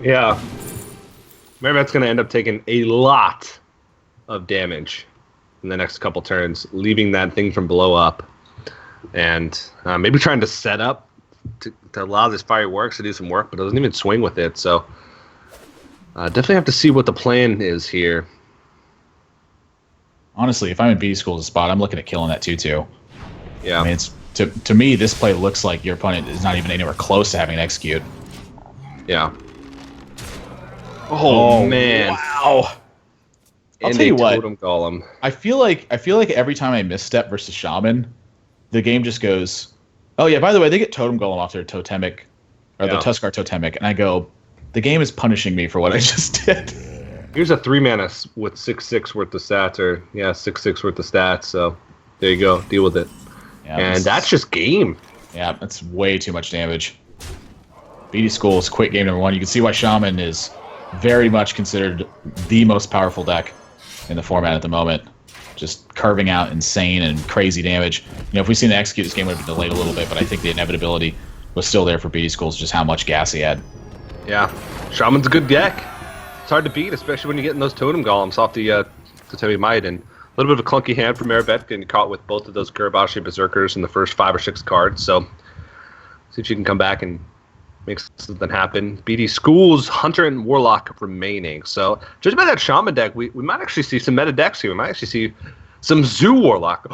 Yeah. Merrivet's going to end up taking a lot of damage in the next couple turns, leaving that thing from blow up, and maybe trying to set up to allow this fireworks to do some work, but doesn't even swing with it. So definitely have to see what the plan is here. Honestly, if I'm in B School's spot, I'm looking at killing that 2/2. Yeah. I mean, it's to me, this play looks like your opponent is not even anywhere close to having an execute. Yeah. Oh man! Wow. I'll And tell you a what. totem golem. I feel like every time I misstep versus Shaman, the game just goes, oh yeah, by the way, they get Totem Golem off their Totemic, or the Tuskar Totemic, and I go, the game is punishing me for what I just did. Here's a 3-mana with 6/6 worth of stats, or 6/6 worth of stats. So there you go, deal with it. Yeah, and that's just game. Yeah, that's way too much damage. BD School's quick game number 1. You can see why Shaman is very much considered the most powerful deck in the format at the moment. Just carving out insane and crazy damage. You know, if we'd seen the execute, this game would have been delayed a little bit, but I think the inevitability was still there for BD Schools, just how much gas he had. Yeah, Shaman's a good deck. It's hard to beat, especially when you're getting those totem golems off the Totemi Might, and a little bit of a clunky hand for Merrivet, getting caught with both of those Gurabashi Berserkers in the first 5 or 6 cards. So see if you can come back and make something happen. BD Schools, Hunter, and Warlock remaining. So judging by that Shaman deck, we might actually see some meta decks here. We might actually see some Zoo Warlock.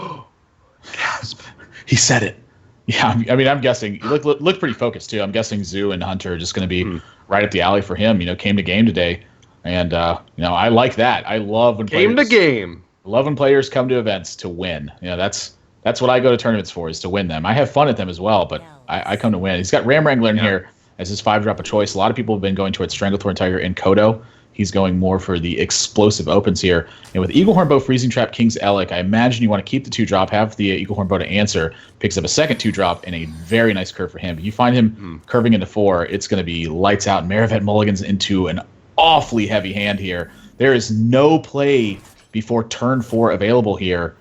Gasp. He said it. Yeah, I mean, I'm guessing. You look pretty focused, too. I'm guessing Zoo and Hunter are just going to be right up the alley for him. You know, came to game today. And, you know, I like that. I love when Game to game. I love when players come to events to win. You know, that's what I go to tournaments for, is to win them. I have fun at them as well, but I come to win. He's got Ram Wrangler in here as his 5-drop of choice. A lot of people have been going towards Stranglethorn Tiger and Kodo. He's going more for the explosive opens here. And with Eaglehorn Bow, Freezing Trap, King's Elec, I imagine you want to keep the 2-drop, have the Eaglehorn Bow to answer, picks up a second 2-drop, and a very nice curve for him. But you find him curving into 4, it's going to be lights out. Merrivet mulligans into an awfully heavy hand here. There is no play before turn 4 available here.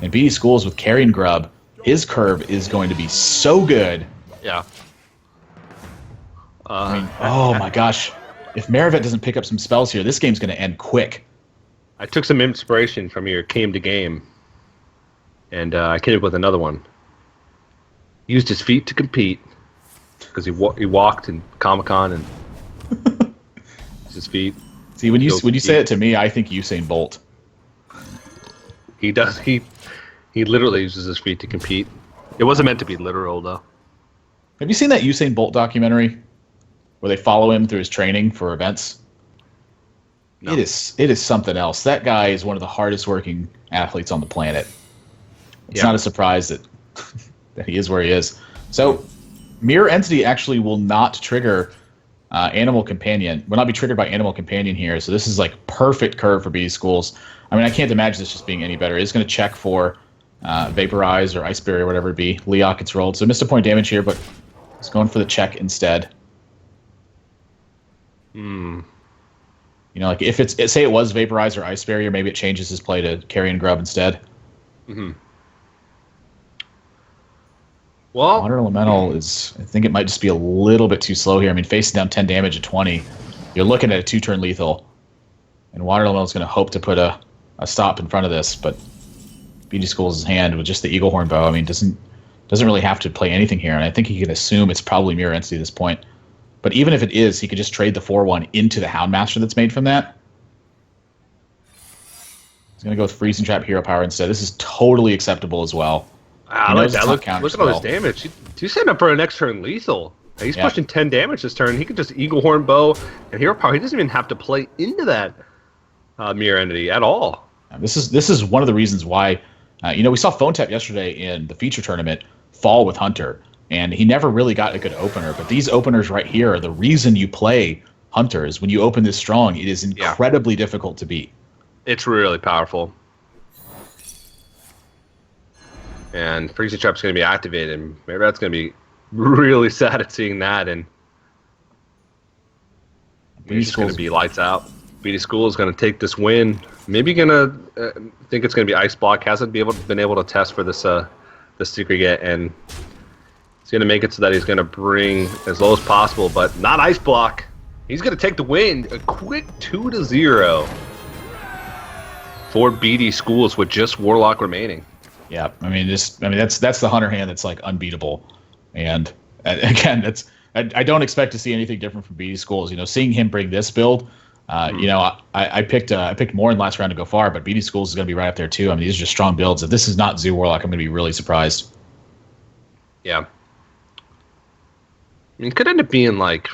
And BD Schools with Carrion Grub, his curve is going to be so good. Yeah. I mean, oh my gosh. If Merrivet doesn't pick up some spells here, this game's going to end quick. I took some inspiration from your came to game, and I came up with another one. Used his feet to compete, because he walked in Comic-Con and used his feet. See, when you say it to me, I think Usain Bolt. He does. He literally uses his feet to compete. It wasn't meant to be literal, though. Have you seen that Usain Bolt documentary where they follow him through his training for events? No. It is something else. That guy is one of the hardest working athletes on the planet. It's not a surprise that that he is where he is. So Mirror Entity actually will not trigger Animal Companion. Will not be triggered by Animal Companion here. So this is like perfect curve for BD Schools. I mean, I can't imagine this just being any better. It's going to check for Vaporize or Ice Berry or whatever it be. Leok gets rolled. So missed a point damage here, but it's going for the check instead. You know, like if say it was Vaporize or Ice Barrier, maybe it changes his play to Carrion Grub instead. Well, Water Elemental is, I think it might just be a little bit too slow here. I mean, facing down 10 damage at 20, you're looking at a 2-turn lethal. And Water Elemental is going to hope to put a stop in front of this, but BD Schools' hand with just the Eaglehorn Bow, I mean, doesn't really have to play anything here. And I think he can assume it's probably Mirror Entity at this point. But even if it is, he could just trade the 4-1 into the Houndmaster that's made from that. He's going to go with Freezing Trap Hero Power instead. This is totally acceptable as well. I like that. Look at all this damage. He's setting up for a next turn lethal. He's pushing 10 damage this turn. He could just Eaglehorn Bow and Hero Power. He doesn't even have to play into that Mirror Entity at all. This is one of the reasons why, you know, we saw Phone Tap yesterday in the feature tournament fall with Hunter. And he never really got a good opener. But these openers right here are the reason you play Hunter. Is when you open this strong, it is incredibly difficult to beat. It's really powerful. and Freezing Trap's going to be activated. Maybe that's going to be really sad at seeing that, and it's just going to be lights out. BD School is going to take this win. Maybe going to think it's going to be Ice Block. Hasn't been able to test for this secret yet, and he's going to make it so that he's going to bring as low as possible, but not Ice Block. He's going to take the win. A quick 2-0 for BD Schools with just Warlock remaining. Yeah, I mean that's the Hunter hand that's like unbeatable, and again I don't expect to see anything different from BD Schools. You know, seeing him bring this build, you know, I picked more in last round to go far, but BD Schools is going to be right up there too. I mean, these are just strong builds. If this is not Zoo Warlock, I'm going to be really surprised. Yeah, I mean, it could end up being like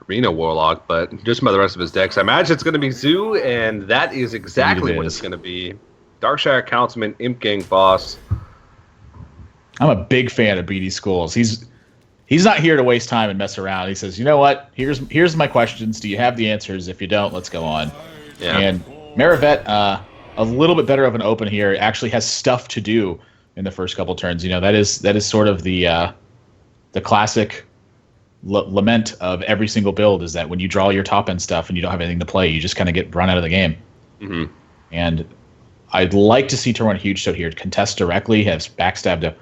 Arena Warlock, but just by the rest of his decks, I imagine it's going to be Zoo, and that is exactly what it's going to be. Darkshire Councilman, Imp Gang Boss. I'm a big fan of BD Schools. He's not here to waste time and mess around. He says, you know what? Here's my questions. Do you have the answers? If you don't, let's go on. Yeah. And Maravet, a little bit better of an open here. Actually has stuff to do in the first couple turns. You know, that is sort of the classic lament of every single build, is that when you draw your top end stuff and you don't have anything to play, you just kind of get run out of the game. Mm-hmm. And I'd like to see turn 1 Huge Toad here contest directly, has backstab to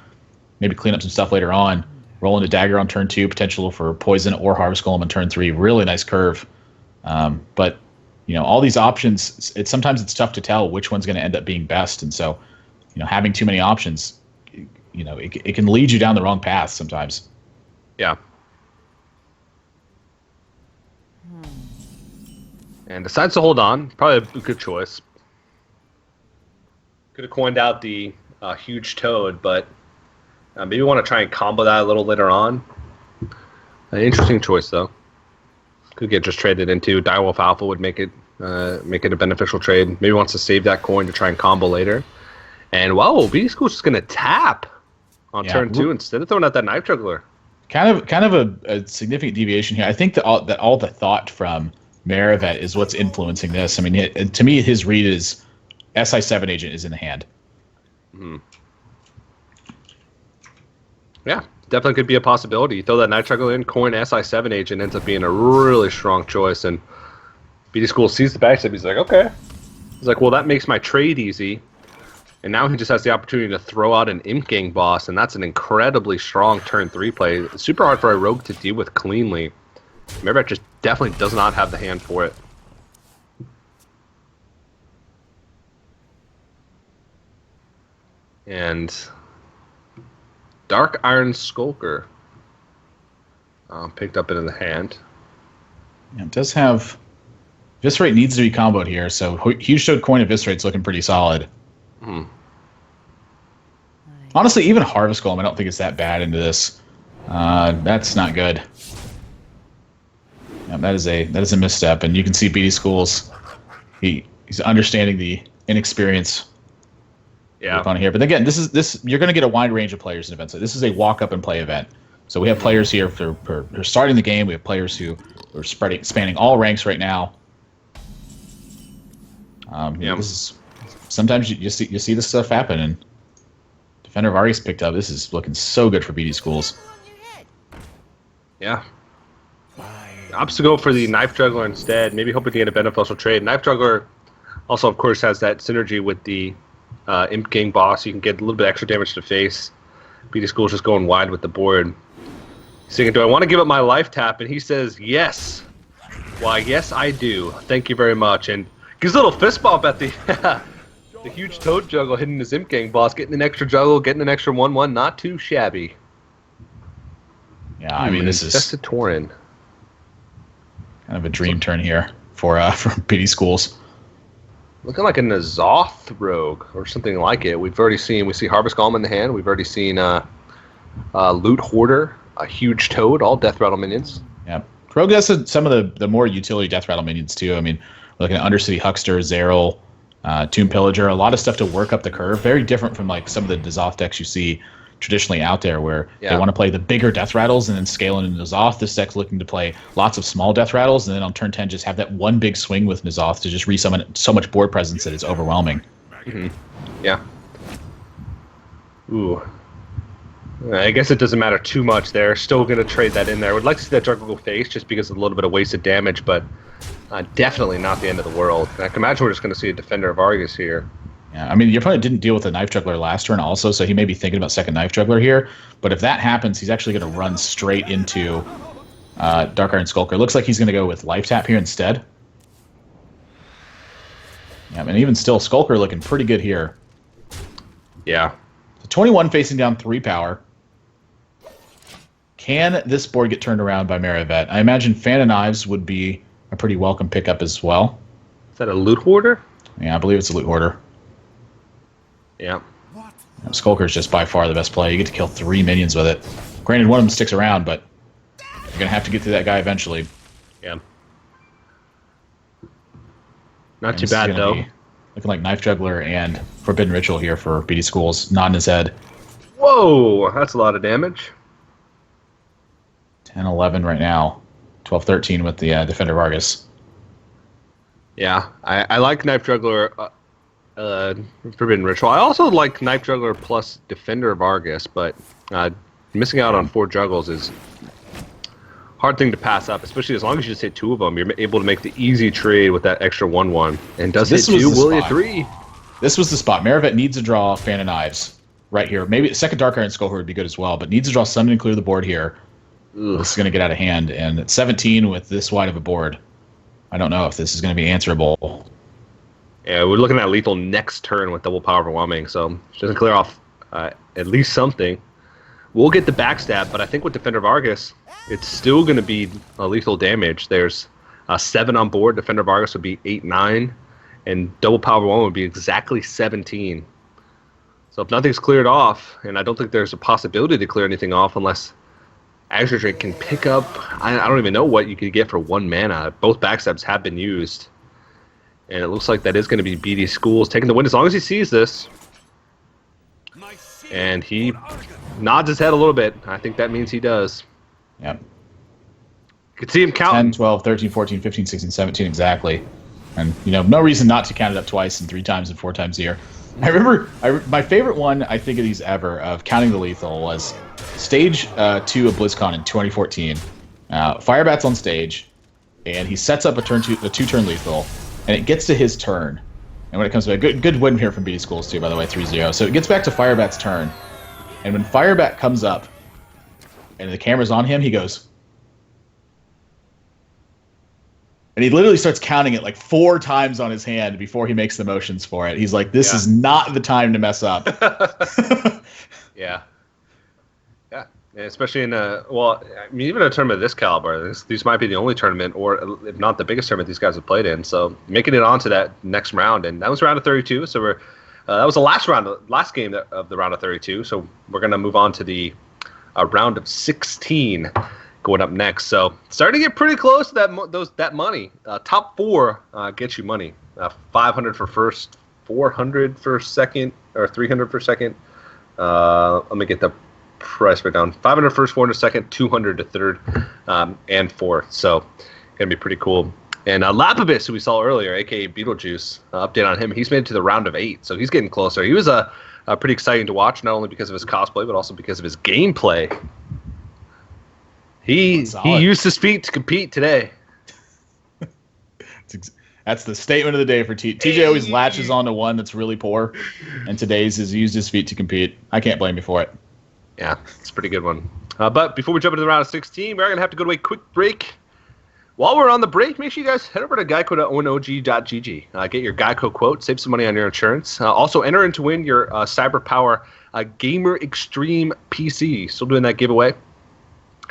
maybe clean up some stuff later on, roll into Dagger on turn 2, potential for Poison or Harvest Golem on turn 3. Really nice curve. But, you know, all these options, sometimes it's tough to tell which one's going to end up being best. And so, you know, having too many options, you know, it can lead you down the wrong path sometimes. Yeah. And decides to hold on. Probably a good choice. Could have coined out the Huge Toad, but maybe want to try and combo that a little later on. An interesting choice, though. Could get just traded into Direwolf Alpha would make it a beneficial trade. Maybe wants to save that coin to try and combo later. And wow, BD School's just gonna tap on turn 2 instead of throwing out that Knife Juggler. Kind of a significant deviation here. I think that all the thought from Maravet is what's influencing this. I mean, to me, his read is SI7 agent is in the hand. Mm-hmm. Yeah, definitely could be a possibility. You throw that Night Juggler in, coin SI7 agent ends up being a really strong choice. And BD School sees the backstab. He's like, okay. He's like, well, that makes my trade easy. And now he just has the opportunity to throw out an Imp Gang Boss, and that's an incredibly strong turn 3 play. It's super hard for a rogue to deal with cleanly. Maravet just definitely does not have the hand for it. And Dark Iron Skulker picked up into the hand. Yeah, it does have... Viscerate needs to be comboed here, so Huge Toad coin Eviscerate's looking pretty solid. Honestly, even Harvest Golem, I don't think it's that bad into this. That's not good. Yeah, that is a misstep, and you can see BD Schools. He's understanding the inexperience. Yeah. On here, but again, this you're going to get a wide range of players in events. So this is a walk up and play event. So we have players here for starting the game. We have players who are spanning all ranks right now. Yeah. This is sometimes you see this stuff happen, and Defender of Argus picked up. This is looking so good for BD Schools. Yeah. Opts to go for the Knife Juggler instead. Maybe hoping to get a beneficial trade. Knife Juggler also, of course, has that synergy with the Imp Gang Boss. You can get a little bit extra damage to face. BD School's just going wide with the board. He's thinking, do I want to give up my life tap? And he says, yes. Why, yes, I do. Thank you very much. And gives a little fist bump at the the Huge Toad Juggle hitting his Imp Gang Boss, getting an extra juggle, getting an extra 1/1. Not too shabby. Yeah, I mean, this is Tauren. Kind of a dream turn here for BD Schools. Looking like a N'Zoth rogue or something like it. We see Harvest Golem in the hand. We've already seen Loot Hoarder, a Huge Toad, all Death Rattle minions. Yeah, rogue has some of the more utility Death Rattle minions too. I mean, we're looking at Undercity Huckster, Zeril, Tomb Pillager, a lot of stuff to work up the curve. Very different from like some of the N'Zoth decks you see traditionally out there, where they want to play the bigger Death Rattles and then scale into N'Zoth. This deck's looking to play lots of small Death Rattles, and then on turn 10 just have that one big swing with N'Zoth to just resummon so much board presence that it's overwhelming. Mm-hmm. Yeah. Ooh. I guess it doesn't matter too much there. Still going to trade that in there. I would like to see that Juggler go face just because of a little bit of wasted damage, but definitely not the end of the world. And I can imagine we're just going to see a Defender of Argus here. Yeah, I mean, your opponent didn't deal with a Knife Juggler last turn also, so he may be thinking about second Knife Juggler here. But if that happens, he's actually going to run straight into Dark Iron Skulker. Looks like he's going to go with Life Tap here instead. Yeah, and even still, Skulker looking pretty good here. Yeah. So 21 facing down 3 power. Can this board get turned around by Maravet? I imagine Fan of Knives would be a pretty welcome pickup as well. Is that a Loot Hoarder? Yeah, I believe it's a Loot Hoarder. Yeah. Skulker is just by far the best play. You get to kill 3 minions with it. Granted, one of them sticks around, but you're going to have to get to that guy eventually. Yeah. Not too bad, though. Looking like Knife Juggler and Forbidden Ritual here for BD Schools, nodding his head. Whoa, that's a lot of damage. 10-11 right now. 12-13 with the Defender of Argus. Yeah, I like Knife Juggler Forbidden Ritual. I also like Knife Juggler plus Defender of Argus, but missing out on 4 juggles is hard thing to pass up, especially as long as you just hit 2 of them. You're able to make the easy trade with that extra 1/1. And does hit 2, will hit 3. This was the spot. Maravet needs to draw Fan of Knives right here. Maybe a second Dark Iron Skulker would be good as well, but needs to draw Summon and clear the board here. Ugh. This is going to get out of hand. And at 17 with this wide of a board, I don't know if this is going to be answerable. Yeah, we're looking at lethal next turn with double power overwhelming, so doesn't clear off at least something. We'll get the backstab, but I think with Defender of Argus, it's still going to be lethal damage. There's 7 on board. Defender of Argus would be 8-9, and double power overwhelming would be exactly 17. So if nothing's cleared off, and I don't think there's a possibility to clear anything off unless Azure Drake can pick up, I don't even know what you could get for 1 mana. Both backstabs have been used. And it looks like that is going to be BD Schools taking the win as long as he sees this. And he nods his head a little bit. I think that means he does. Yep. You can see him counting. 10, 12, 13, 14, 15, 16, 17 exactly. And, no reason not to count it up twice and 3 times and 4 times a year. I remember my favorite one, I think, of these ever, of counting the lethal, was Stage 2 of BlizzCon in 2014. Firebat's on stage, and he sets up a 2-turn lethal, and it gets to his turn. And when it comes back, good win here from BD Schools too, by the way, 3-0. So it gets back to Firebat's turn, and when Firebat comes up, and the camera's on him, he goes, and he literally starts counting it like 4 times on his hand before he makes the motions for it. He's like, this is not the time to mess up. Yeah. Yeah. And especially in even a tournament of this caliber, these might be the only tournament, or if not the biggest tournament these guys have played in. So making it onto that next round, and that was round of 32. So that was the last game of the round of 32. So we're gonna move on to the round of 16 going up next. So starting to get pretty close to that money. Top 4 gets you money. 500 for first, 400 for second, or 300 for second. Let me get the price right down. 500 first, 400 second, 200 to third, and fourth. So gonna be pretty cool. And Lapibus, who we saw earlier, aka Beetlejuice, update on him. He's made it to the round of 8, so he's getting closer. He was pretty exciting to watch, not only because of his cosplay, but also because of his gameplay. He used his feet to compete today. That's the statement of the day for TJ. Always latches on to one that's really poor, and today's is used his feet to compete. I can't blame you for it. Yeah, it's a pretty good one. But before we jump into the round of 16, we're going to have to go to a quick break. While we're on the break, make sure you guys head over to geico.onog.gg. Get your Geico quote, save some money on your insurance. Also, enter in to win your CyberPower Gamer Extreme PC. Still doing that giveaway.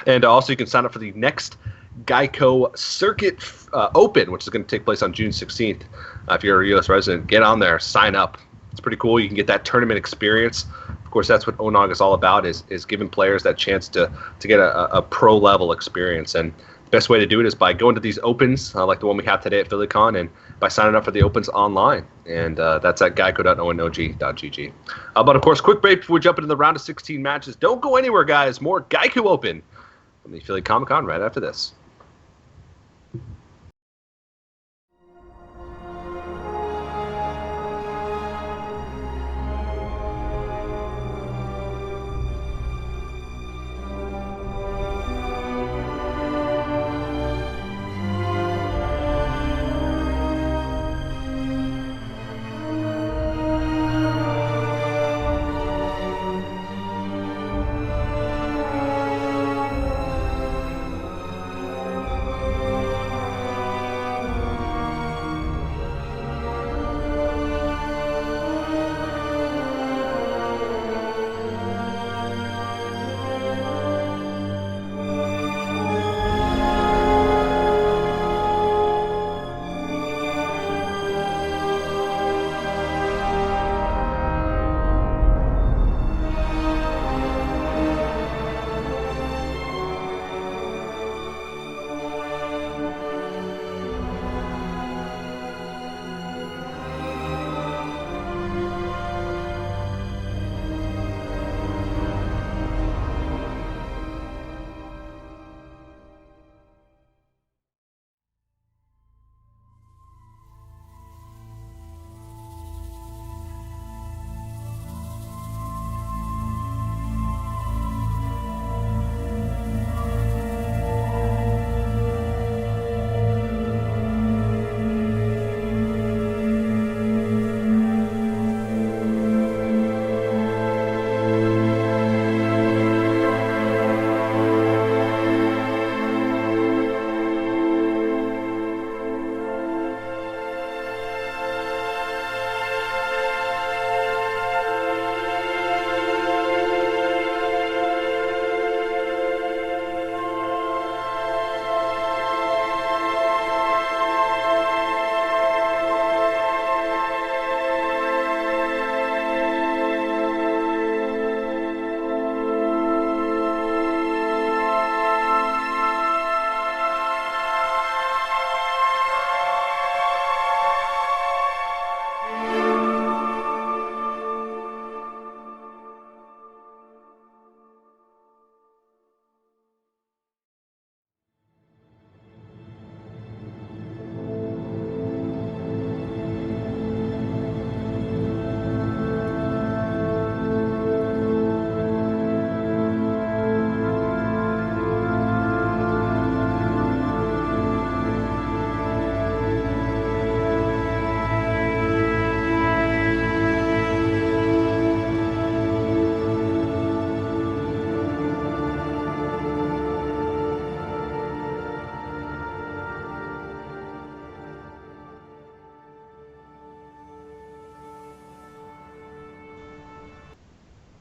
And also, you can sign up for the next Geico Circuit Open, which is going to take place on June 16th. If you're a U.S. resident, get on there, sign up. It's pretty cool. You can get that tournament experience. Of course, that's what ONOG is all about, is giving players that chance to get a pro-level experience. And the best way to do it is by going to these opens, like the one we have today at PhillyCon, and by signing up for the opens online. And that's at geico.onog.gg. But, of course, quick break before we jump into the round of 16 matches. Don't go anywhere, guys. More Geico Open from the Philly Comic-Con right after this.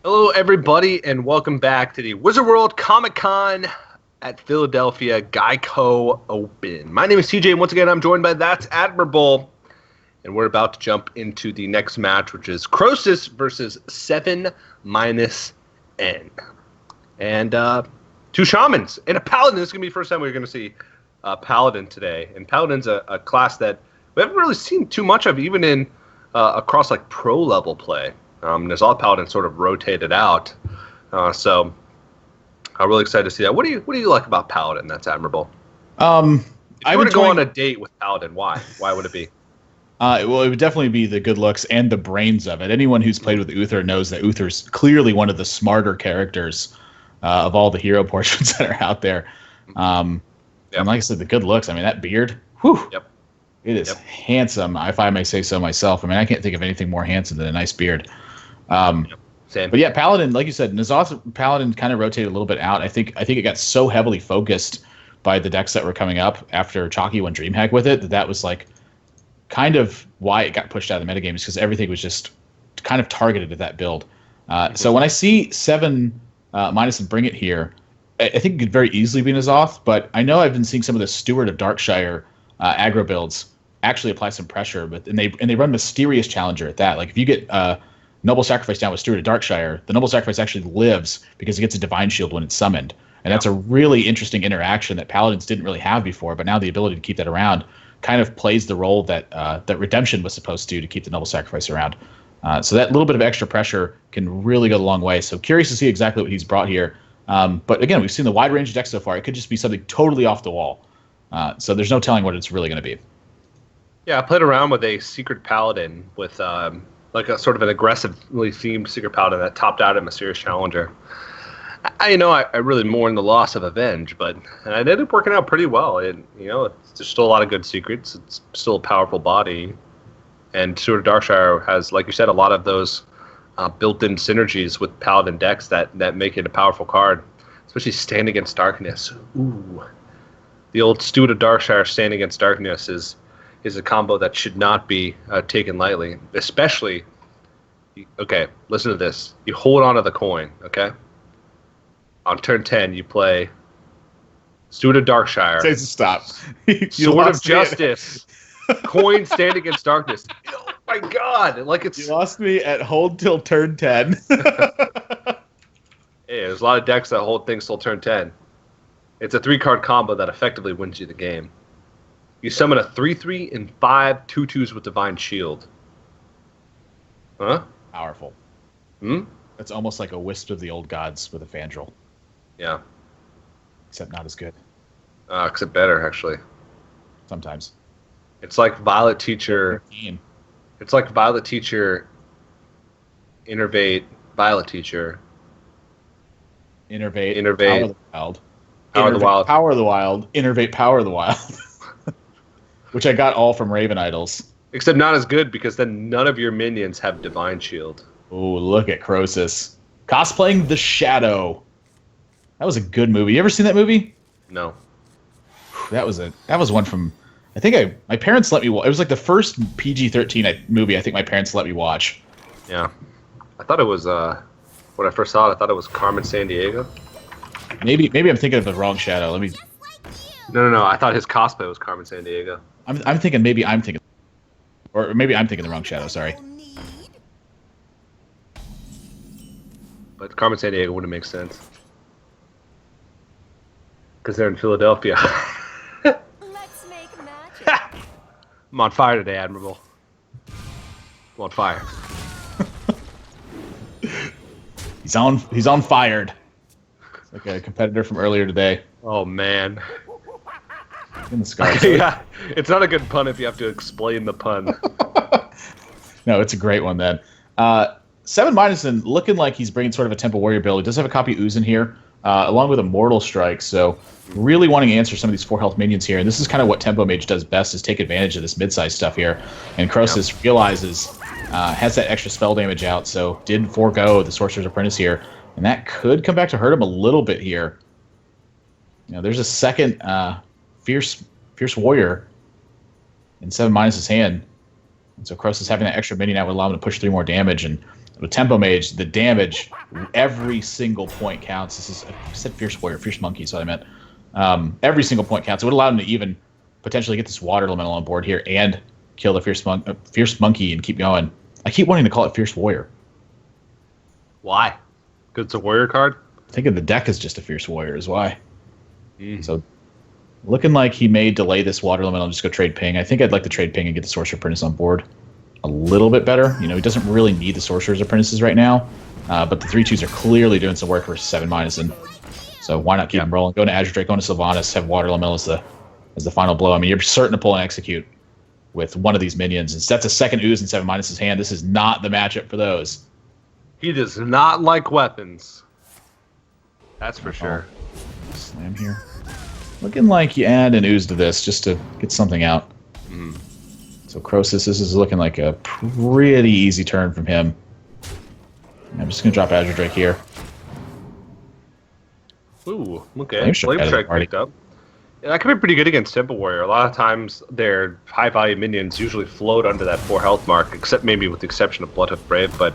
Hello, everybody, and welcome back to the Wizard World Comic Con at Philadelphia Geico Open. My name is TJ, and once again, I'm joined by That's Admirable, and we're about to jump into the next match, which is Croesus versus 7 minus N. And 2 Shamans and a Paladin. This is going to be the first time we're going to see Paladin today. And Paladin's a class that we haven't really seen too much of, even in across like pro-level play. There's all Paladin sort of rotated out, so I'm really excited to see that. What do you like about Paladin? That's admirable. If you were to go on a date with Paladin, why would it be? Well, it would definitely be the good looks and the brains of it. Anyone who's played with Uther knows that Uther's clearly one of the smarter characters of all the hero portions that are out there. And like I said, the good looks. I mean, that beard. Whew. Yep. It is handsome, if I may say so myself. I mean, I can't think of anything more handsome than a nice beard. Same. But yeah, Paladin, like you said, N'Zoth Paladin kind of rotated a little bit out. I think it got so heavily focused by the decks that were coming up after Chalky went DreamHack with it that was like kind of why it got pushed out of the metagame, is because everything was just kind of targeted at that build. So when I see 7 minus and bring it here, I think it could very easily be N'Zoth, but I know I've been seeing some of the Steward of Darkshire aggro builds actually apply some pressure, and they run Mysterious Challenger at that. Like if you get Noble Sacrifice down with Steward of Darkshire, the Noble Sacrifice actually lives because it gets a Divine Shield when it's summoned. And that's a really interesting interaction that Paladins didn't really have before, but now the ability to keep that around kind of plays the role that that Redemption was supposed to keep the Noble Sacrifice around. So that little bit of extra pressure can really go a long way. So curious to see exactly what he's brought here. But again, we've seen the wide range of decks so far. It could just be something totally off the wall. So there's no telling what it's really going to be. Yeah, I played around with a Secret Paladin with like a sort of an aggressively themed Secret Paladin that topped out at Mysterious Challenger. I really mourn the loss of Avenge, but it ended up working out pretty well. There's still a lot of good secrets. It's still a powerful body, and Steward of Darkshire has, like you said, a lot of those built-in synergies with Paladin decks that make it a powerful card, especially Stand Against Darkness. Ooh, the old Steward of Darkshire Stand Against Darkness is a combo that should not be taken lightly, especially. Okay, listen to this. You hold on to the coin, okay? On turn 10, you play Steward of Darkshire. Say stop. Sword of Justice. Coin Stand Against Darkness. Oh my god! Like it's. You lost me at hold till turn 10. Hey, there's a lot of decks that hold things till turn 10. It's a 3-card combo that effectively wins you the game. You summon a 3/3 and 5 2/2s with Divine Shield. Huh? Powerful. Hmm? It's almost like a Wisp of the Old Gods with a Fandral. Yeah. Except not as good. Except better, actually. Sometimes. It's like Violet Teacher. It's like Violet Teacher. Innervate Violet Teacher. Innervate. Power of the Wild. Power of the Wild. Power of the Wild. Innervate Power of the Wild. Which I got all from Raven Idols. Except not as good, because then none of your minions have Divine Shield. Oh, look at Croesus. Cosplaying The Shadow. That was a good movie. You ever seen that movie? No. That was one from, I think my parents let me watch. It was like the first PG-13 movie I think my parents let me watch. Yeah. I thought it was, when I first saw it, I thought it was Carmen Sandiego. Maybe I'm thinking of the wrong Shadow. Let me. No. I thought his cosplay was Carmen Sandiego. I'm thinking, or maybe I'm thinking the wrong Shadow. Sorry. But Carmen Sandiego wouldn't make sense. Because they're in Philadelphia. Let's make magic. I'm on fire today, Admirable. I'm on fire. He's on fired. It's like a competitor from earlier today. Oh, man. In the scar. Yeah, it's not a good pun if you have to explain the pun. No, it's a great one then. 7 minus and looking like he's bringing sort of a Temple Warrior build. He does have a copy Ooze in here, along with a Mortal Strike. So really wanting to answer some of these 4 health minions here. And this is kind of what Tempo Mage does best, is take advantage of this mid-size stuff here. And Croesus realizes, has that extra spell damage out, so did forego the Sorcerer's Apprentice here. And that could come back to hurt him a little bit here. There's a second Fierce Warrior in 7 minus his hand. And so Croesus having that extra minion out would allow him to push 3 more damage. And With Tempo Mage, the damage, every single point counts. I said Fierce Warrior, Fierce Monkey is what I meant. Every single point counts. It would allow him to even potentially get this Water Elemental on board here and kill the Fierce Monkey and keep going. I keep wanting to call it Fierce Warrior. Why? Because it's a warrior card? Thinking the deck is just a Fierce Warrior is why. So looking like he may delay this Water Elemental and just go trade Ping. I think I'd like to trade Ping and get the Sorcerer Apprentice on board a little bit better. He doesn't really need the Sorcerer's Apprentices right now, but the 3/2s are clearly doing some work for 7-. And so why not keep him rolling? Go to Azure Drake, go to Sylvanas, have Water Elemental as the final blow. I mean, you're certain to pull and execute with one of these minions. And that's a second Ooze in 7-'s hand. This is not the matchup for those. He does not like weapons. That's for sure. Slam here. Looking like you add an Ooze to this just to get something out. So Croesus, this is looking like a pretty easy turn from him. I'm just going to drop Azure Drake here. Ooh, okay. Flame Strike picked up. Yeah, that could be pretty good against Temple Warrior. A lot of times their high-value minions usually float under that 4 health mark, except maybe with the exception of Bloodhoof Brave. But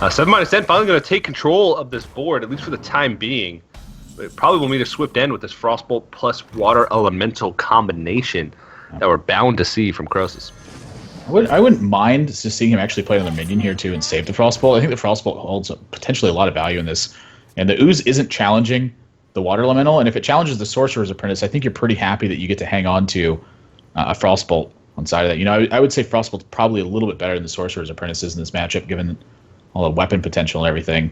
7-10 finally going to take control of this board, at least for the time being. It probably will mean a swift end with this Frostbolt plus Water Elemental combination that we're bound to see from Croesus. I wouldn't mind just seeing him actually play on the minion here too and save the Frostbolt. I think the Frostbolt holds potentially a lot of value in this. And the Ooze isn't challenging the Water Elemental, and if it challenges the Sorcerer's Apprentice, I think you're pretty happy that you get to hang on to a Frostbolt on side of that. I would say Frostbolt's probably a little bit better than the Sorcerer's Apprentices in this matchup, given all the weapon potential and everything.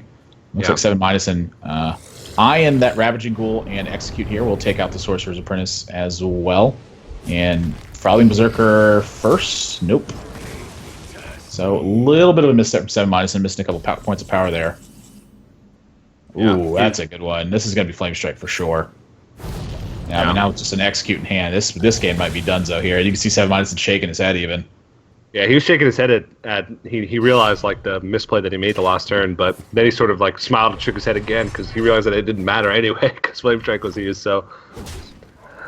Looks like 7- and Iron that Ravaging Ghoul and Execute here will take out the Sorcerer's Apprentice as well. And Frowling Berserker first? Nope. So a little bit of a misstep from 7- and missing a couple points of power there. Ooh, that's a good one. This is going to be Flame Strike for sure. I mean, now it's just an Execute in hand. This game might be donezo here. You can see 7- and shaking his head even. Yeah, he was shaking his head he realized like the misplay that he made the last turn, but then he sort of like smiled and shook his head again because he realized that it didn't matter anyway because Flame Strike was used. So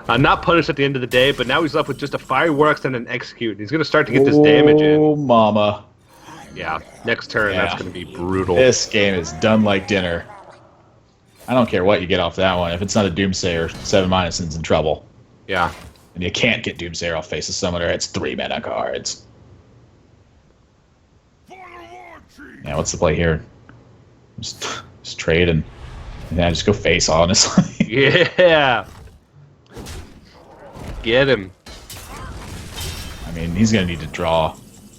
not punished at the end of the day, but now he's left with just a Fiery War Extend and Execute. He's going to start to get this damage in. Oh, mama. Yeah, next turn that's going to be brutal. This game is done like dinner. I don't care what you get off that one. If it's not a Doomsayer, 7- is in trouble. Yeah. And you can't get Doomsayer off Face of Summoner. It's 3-mana cards. Yeah, what's the play here? Just trade and just go face, honestly. Yeah. Get him. I mean, he's going to need to draw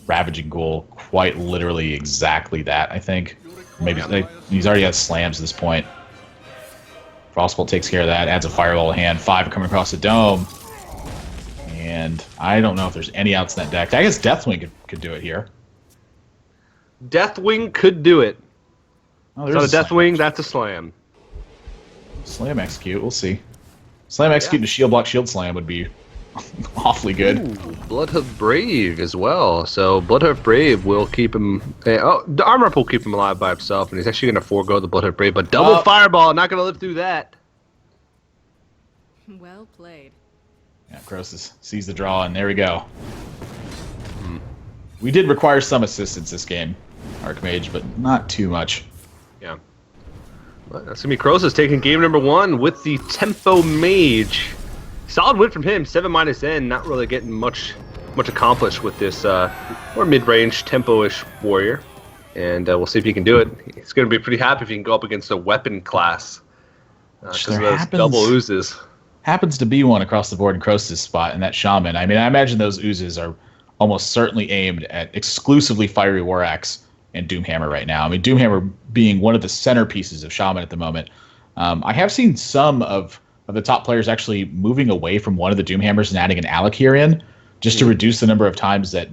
Ravaging Ghoul quite literally exactly that, I think. Maybe he's already got slams at this point. Frostbolt takes care of that, adds a Fireball to hand, 5 coming across the dome. And I don't know if there's any outs in that deck. I guess Deathwing could do it here. Deathwing could do it. Oh, it's not a Deathwing, that's a slam. Slam Execute, we'll see. Slam Execute to Shield Block Shield Slam would be awfully good. Ooh, Bloodhoof Brave as well. So Bloodhoof Brave will keep him... the Armor Up will keep him alive by himself, and he's actually going to forego the Bloodhoof Brave, but double Fireball, not going to live through that. Well played. Yeah, Croesus sees the draw, and there we go. We did require some assistance this game, Archmage, but not too much. Yeah. But that's going to be Croesus taking game number 1 with the Tempo Mage. Solid win from him, 7-N, not really getting much accomplished with this more mid-range, tempo-ish warrior. And we'll see if he can do it. He's going to be pretty happy if he can go up against a weapon class. Because of those double oozes. Happens to be one across the board in Croesus' spot, and that Shaman. I mean, I imagine those oozes are almost certainly aimed at exclusively Fiery War Axe and Doomhammer right now. I mean, Doomhammer being one of the centerpieces of Shaman at the moment. I have seen some of the top players actually moving away from one of the Doomhammers and adding an Alakir in, just to reduce the number of times that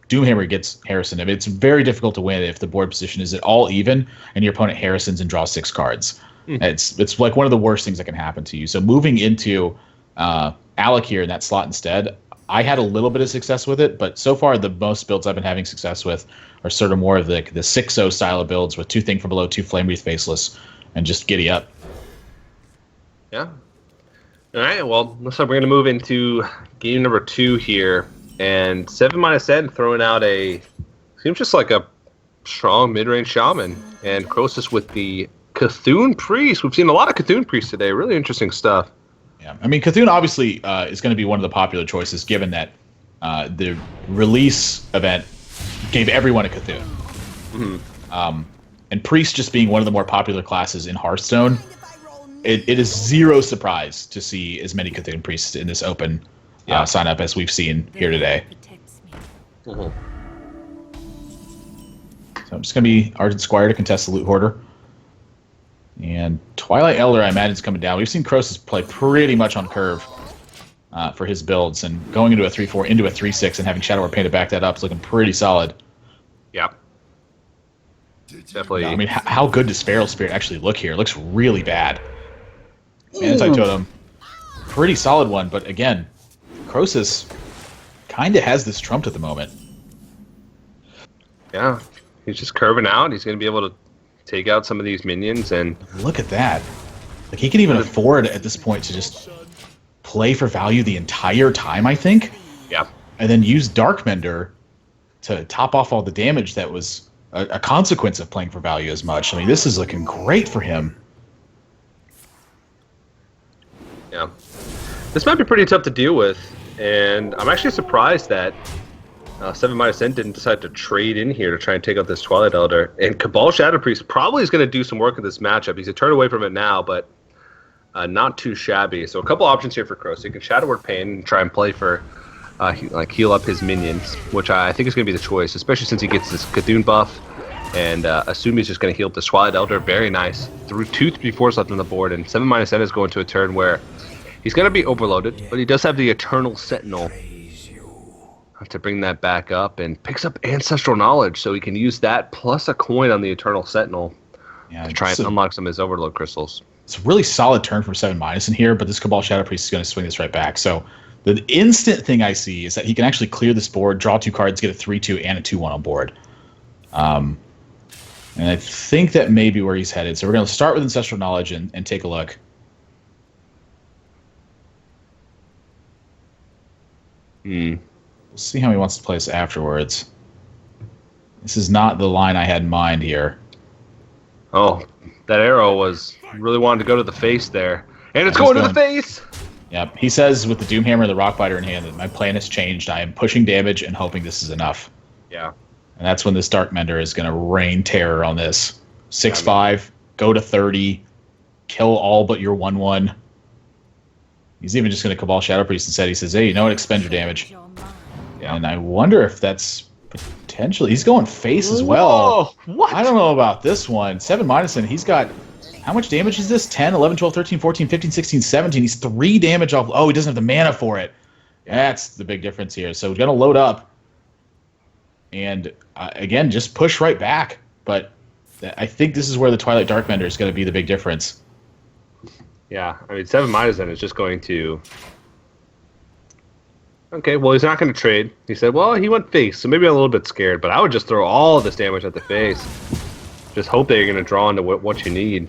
Doomhammer gets Harrison. I mean, it's very difficult to win if the board position is at all even and your opponent Harrisons and draws 6 cards. It's like one of the worst things that can happen to you. So moving into Alakir in that slot instead, I had a little bit of success with it, but so far the most builds I've been having success with are sort of more of the 6-0 style of builds with 2 Thing from Below, 2 Flame Wreath Faceless, and just giddy up. Yeah. All right, well, looks like we're going to move into game number 2 here. And 7-N throwing out seems just like a Strong mid-range Shaman. And Croesus with the Cthulhu Priest. We've seen a lot of Cthulhu Priests today. Really interesting stuff. Yeah, I mean, Cthulhu obviously is going to be one of the popular choices, given that the release event gave everyone a Cthulhu. Mm-hmm. And Priest just being one of the more popular classes in Hearthstone, it is zero surprise to see as many Cthulhu Priests in this open sign up as we've seen here today. Mm-hmm. So I'm just going to be Argent Squire to contest the Loot Hoarder. And Twilight Elder, I imagine, is coming down. We've seen Croesus play pretty much on curve for his builds, and going into a 3-4, into a 3-6, and having Shadow War Paint to back that up is looking pretty solid. Yeah. Definitely. I mean, how good does Feral Spirit actually look here? It looks really bad. Anti-Totem, pretty solid one, but again, Croesus kind of has this trumped at the moment. Yeah. He's just curving out. He's going to be able to take out some of these minions, and look at that. Like, he can even afford at this point to just play for value the entire time, I think. Yeah. And then use Darkmender to top off all the damage that was a consequence of playing for value as much. I mean, this is looking great for him. Yeah. This might be pretty tough to deal with, and I'm actually surprised that 7-N didn't decide to trade in here to try and take out this Twilight Elder. And Cabal Shadow Priest probably is going to do some work in this matchup. He's a turn away from it now, but not too shabby. So a couple options here for Croesus. He can Shadow Word Pain and try and play for, heal up his minions, which I think is going to be the choice, especially since he gets this Cthulhu buff. And assume he's just going to heal up the Twilight Elder. Very nice. Through 2/3 left on the board, and 7-N is going to a turn where he's going to be overloaded, but he does have the Eternal Sentinel to bring that back up, and picks up Ancestral Knowledge, so he can use that plus a coin on the Eternal Sentinel to try and unlock some of his Overload crystals. It's a really solid turn from 7- in here, but this Cabal Shadow Priest is going to swing this right back. So the instant thing I see is that he can actually clear this board, draw 2 cards, get a 3/2 and a 2/1 on board. And I think that may be where he's headed. So we're going to start with Ancestral Knowledge and take a look. We'll see how he wants to play this afterwards. This is not the line I had in mind here. Oh, that arrow was really wanted to go to the face there. And it's going to the face! Yep. He says with the Doomhammer and the Rockbiter in hand that my plan has changed. I am pushing damage and hoping this is enough. Yeah. And that's when this Darkmender is going to rain terror on this. 6/5, go to 30, kill all but your 1/1. He's even just going to Cabal Shadow Priest instead. He says, hey, you know what? Expend your damage. Yeah. And I wonder if that's potentially... He's going face as well. Whoa, what? I don't know about this one. 7-, he's got... How much damage is this? 10, 11, 12, 13, 14, 15, 16, 17. He's 3 damage off... Oh, he doesn't have the mana for it. That's the big difference here. So we're going to load up. And, again, just push right back. But I think this is where the Twilight Darkmender is going to be the big difference. Yeah, I mean, 7- is just going to... Okay, well, he's not going to trade. He said, well, he went face, so maybe I'm a little bit scared, but I would just throw all of this damage at the face. Just hope that you're going to draw into what you need.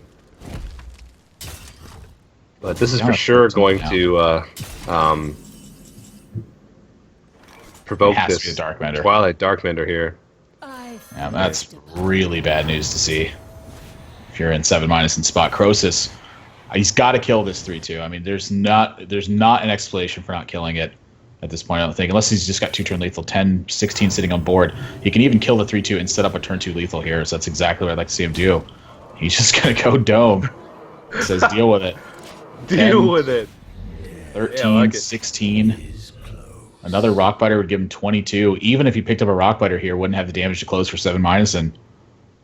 But this is for sure going to provoke this Twilight Darkmender here. Yeah, that's really bad news to see. If you're in 7- and spot Croesus, he's got to kill this 3/2. I mean, there's not an explanation for not killing it at this point, I don't think, unless he's just got 2-turn lethal, 10, 16 sitting on board. He can even kill the 3/2 and set up a turn 2 lethal here, so that's exactly what I'd like to see him do. He's just going to go dome. It says deal with it. Deal with it. 13, yeah, I like it. 16. Another Rockbiter would give him 22. Even if he picked up a Rockbiter here, wouldn't have the damage to close for 7-. And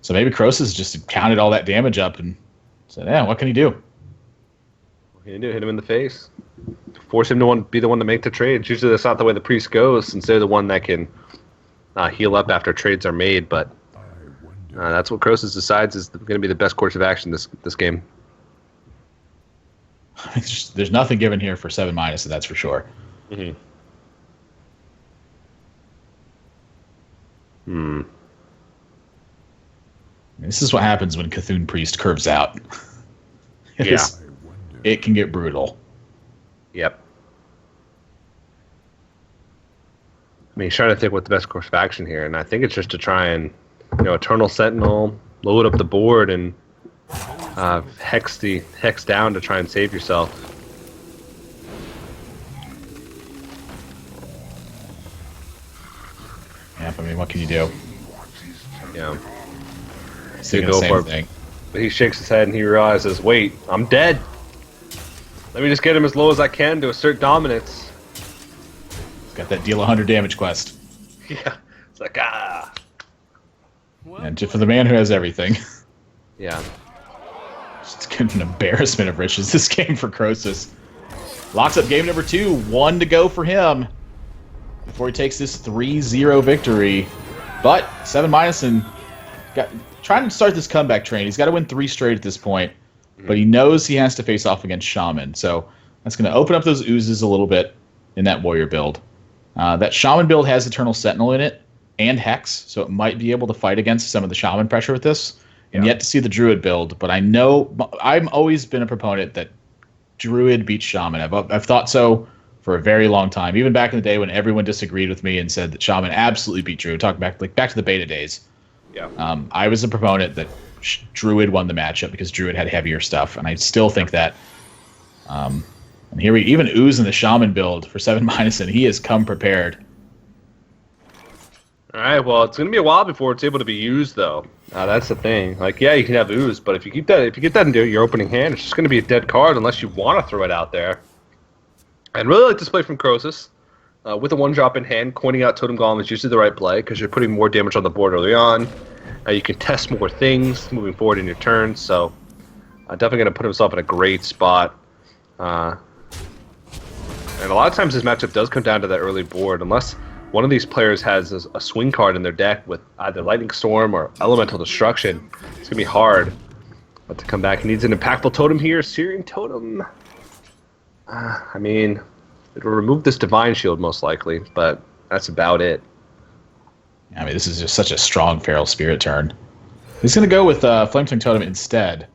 so maybe Croesus just counted all that damage up and said, yeah, what can he do? What can you do? Hit him in the face. Force him to be the one to make the trade. Usually that's not the way the priest goes, since they're the one that can heal up after trades are made. But that's what Croesus decides is going to be the best course of action this game. There's nothing given here for 7-, so that's for sure. Mm-hmm. This is what happens when Cthulhu Priest curves out. It can get brutal. Yep. I mean, he's trying to think what the best course of action here, and I think it's just to try and Eternal Sentinel, load up the board, and hex down to try and save yourself. Yeah, I mean, what can you do? Yeah. He's thinking the same thing. But he shakes his head and he realizes, wait, I'm dead. Let me just get him as low as I can to assert dominance. He's got that deal 100 damage quest. Yeah. It's like, ah. And just for the man who has everything. Yeah. It's kind of an embarrassment of riches, this game for Croesus. Locks up game number 2. 1 to go for him before he takes this 3-0 victory. But 7 and trying to start this comeback train. He's got to win 3 straight at this point. But he knows he has to face off against Shaman. So that's going to open up those oozes a little bit in that warrior build. That Shaman build has Eternal Sentinel in it and Hex, so it might be able to fight against some of the Shaman pressure with this. And yet to see the Druid build, but I know I've always been a proponent that Druid beats Shaman. I've thought so for a very long time, even back in the day when everyone disagreed with me and said that Shaman absolutely beat Druid. Talking back to the beta days. Yeah. I was a proponent that Druid won the matchup because Druid had heavier stuff, and I still think that. And here we even Ooze in the Shaman build for 7 and he has come prepared. All right, well, it's going to be a while before it's able to be used, though. That's the thing. Like, yeah, you can have Ooze, but if you get that into your opening hand, it's just going to be a dead card unless you want to throw it out there. And really like this play from Croesus. With a 1-drop in hand, coining out Totem Golem is usually the right play because you're putting more damage on the board early on. You can test more things moving forward in your turn, so definitely going to put himself in a great spot. And a lot of times this matchup does come down to that early board, unless one of these players has a swing card in their deck with either Lightning Storm or Elemental Destruction. It's going to be hard to come back. He needs an impactful totem here. Syrian Totem. I mean, it will remove this Divine Shield most likely, but that's about it. I mean, this is just such a strong Feral Spirit turn. He's going to go with Flametongue Totem instead.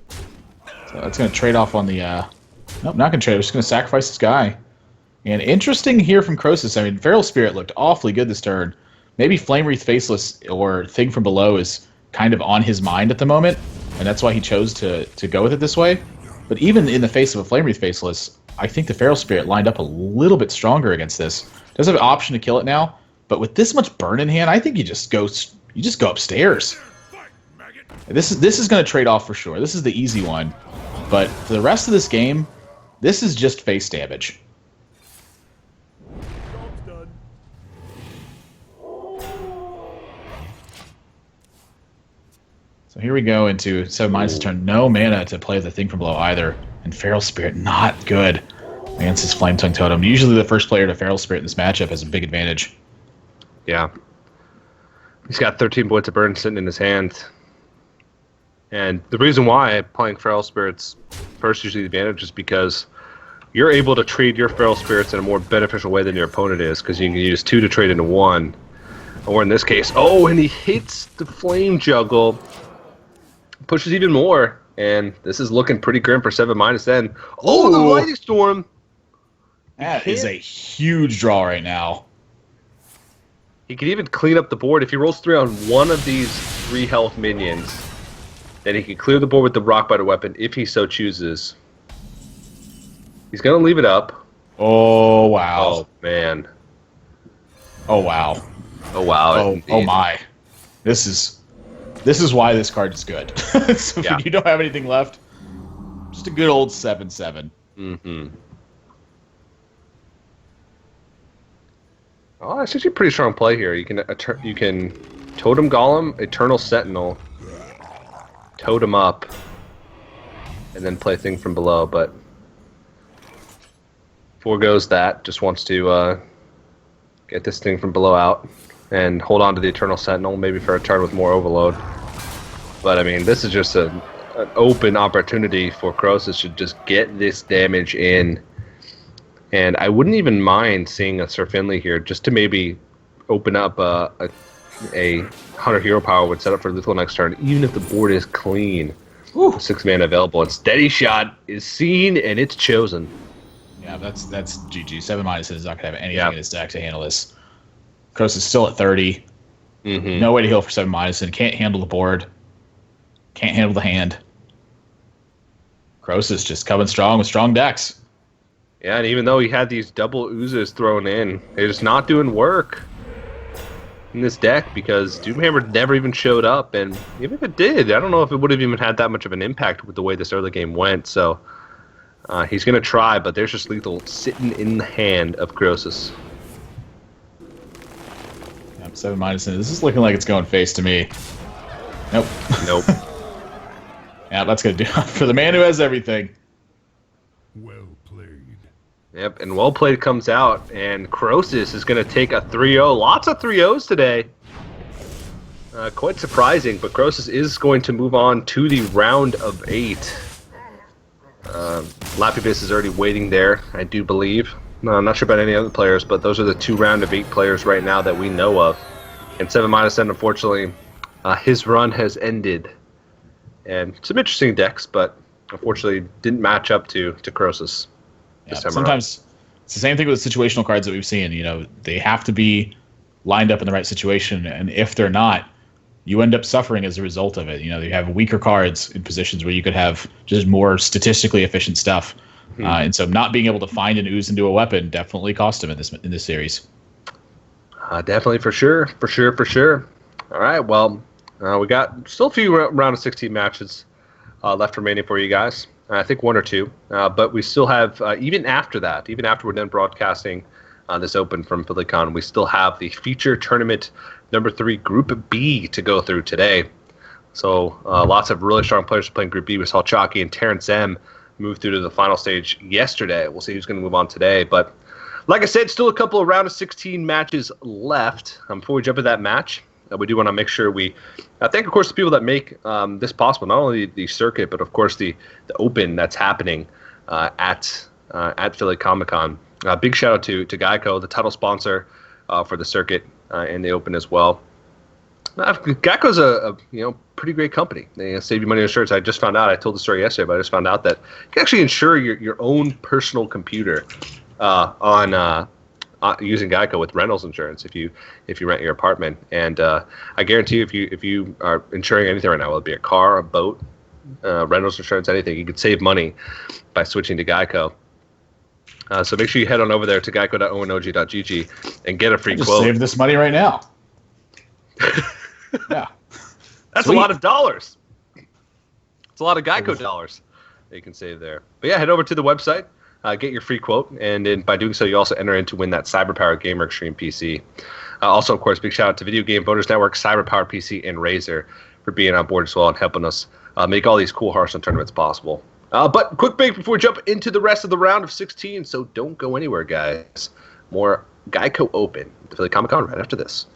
So that's going to trade off on the... Nope, not going to trade. We're just going to sacrifice this guy. And interesting here from Croesus. I mean, Feral Spirit looked awfully good this turn. Maybe Flame Wreath Faceless or Thing from Below is kind of on his mind at the moment, and that's why he chose to go with it this way. But even in the face of a Flame Wreath Faceless, I think the Feral Spirit lined up a little bit stronger against this. Does have an option to kill it now, but with this much burn in hand, I think you just go upstairs. This is going to trade off for sure. This is the easy one, but for the rest of this game, this is just face damage. So here we go into 7- turn. No mana to play the Thing from Below either. And Feral Spirit not good against his Flametongue Totem. Usually the first player to Feral Spirit in this matchup has a big advantage. Yeah. He's got 13 points of burn sitting in his hand. And the reason why playing Feral Spirits first usually the advantage is because you're able to trade your Feral Spirits in a more beneficial way than your opponent is, because you can use 2 to trade into 1. Or in this case, and he hits the Flame Juggle. Pushes even more, and this is looking pretty grim for 7 then. Oh, the Lightning Storm! That is a huge draw right now. He could even clean up the board. If he rolls 3 on one of these 3 health minions, then he can clear the board with the Rockbiter weapon if he so chooses. He's going to leave it up. Oh, wow. Oh, man. Oh, wow. Oh, wow. Oh my. This is why this card is good. So if you don't have anything left, just a good old 7/7. Mm-hmm. Oh, that's actually a pretty strong play here. You can Totem Golem, Eternal Sentinel, Totem up, and then play Thing from Below, but foregoes that. Just wants to get this Thing from Below out and hold on to the Eternal Sentinel, maybe for a turn with more overload. But, I mean, this is just an open opportunity for Croesus to just get this damage in. And I wouldn't even mind seeing a Sir Finley here just to maybe open up a Hunter Hero Power would set up for lethal next turn, even if the board is clean. 6 mana available. And Steady Shot is seen, and it's chosen. Yeah, that's GG. 7- is not going to have anything in his deck to handle this. Croesus is still at 30. Mm-hmm. No way to heal for 7 minus and can't handle the board. Can't handle the hand. Croesus just coming strong with strong decks. Yeah, and even though he had these double oozes thrown in, they're just not doing work in this deck because Doomhammer never even showed up, and even if it did, I don't know if it would have even had that much of an impact with the way this early game went. So he's going to try, but there's just lethal sitting in the hand of Croesus. Yep, 7 minus. This is looking like it's going face to me. Nope. Nope. Yeah, that's going to do it for the man who has everything. Well played. Yep, and well played comes out, and Croesus is going to take a 3-0. Lots of 3-0s today. Quite surprising, but Croesus is going to move on to the round of 8. Lapibus is already waiting there, I do believe. No, I'm not sure about any other players, but those are the 2 round of 8 players right now that we know of. And 7 minus 10, unfortunately, his run has ended. And some interesting decks, but unfortunately didn't match up to Croesus. Yeah, sometimes it's the same thing with situational cards that we've seen. You know, they have to be lined up in the right situation, and if they're not, you end up suffering as a result of it. You know, you have weaker cards in positions where you could have just more statistically efficient stuff, and so not being able to find an ooze into a weapon definitely cost him in this series. Definitely, for sure. All right, well, we got still a few round of 16 matches left remaining for you guys. I think 1 or 2, but we still have, even after that, even after we're done broadcasting this Open from PhillyCon, we still have the feature tournament number 3 Group B to go through today. So lots of really strong players playing Group B. We saw Chalky and Terrence M move through to the final stage yesterday. We'll see who's going to move on today. But like I said, still a couple of round of 16 matches left. Before we jump into that match, we do want to make sure we thank, of course, the people that make this possible. Not only the circuit, but of course the Open that's happening at Philly Comic Con. Big shout out to Geico, the title sponsor for the circuit and the Open as well. Geico's a pretty great company. They save you money on insurance. I just found out. I told the story yesterday, but I just found out that you can actually insure your own personal computer on using Geico with rentals insurance if you rent your apartment. And I guarantee you, if you are insuring anything right now, whether it be a car, a boat, rentals insurance, anything, you could save money by switching to Geico. So make sure you head on over there to geico.onog.gg and get a free Just quote. save this money right now. Yeah, that's Sweet. a lot of dollars. It's a lot of Geico dollars that you can save there. But yeah, head over to the website. Get your free quote, and by doing so, you also enter in to win that CyberPower Gamer Extreme PC. Also, of course, big shout out to Video Game Voters Network, CyberPower PC, and Razer for being on board as well and helping us make all these cool Hearthstone tournaments possible. But quick break before we jump into the rest of the round of 16, so don't go anywhere, guys. More Geico Open, the Philly Comic Con, right after this.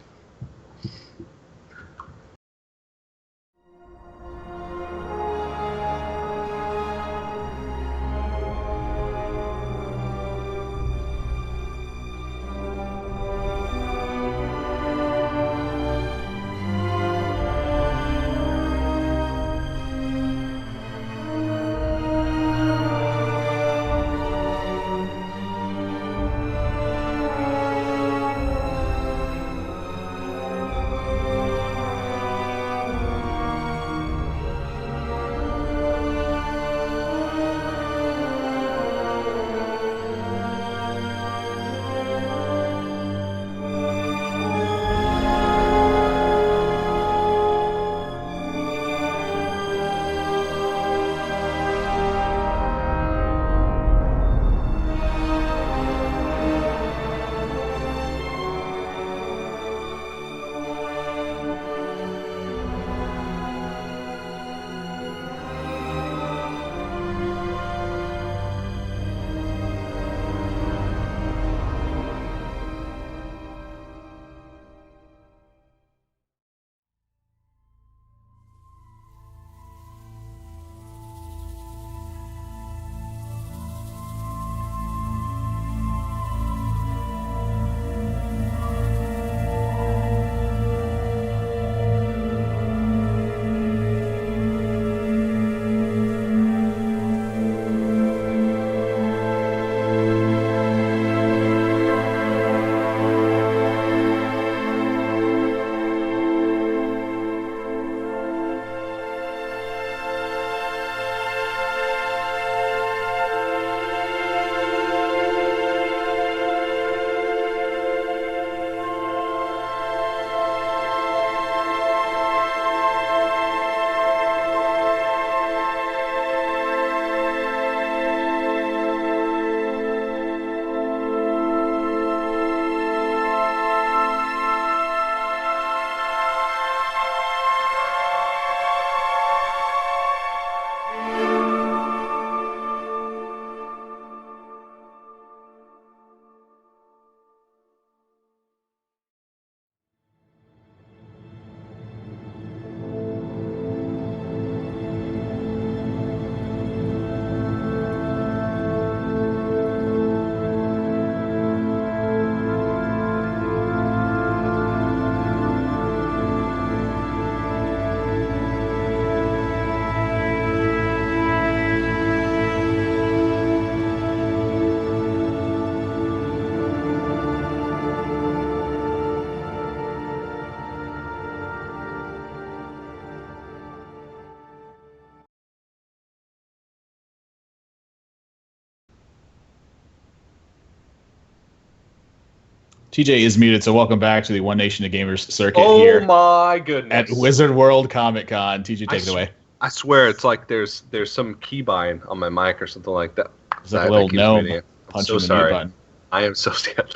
TJ is muted, so welcome back to the One Nation of Gamers circuit Oh here my goodness! at Wizard World Comic Con. TJ, take it away. I swear it's like there's some keybind on my mic or something like that. It's like a little gnome I'm punching so the mute sorry. button. I am so scared.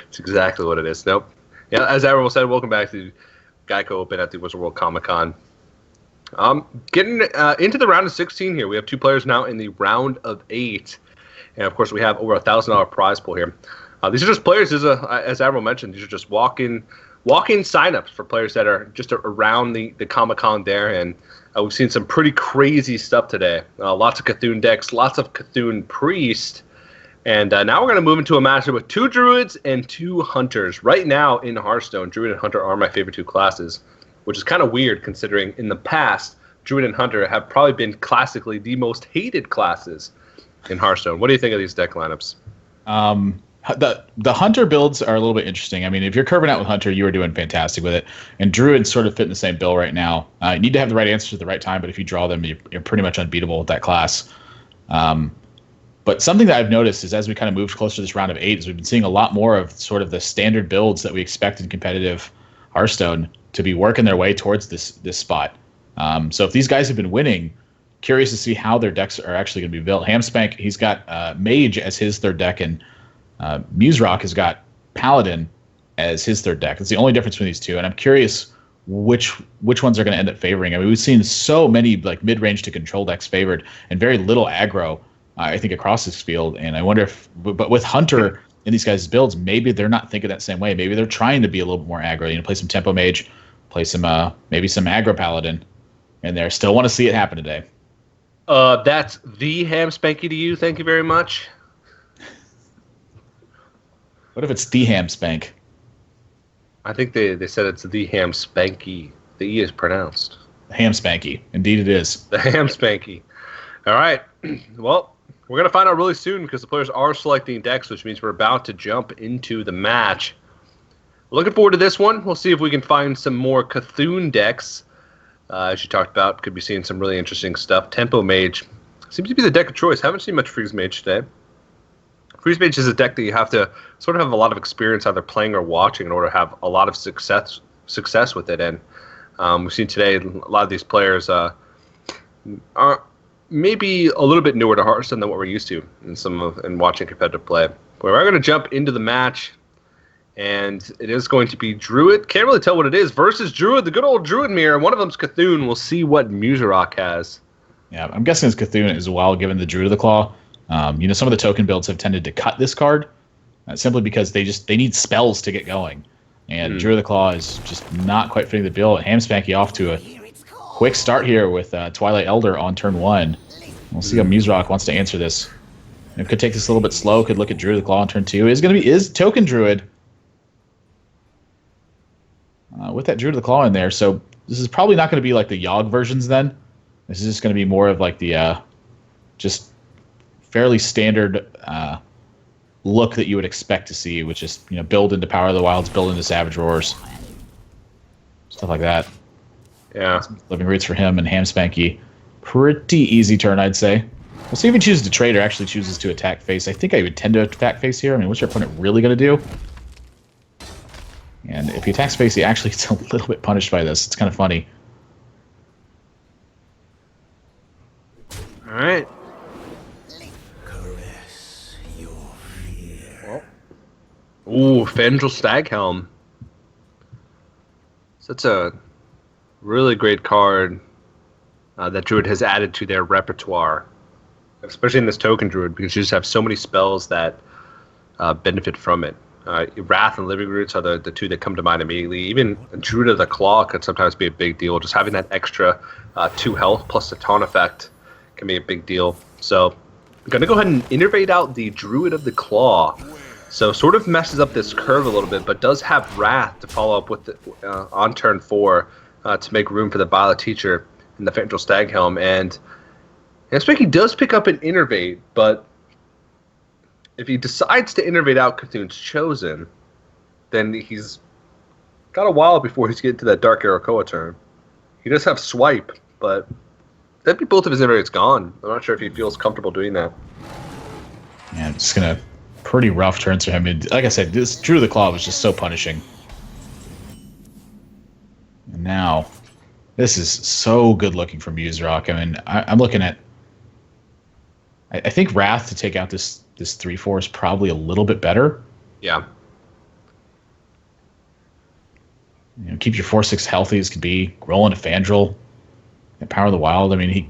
It's exactly what it is. Nope. Yeah, as Admiral said, welcome back to Geico Open at the Wizard World Comic Con. Getting into the round of 16 here. We have 2 players now in the round of 8. And, of course, we have over $1,000 prize pool here. These are just players, as Admiral mentioned, these are just walk-in signups for players that are just around the Comic-Con there. And we've seen some pretty crazy stuff today. Lots of Cthulhu decks, lots of Cthulhu Priest. And now we're going to move into a matchup with 2 Druids and 2 Hunters. Right now in Hearthstone, Druid and Hunter are my favorite 2 classes, which is kind of weird considering in the past, Druid and Hunter have probably been classically the most hated classes in Hearthstone. What do you think of these deck lineups? The Hunter builds are a little bit interesting. I mean, if you're curving out with Hunter, you are doing fantastic with it. And Druids sort of fit in the same bill right now. You need to have the right answers at the right time, but if you draw them, you're pretty much unbeatable with that class. But something that I've noticed is as we kind of move closer to this round of 8 is we've been seeing a lot more of sort of the standard builds that we expect in competitive Hearthstone to be working their way towards this spot. So if these guys have been winning, curious to see how their decks are actually going to be built. Hamspank, he's got Mage as his 3rd deck, and Muserock has got Paladin as his 3rd deck. It's the only difference between these 2, and I'm curious which ones are going to end up favoring. I mean, we've seen so many like mid-range to control decks favored, and very little aggro, I think, across this field. And I wonder if, but with Hunter in these guys' builds, maybe they're not thinking that same way. Maybe they're trying to be a little bit more aggro. You know, play some Tempo Mage, play some maybe some aggro Paladin, and they still want to see it happen today. That's the Hamspanky to you. Thank you very much. What if it's the Hamspank? I think they said it's the Hamspanky. The E is pronounced. Hamspanky. Indeed it is. The Hamspanky. All right. Well, we're going to find out really soon because the players are selecting decks, which means we're about to jump into the match. Looking forward to this one. We'll see if we can find some more Cthulhu decks. As you talked about, could be seeing some really interesting stuff. Tempo Mage seems to be the deck of choice. Haven't seen much Freeze Mage today. Freeze Mage is a deck that you have to sort of have a lot of experience either playing or watching in order to have a lot of success with it. And we've seen today a lot of these players are maybe a little bit newer to Hearthstone than what we're used to in watching competitive play. But we're going to jump into the match, and it is going to be Druid. Can't really tell what it is versus Druid, the good old Druid mirror. One of them's Cthulhu. We'll see what Muserock has. Yeah, I'm guessing it's Cthulhu as well, given the Druid of the Claw. Some of the token builds have tended to cut this card simply because they need spells to get going. And Druid of the Claw is just not quite fitting the bill. Hamspanky off to a quick start here with Twilight Elder on turn 1. We'll see how Muserock wants to answer this. It could take this a little bit slow. Could look at Druid of the Claw on turn 2. Is token Druid with that Druid of the Claw in there. So this is probably not going to be like the Yogg versions then. This is just going to be more of like the just fairly standard look that you would expect to see, which is build into Power of the Wilds, build into Savage Roars, stuff like that. Yeah, Living Roots for him and Hamspanky. Pretty easy turn, I'd say. We'll see if he chooses to trade or actually chooses to attack face. I think I would tend to attack face here. I mean, what's your opponent really going to do? And if he attacks face, he actually gets a little bit punished by this. It's kind of funny. All right. Ooh, Fendrel Staghelm. So that's a really great card that Druid has added to their repertoire, especially in this token Druid, because you just have so many spells that benefit from it. Wrath and Living Roots are the 2 that come to mind immediately. Even Druid of the Claw could sometimes be a big deal. Just having that extra 2 health plus the taunt effect can be a big deal. So I'm going to go ahead and innervate out the Druid of the Claw. So sort of messes up this curve a little bit, but does have Wrath to follow up with on turn 4 to make room for the Violet Teacher and the Fendrel Staghelm. And Hamspanky does pick up an Innervate, but if he decides to Innervate out Cthulhu's Chosen, then he's got a while before he's getting to that Dark Arakoa turn. He does have Swipe, but that'd be both of his Innervates gone. I'm not sure if he feels comfortable doing that. Yeah, I'm just going to pretty rough turns for him. And like I said, this Drew the Claw was just so punishing. And now, this is so good looking from Rock. I mean, I'm looking at. I think Wrath to take out this 3/4 is probably a little bit better. Yeah. Keep your 4/6 healthy as could be. Roll into Fandral and Power of the Wild. I mean,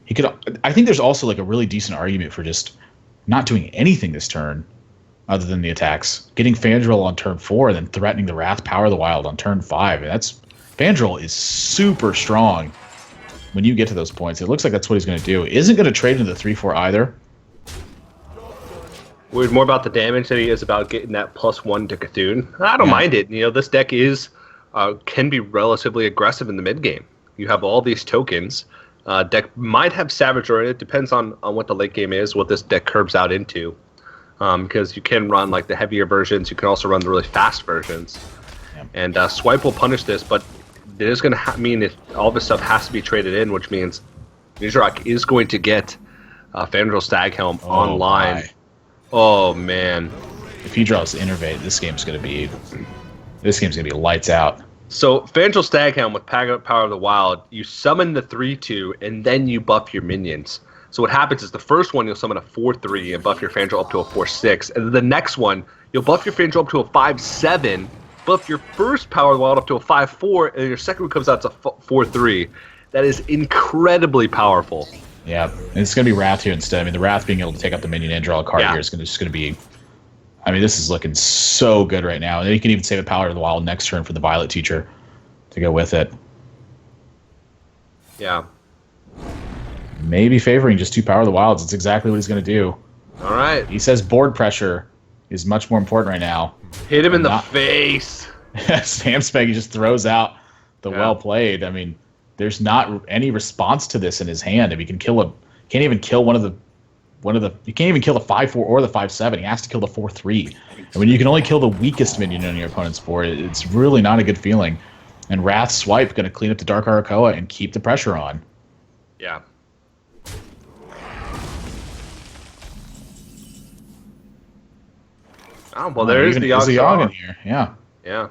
he could. I think there's also like a really decent argument for just not doing anything this turn, other than the attacks. Getting Fandral on turn 4, and then threatening the Wrath, Power of the Wild on turn 5. And Fandral is super strong when you get to those points. It looks like that's what he's going to do. Isn't going to trade into the 3/4 either. Worried more about the damage than he is about getting that +1 to Cthulhu. I don't mind it. This deck can be relatively aggressive in the mid game. You have all these tokens. Deck might have Savage or it depends on what the late game is, what this deck curves out into. Because you can run like the heavier versions. You can also run the really fast versions. Yeah. And Swipe will punish this, but it is going to mean that all this stuff has to be traded in, which means Mizrak is going to get Fandral Staghelm online. My. Oh man! If he draws Innervate, this game's going to be lights out. So Fandral Staghelm with Power of the Wild, you summon the 3/2 and then you buff your minions. So what happens is the first one you'll summon a 4/3 and buff your Fandral up to a 4/6, and then the next one you'll buff your Fandral up to a 5/7, buff your first Power of the Wild up to a 5/4, and your second one comes out to 4/3. That is incredibly powerful. Yeah, and it's going to be Wrath here instead. I mean, the Wrath being able to take out the minion and draw a card here is just going to be. I mean, this is looking so good right now. And then you can even save a Power of the Wild next turn for the Violet Teacher to go with it. Yeah. Maybe favoring just 2 Power of the Wilds. It's exactly what he's going to do. All right. He says board pressure is much more important right now. Hit him in the face. Sam Spaggy just throws out the well played. I mean, there's not any response to this in his hand. If he can can't even kill you can't even kill the 5/4 or the 5/7. He has to kill the 4/3. And when you can only kill the weakest minion on your opponent's board, it's really not a good feeling. And Wrath Swipe going to clean up the Dark Arakoa and keep the pressure on. Yeah. Oh, well, there is the Yogg in here. Yeah. Yeah.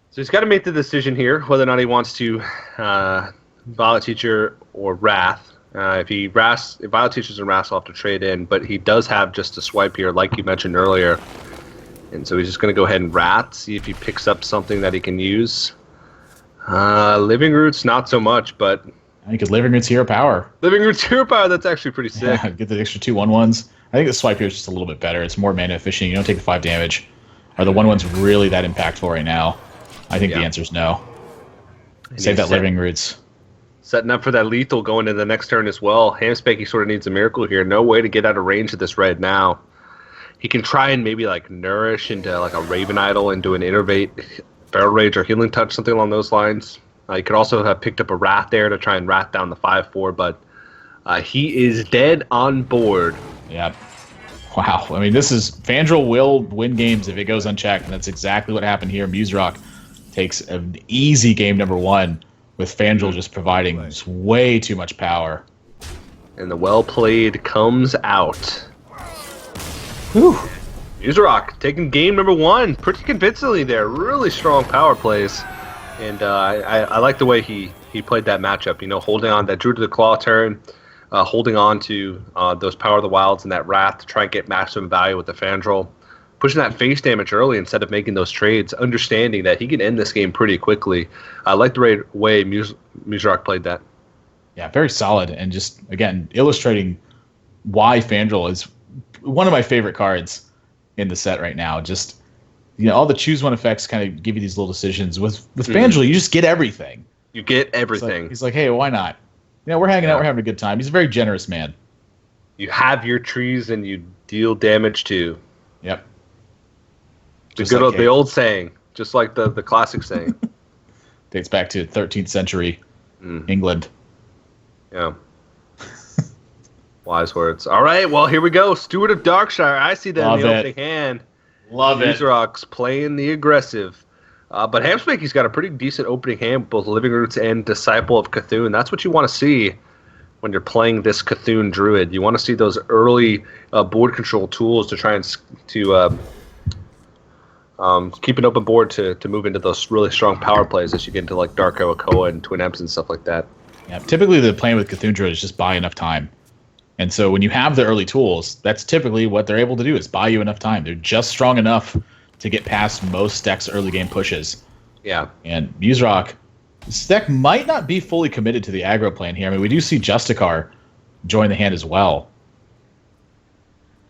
So he's got to make the decision here whether or not he wants to Violet Teacher or Wrath. If Violet Teachers and Wrath will have to trade in, but he does have just a Swipe here, like you mentioned earlier. And so he's just going to go ahead and Wrath, see if he picks up something that he can use. Living Roots, not so much, but... Because Living Roots Hero Power. Living Roots Hero Power, that's actually pretty sick. Yeah, get the extra 2 1/1s. I think the Swipe here is just a little bit better. It's more mana efficient. You don't take the 5 damage. Are the 1/1s really that impactful right now? I think the answer is no. Save that Living Roots. Setting up for that lethal going into the next turn as well. Hamspanky sort of needs a miracle here. No way to get out of range of this red now. He can try and maybe like nourish into like a Raven Idol and do an Innervate, Feral Rage, or Healing Touch, something along those lines. He could also have picked up a Wrath there to try and Wrath down the 5/4, but he is dead on board. Yep. Wow. I mean, Fandral will win games if it goes unchecked, and that's exactly what happened here. Muzerok takes an easy game number 1 with Fandral just providing just way too much power. And the well played comes out. Whew. Muzerok taking game number 1 pretty convincingly there. Really strong power plays. And I like the way he played that matchup. Holding on that Drew to the Claw turn, holding on to those Power of the Wilds and that Wrath to try and get maximum value with the Fandral. Pushing that face damage early instead of making those trades, understanding that he can end this game pretty quickly. I like the way Muzerok played that. Yeah, very solid, and just, again, illustrating why Fandral is one of my favorite cards in the set right now. Just, all the choose one effects kind of give you these little decisions. With Fandral, you just get everything. You get everything. He's like, hey, why not? We're hanging out, we're having a good time. He's a very generous man. You have your trees and you deal damage too. Yep. The old saying, just like the classic saying. Dates back to 13th century England. Yeah. Wise words. All right, well, here we go. Steward of Darkshire. I see that in the opening hand. Love it. Muzerok's playing the aggressive. But Hamspanky's got a pretty decent opening hand, both Living Roots and Disciple of Cthulhu. That's what you want to see when you're playing this Cthulhu Druid. You want to see those early board control tools to try and keep an open board to move into those really strong power plays as you get into like Darko, Akoa, and Twin Emps and stuff like that. Yeah, typically the plan with Cthulhu Druid is just buy enough time. And so when you have the early tools, that's typically what they're able to do is buy you enough time. They're just strong enough to get past most decks' early game pushes. Yeah. And Muserock, this deck might not be fully committed to the aggro plan here. I mean, we do see Justicar join the hand as well.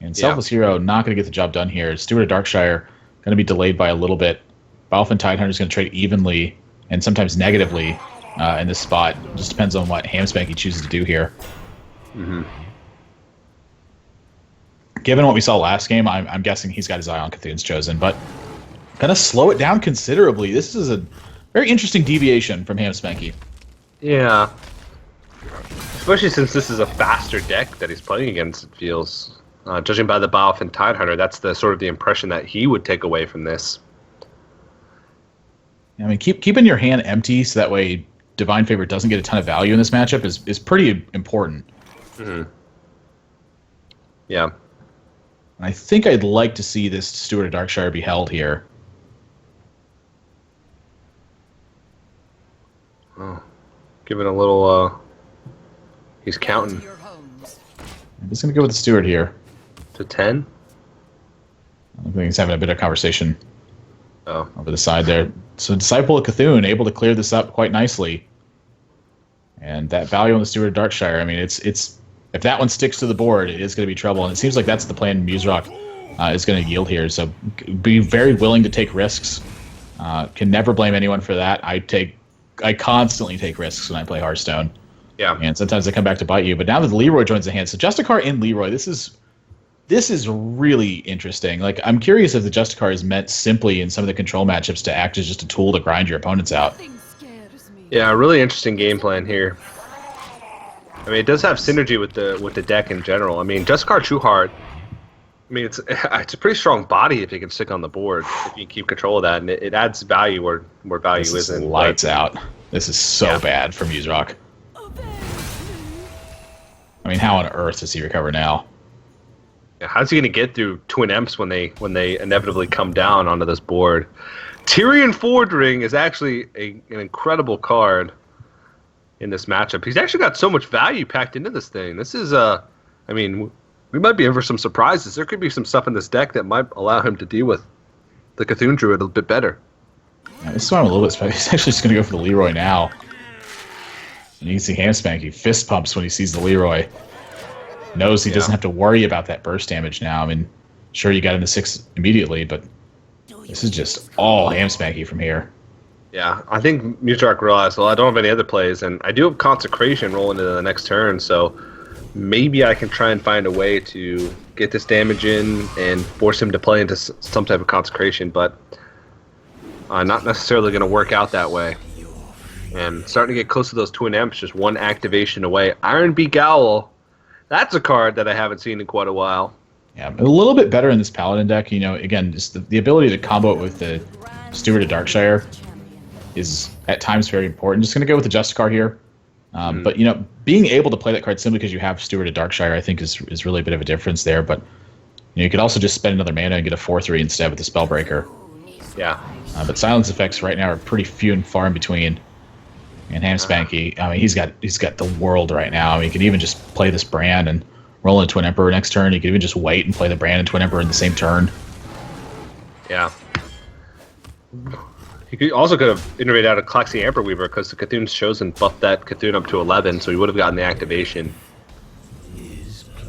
And Selfless Hero not going to get the job done here. Steward of Darkshire going to be delayed by a little bit. Balfin Tidehunter is going to trade evenly and sometimes negatively in this spot. Just depends on what Hamspanky chooses to do here. Mm-hmm. Given what we saw last game, I'm guessing he's got his eye on Cthulhu's Chosen, but kind of slow it down considerably. This is a very interesting deviation from Hamspanky. Yeah. Especially since this is a faster deck that he's playing against, it feels. Judging by the Balfin Tidehunter, that's the sort of the impression that he would take away from this. I mean, keeping your hand empty so that way Divine Favor doesn't get a ton of value in this matchup is pretty important. Mm-hmm. Yeah. And I think I'd like to see this Steward of Darkshire be held here. Oh. Giving a little, he's counting. I'm just going to go with the Steward here. To 10? I think he's having a bit of conversation over the side there. So Disciple of Cthulhu able to clear this up quite nicely. And that value on the Steward of Darkshire, I mean, it's if that one sticks to the board, it is going to be trouble. And it seems like that's the plan Muserock is going to yield here. So be very willing to take risks. Can never blame anyone for that. I constantly take risks when I play Hearthstone. Yeah. And sometimes they come back to bite you. But now that Leroy joins the hand, so Justicar and Leroy, this is really interesting. Like, I'm curious if the Justicar is meant simply in some of the control matchups to act as just a tool to grind your opponents out. Yeah, really interesting game plan here. I mean, it does have synergy with the deck in general. I mean, Justicar True Heart, I mean, it's a pretty strong body if you can stick on the board, if you can keep control of that, and it adds value where value This isn't. Lights out. This is so bad for Muserock. I mean, how on earth does he recover now? Yeah, how's he going to get through Twin Emps when they inevitably come down onto this board? Tyrion Fordring is actually an incredible card in this matchup. He's actually got so much value packed into this thing. This is I mean, we might be in for some surprises. There could be some stuff in this deck that might allow him to deal with the Cthulhu Druid a bit better. Yeah, this is why I'm a little bit surprised. He's actually just going to go for the Leroy now. And you can see Hamspanky fist pumps when he sees the Leroy. Knows he doesn't have to worry about that burst damage now. I mean, sure, you got into 6 immediately, but this is just all Hamspanky from here. Yeah, I think Muserock realized, well, I don't have any other plays, and I do have Consecration rolling into the next turn, so maybe I can try and find a way to get this damage in and force him to play into some type of Consecration, but not necessarily going to work out that way. And starting to get close to those Twin Emps, just one activation away. Iron Beak Owl, that's a card that I haven't seen in quite a while. Yeah, a little bit better in this Paladin deck. You know, again, just the ability to combo it with the Steward of Darkshire is at times very important. Just going to go with the Justicar here. But, you know, being able to play that card simply because you have Steward of Darkshire, I think, is really a bit of a difference there. But you could also just spend another mana and get a 4/3 instead with the Spellbreaker. Yeah. But silence effects right now are pretty few and far in between. And Hamspanky, I mean, he's got the world right now. I mean, he can even just play this Brand and roll in Twin Emperor next turn. He could even just wait and play the Brand and Twin Emperor in the same turn. Yeah. He also could have iterated out a Claxi Amber Weaver because the Cthulhu's Chosen buffed that Cthulhu up to 11, so he would have gotten the activation.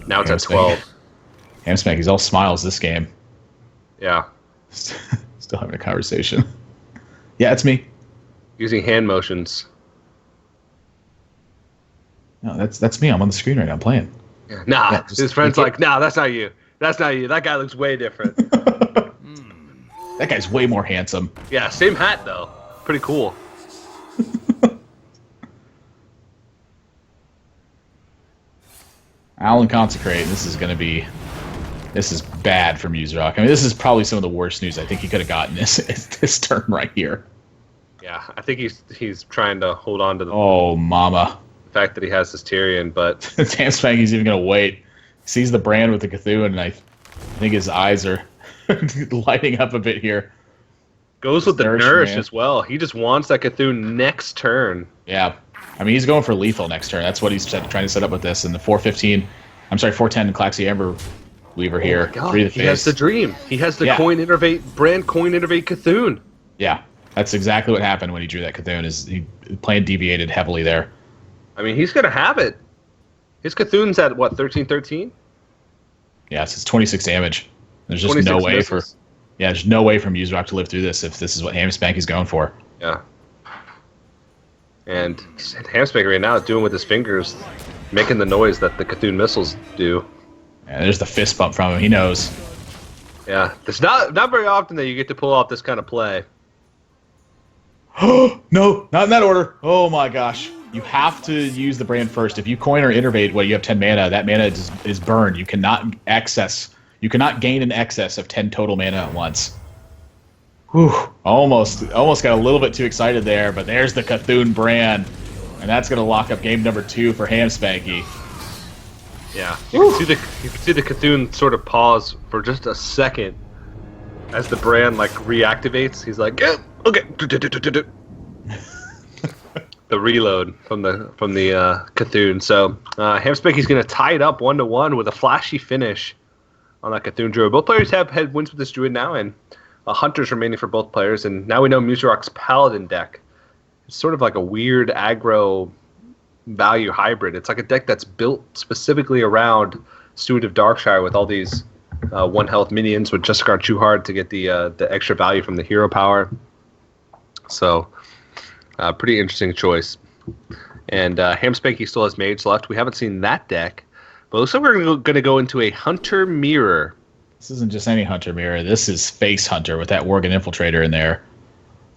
Now it's at 12. Hamspanky's all smiles this game. Yeah. Still having a conversation. Yeah, it's me. Using hand motions. No, that's me. I'm on the screen right now. I'm playing. Yeah. Nah, his friend's like, nah, that's not you. That's not you. That guy looks way different. That guy's way more handsome. Yeah, same hat, though. Pretty cool. Alan Consecrate, this is bad for Muserock. I mean, this is probably some of the worst news I think he could have gotten this turn right here. Yeah, I think he's trying to hold on to the Oh, mama. fact that he has this Tyrion, but Hamspanky's even going to wait. Sees the brand with the Cthulhu, and I think his eyes are lighting up a bit here. goes with the Nourish man. as well. He just wants that Cthulhu next turn. Yeah. I mean, he's going for lethal next turn. That's what he's trying to set up with this. And the 410 Claxy Amber Weaver here. God, 3 to the he has face. the dream. He has the Yeah. coin innervate Cthulhu. Yeah. That's exactly what happened when he drew that Cthulhu. Is he plan deviated heavily there. I mean, he's gonna have it. His Cthulhu's at what, 13-13? Yeah, it's 26 damage. There's just 26 no way misses. there's no way for Muserock to live through this if this is what Hamspanky's going for. Yeah. And Hamspanky right now is doing with his fingers, making the noise that the Cthulhu missiles do. Yeah, there's the fist bump from him. He knows. Yeah, it's not very often that you get to pull off this kind of play. No, not in that order. Oh my gosh. You have to use the brand first. If you coin or innervate when you have 10 mana, that mana is burned. You cannot gain an excess of 10 total mana at once. Whew. Almost got a little bit too excited there, but there's the Cthulhu brand. And that's going to lock up game number 2 for Hamspanky. Yeah, you can see the Cthulhu sort of pause for just a second as the brand like reactivates. He's like, yeah, okay. The reload from the Cthulhu. So Hamspanky's going to tie it up 1-1 with a flashy finish on that Cthulhu Druid. Both players have had wins with this Druid now, and Hunter's remaining for both players. And now we know Muserock's Paladin deck. It's sort of like a weird aggro value hybrid. It's like a deck that's built specifically around Student of Darkshire with all these 1 health minions with just Guard too hard to get the extra value from the hero power. So, pretty interesting choice. And Hamspanky still has Mage left. We haven't seen that deck, but it looks like we're going to go into a Hunter Mirror. This isn't just any Hunter Mirror. This is Face Hunter with that Worgen Infiltrator in there.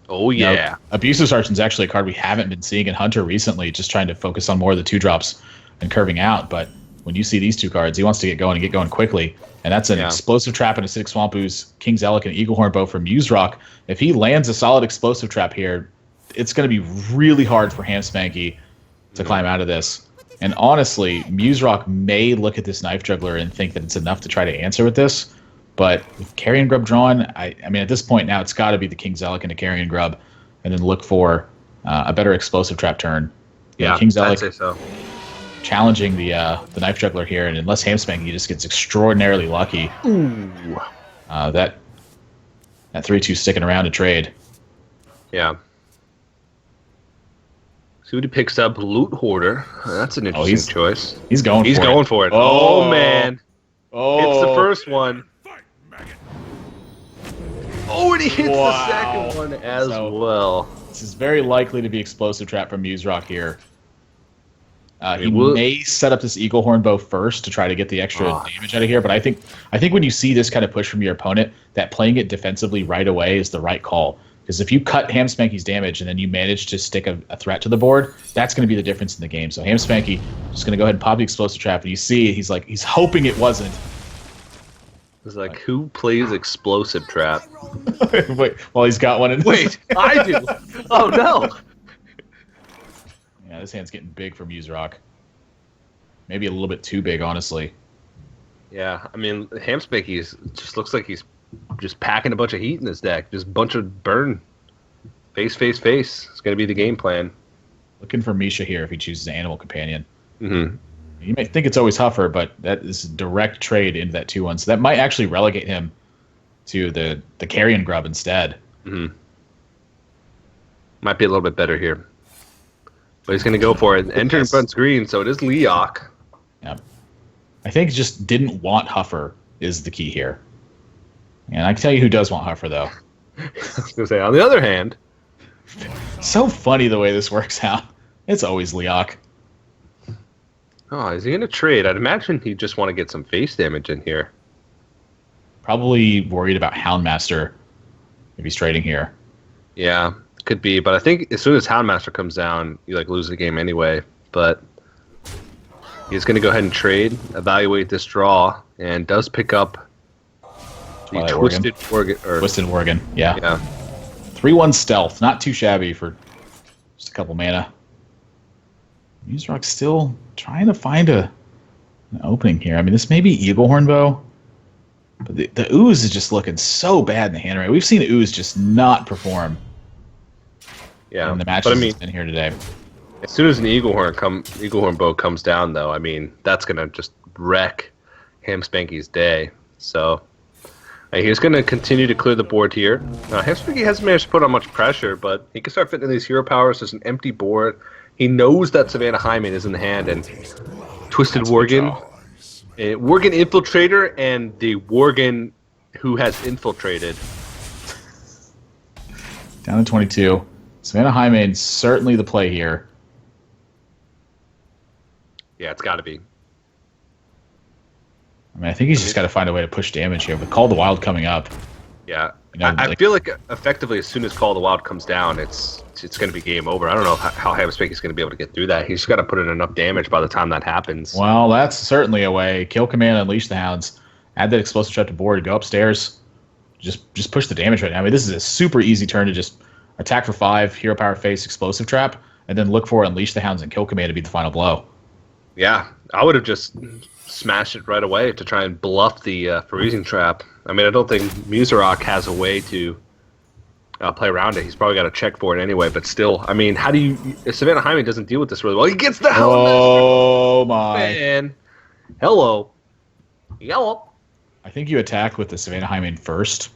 Oh, yeah. Now, Abusive Sergeant's actually a card we haven't been seeing in Hunter recently, just trying to focus on more of the 2-drops and curving out. But when you see these 2 cards, he wants to get going and get going quickly. And that's an Explosive Trap and a Acidic Swamp Ooze, King's Elk, and Eaglehorn Bow from Muserock. If he lands a solid Explosive Trap here, it's going to be really hard for Hamspanky to climb out of this. And honestly, Muserock may look at this Knife Juggler and think that it's enough to try to answer with this. But with Carrion Grub drawn, I mean, at this point now, it's got to be the King's Elk and a Carrion Grub, and then look for a better Explosive Trap turn. King's Elk I'd say so. challenging the Knife Juggler here, and unless Hamspanky just gets extraordinarily lucky, that 3/2 sticking around to trade. Yeah. See what he picks up. Loot Hoarder. That's an interesting choice. He's going for it. Oh, Oh man. Oh, It's the first one. Oh, and he hits the second one as well. This is very likely to be Explosive Trap from Muserock here. He will- may set up this Eaglehorn Bow first to try to get the extra damage out of here, but I think when you see this kind of push from your opponent, that playing it defensively right away is the right call. Because if you cut Hamspanky's damage and then you manage to stick a threat to the board, that's going to be the difference in the game. So Hamspanky just going to go ahead and pop the Explosive Trap, and you see he's hoping it wasn't. It's like, who plays Explosive Trap? Wait, well, he's got one in. Wait, I do. Oh no. Yeah, this hand's getting big for Muserock. Maybe a little bit too big, honestly. Yeah, I mean, Hamspanky just looks like he's just packing a bunch of heat in this deck. Just a bunch of burn. Face. It's going to be the game plan. Looking for Misha here if he chooses an Animal Companion. Mm-hmm. You may think it's always Huffer, but that is a direct trade into that 2/1. So that might actually relegate him to the Carrion Grub instead. Mm-hmm. Might be a little bit better here. But he's going to go for it. Enter in front screen, so it is Leok. Yeah. I think just didn't want Huffer is the key here. And I can tell you who does want Huffer, though. I was going to say, on the other hand... So funny the way this works out. It's always Leok. Oh, is he going to trade? I'd imagine he'd just want to get some face damage in here. Probably worried about Houndmaster if he's trading here. Yeah, could be. But I think as soon as Houndmaster comes down, you lose the game anyway. But he's going to go ahead and trade, evaluate this draw, and does pick up the Twisted Worgen. Twisted Worgen, yeah. Yeah. 3/1 stealth, not too shabby for just a couple mana. Muserock's still trying to find an opening here. I mean, this may be Eagle Hornbow, but the Ooze is just looking so bad in the hand right. We've seen Ooze just not perform in the matches that's been here today. As soon as an Eagle Horn bow comes down, though, I mean, that's going to just wreck Hamspanky's day. So he's going to continue to clear the board here. Hamspanky hasn't managed to put on much pressure, but he can start fitting in these hero powers. There's an empty board. He knows that Savannah Hyman is in the hand, and Twisted Worgen. Worgen Infiltrator and the Worgen who has infiltrated. Down to 22. Savannah Hyman, certainly the play here. Yeah, it's got to be. I mean, I think he's just got to find a way to push damage here. But Call of the Wild coming up. Yeah, you know, I feel like effectively as soon as Call of the Wild comes down, it's going to be game over. I don't know how Hamspanky's going to be able to get through that. He's got to put in enough damage by the time that happens. Well, that's certainly a way. Kill command, unleash the hounds, add that explosive trap to board, go upstairs, just push the damage right now. I mean, this is a super easy turn to just attack for 5, hero power face, explosive trap, and then look for unleash the hounds and kill command to be the final blow. Yeah, I would have just smashed it right away to try and bluff the freezing trap. I mean, I don't think Muserock has a way to play around it. He's probably got to check for it anyway, but still, I mean, how do you... Savannah Hyman doesn't deal with this really well. He gets the hell Oh, my. Man. Hello. Yellow. I think you attack with the Savannah Hyman first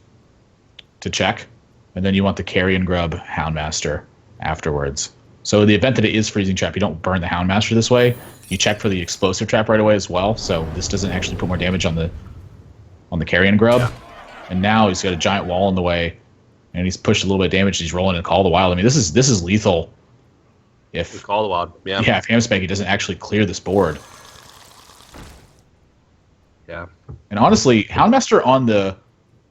to check, and then you want the Carrion Grub Houndmaster afterwards. So in the event that it is freezing trap, you don't burn the Houndmaster this way. You check for the explosive trap right away as well, so this doesn't actually put more damage on the Carrion Grub. Yeah. And now he's got a giant wall in the way, and he's pushed a little bit of damage. He's rolling in Call of the Wild. I mean, this is lethal. If Call of the Wild, yeah. Yeah, if Hamspanky doesn't actually clear this board. Yeah. And honestly, Houndmaster on the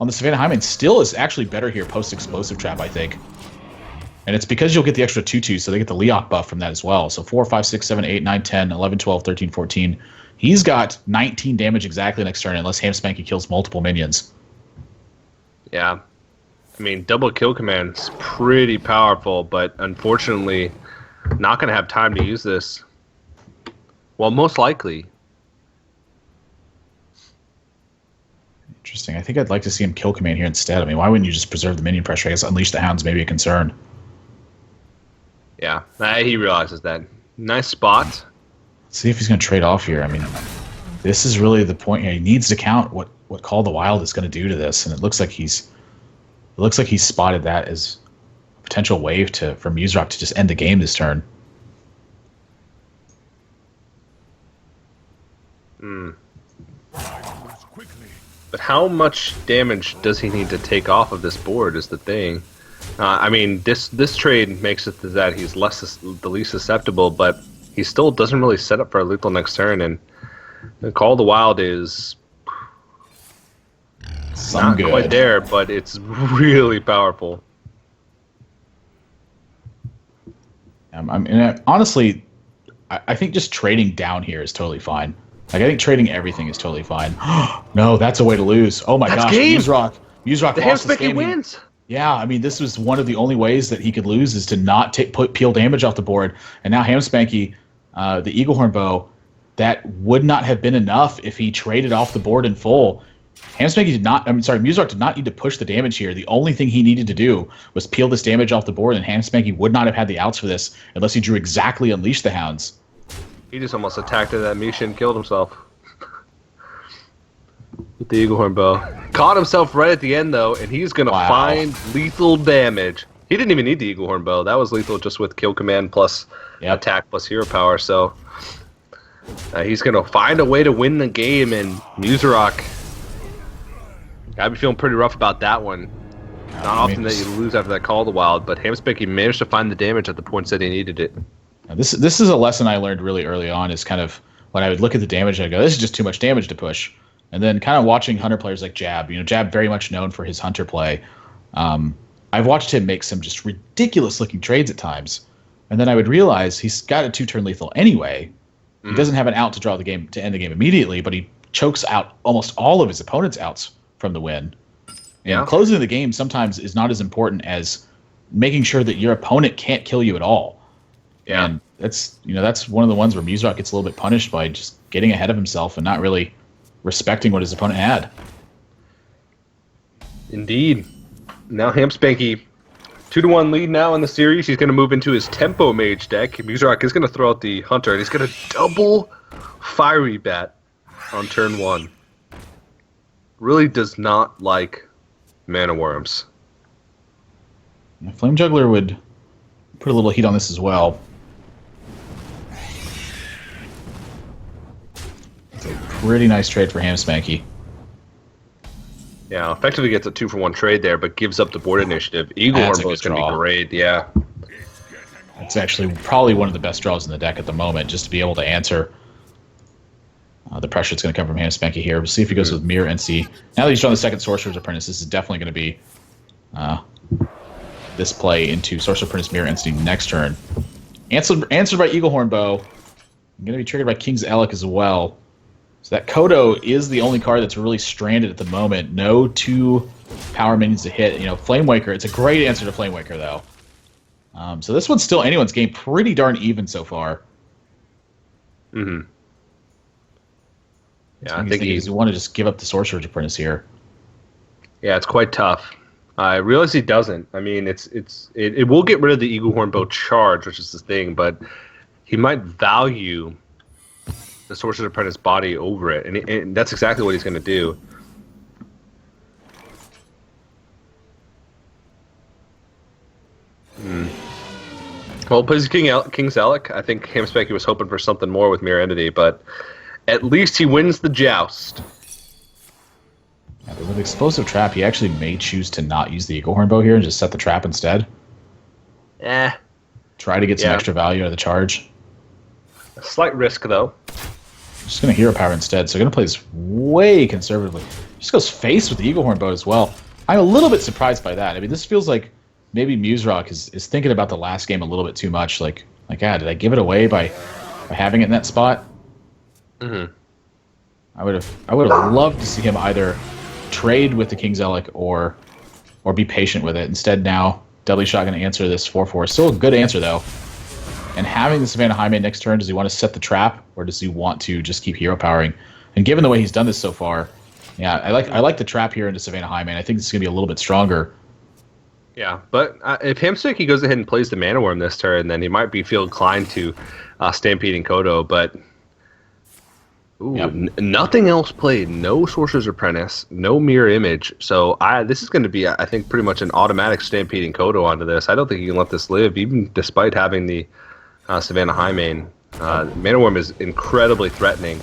Savannah Hyman still is actually better here post explosive trap, I think. And it's because you'll get the extra 2/2, so they get the Leok buff from that as well. So 4, 5, 6, 7, 8, 9, 10, 11, 12, 13, 14. He's got 19 damage exactly next turn unless Hamspanky kills multiple minions. Yeah. I mean, double kill command's pretty powerful, but unfortunately not going to have time to use this. Well, most likely. Interesting. I think I'd like to see him kill command here instead. I mean, why wouldn't you just preserve the minion pressure? I guess unleash the hounds may be a concern. Yeah, he realizes that. Nice spot. Let's see if he's going to trade off here. I mean, this is really the point here. He needs to count what Call of the Wild is going to do to this, and it looks like he's spotted that as a potential wave for Muserock to just end the game this turn. But how much damage does he need to take off of this board is the thing. I mean, this trade makes it that he's the least susceptible, but he still doesn't really set up for a lethal next turn, and Call of the Wild is not good. Quite there, but it's really powerful. Honestly, I think just trading down here is totally fine. Like, I think trading everything is totally fine. No, that's a way to lose. Oh my gosh, Muserock the lost this game. wins. Yeah, I mean, this was one of the only ways that he could lose is to not peel damage off the board. And now Hamspanky, the Eagle Horn bow, that would not have been enough if he traded off the board in full. Muserock did not need to push the damage here. The only thing he needed to do was peel this damage off the board, and Hamspanky would not have had the outs for this unless he drew exactly Unleash the Hounds. He just almost attacked that Misha and killed himself. With the Eagle Horn bow. Caught himself right at the end, though, and he's going to find lethal damage. He didn't even need the Eagle Horn bow. That was lethal just with kill command plus attack plus hero power. So he's going to find a way to win the game, and Muserock, I'd be feeling pretty rough about that one. Not often that you lose after that Call of the Wild, but Hamspanky managed to find the damage at the points that he needed it. This is a lesson I learned really early on, is kind of when I would look at the damage and I'd go, this is just too much damage to push. And then kind of watching Hunter players like Jab, Jab very much known for his Hunter play. I've watched him make some just ridiculous looking trades at times. And then I would realize he's got a 2-turn lethal anyway. Mm-hmm. He doesn't have an out to end the game immediately, but he chokes out almost all of his opponent's outs from the win. And closing the game sometimes is not as important as making sure that your opponent can't kill you at all. Yeah. And that's one of the ones where Muzak gets a little bit punished by just getting ahead of himself and not really respecting what his opponent had. Indeed. Now Hamspanky 2-1 lead now in the series. He's going to move into his Tempo Mage deck. Muzak is going to throw out the Hunter, and he's going to double Fiery Bat on turn 1. Really does not like Mana Worms. Flame Juggler would put a little heat on this as well. It's a pretty nice trade for Hamspanky. Yeah, effectively gets a 2-for-1 trade there, but gives up the board initiative. Eagle That's a Hornbow is good going to draw. be great, yeah. It's actually probably one of the best draws in the deck at the moment, just to be able to answer the pressure that's going to come from Hamspanky here. We'll see if he goes with Mirror NC. Now that he's drawn the second Sorcerer's Apprentice, this is definitely going to be this play into Sorcerer's Apprentice Mirror NC next turn. Answered by Eagle Hornbow. Going to be triggered by King's Elec as well. So that Kodo is the only card that's really stranded at the moment. No 2 power minions to hit. Flame Waker, it's a great answer to Flame Waker, though. So this one's still anyone's game. Pretty darn even so far. Mm-hmm. Yeah, I I think you want to just give up the Sorcerer's Apprentice here. Yeah, it's quite tough. I realize he doesn't. I mean, it will get rid of the Eagle Hornbow charge, which is the thing, but he might value the Sorcerer's Apprentice body over it, and that's exactly what he's going to do. Well, plays King's Elec. I think Hamspanky was hoping for something more with Mirror Entity, but at least he wins the joust. Yeah, but with Explosive Trap, he actually may choose to not use the Eagle Hornbow here and just set the trap instead. Try to get some extra value out of the charge. A slight risk, though. Just going to Hero Power instead, so going to play this way conservatively. Just goes face with the Eagle Hornbow as well. I'm a little bit surprised by that. I mean, this feels like maybe Muzak is thinking about the last game a little bit too much. Like, did I give it away by having it in that spot? Mm-hmm. I would have loved to see him either trade with the King's Elec or be patient with it. Instead, now Deadly Shot going to answer this 4/4. Still a good answer though. And having the Savannah Highmane next turn, does he want to set the trap or does he want to just keep hero powering? And given the way he's done this so far, yeah, I like the trap here into Savannah Highmane. I think this is going to be a little bit stronger. Yeah, but if Hamspanky goes ahead and plays the Mana Worm this turn, then he might feel inclined to Stampeding Kodo, but nothing else played. No Sorcerer's Apprentice, no Mirror Image. So this is going to be, I think, pretty much an automatic Stampeding Kodo onto this. I don't think you can let this live, even despite having the Savannah Highmane. Mana Worm is incredibly threatening.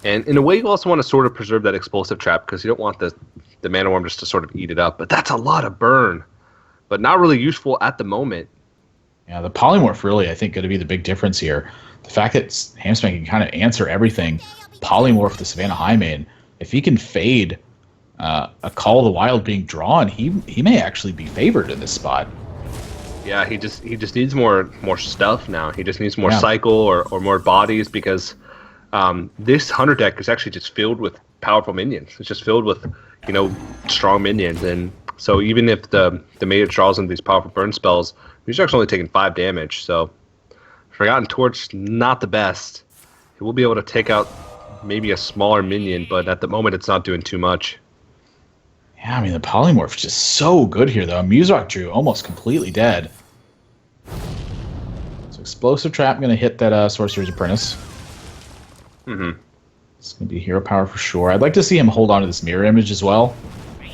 And in a way, you also want to sort of preserve that explosive trap because you don't want the Mana Worm just to sort of eat it up. But that's a lot of burn, but not really useful at the moment. Yeah, the Polymorph really, I think, going to be the big difference here. The fact that Hamspanky can kind of answer everything, Polymorph the Savannah Highmane. If he can fade a Call of the Wild being drawn, he may actually be favored in this spot. Yeah, he just needs more stuff now. He just needs more cycle or more bodies because this Hunter deck is actually just filled with powerful minions. It's just filled with strong minions, and so even if the mage draws in these powerful burn spells, he's actually only taking 5 damage. So Forgotten Torch, not the best. He will be able to take out maybe a smaller minion, but at the moment it's not doing too much. Yeah, I mean, the Polymorph is just so good here, though. Muzak drew almost completely dead. So Explosive Trap going to hit that Sorcerer's Apprentice. Mm-hmm. It's going to be hero power for sure. I'd like to see him hold on to this Mirror Image as well. There's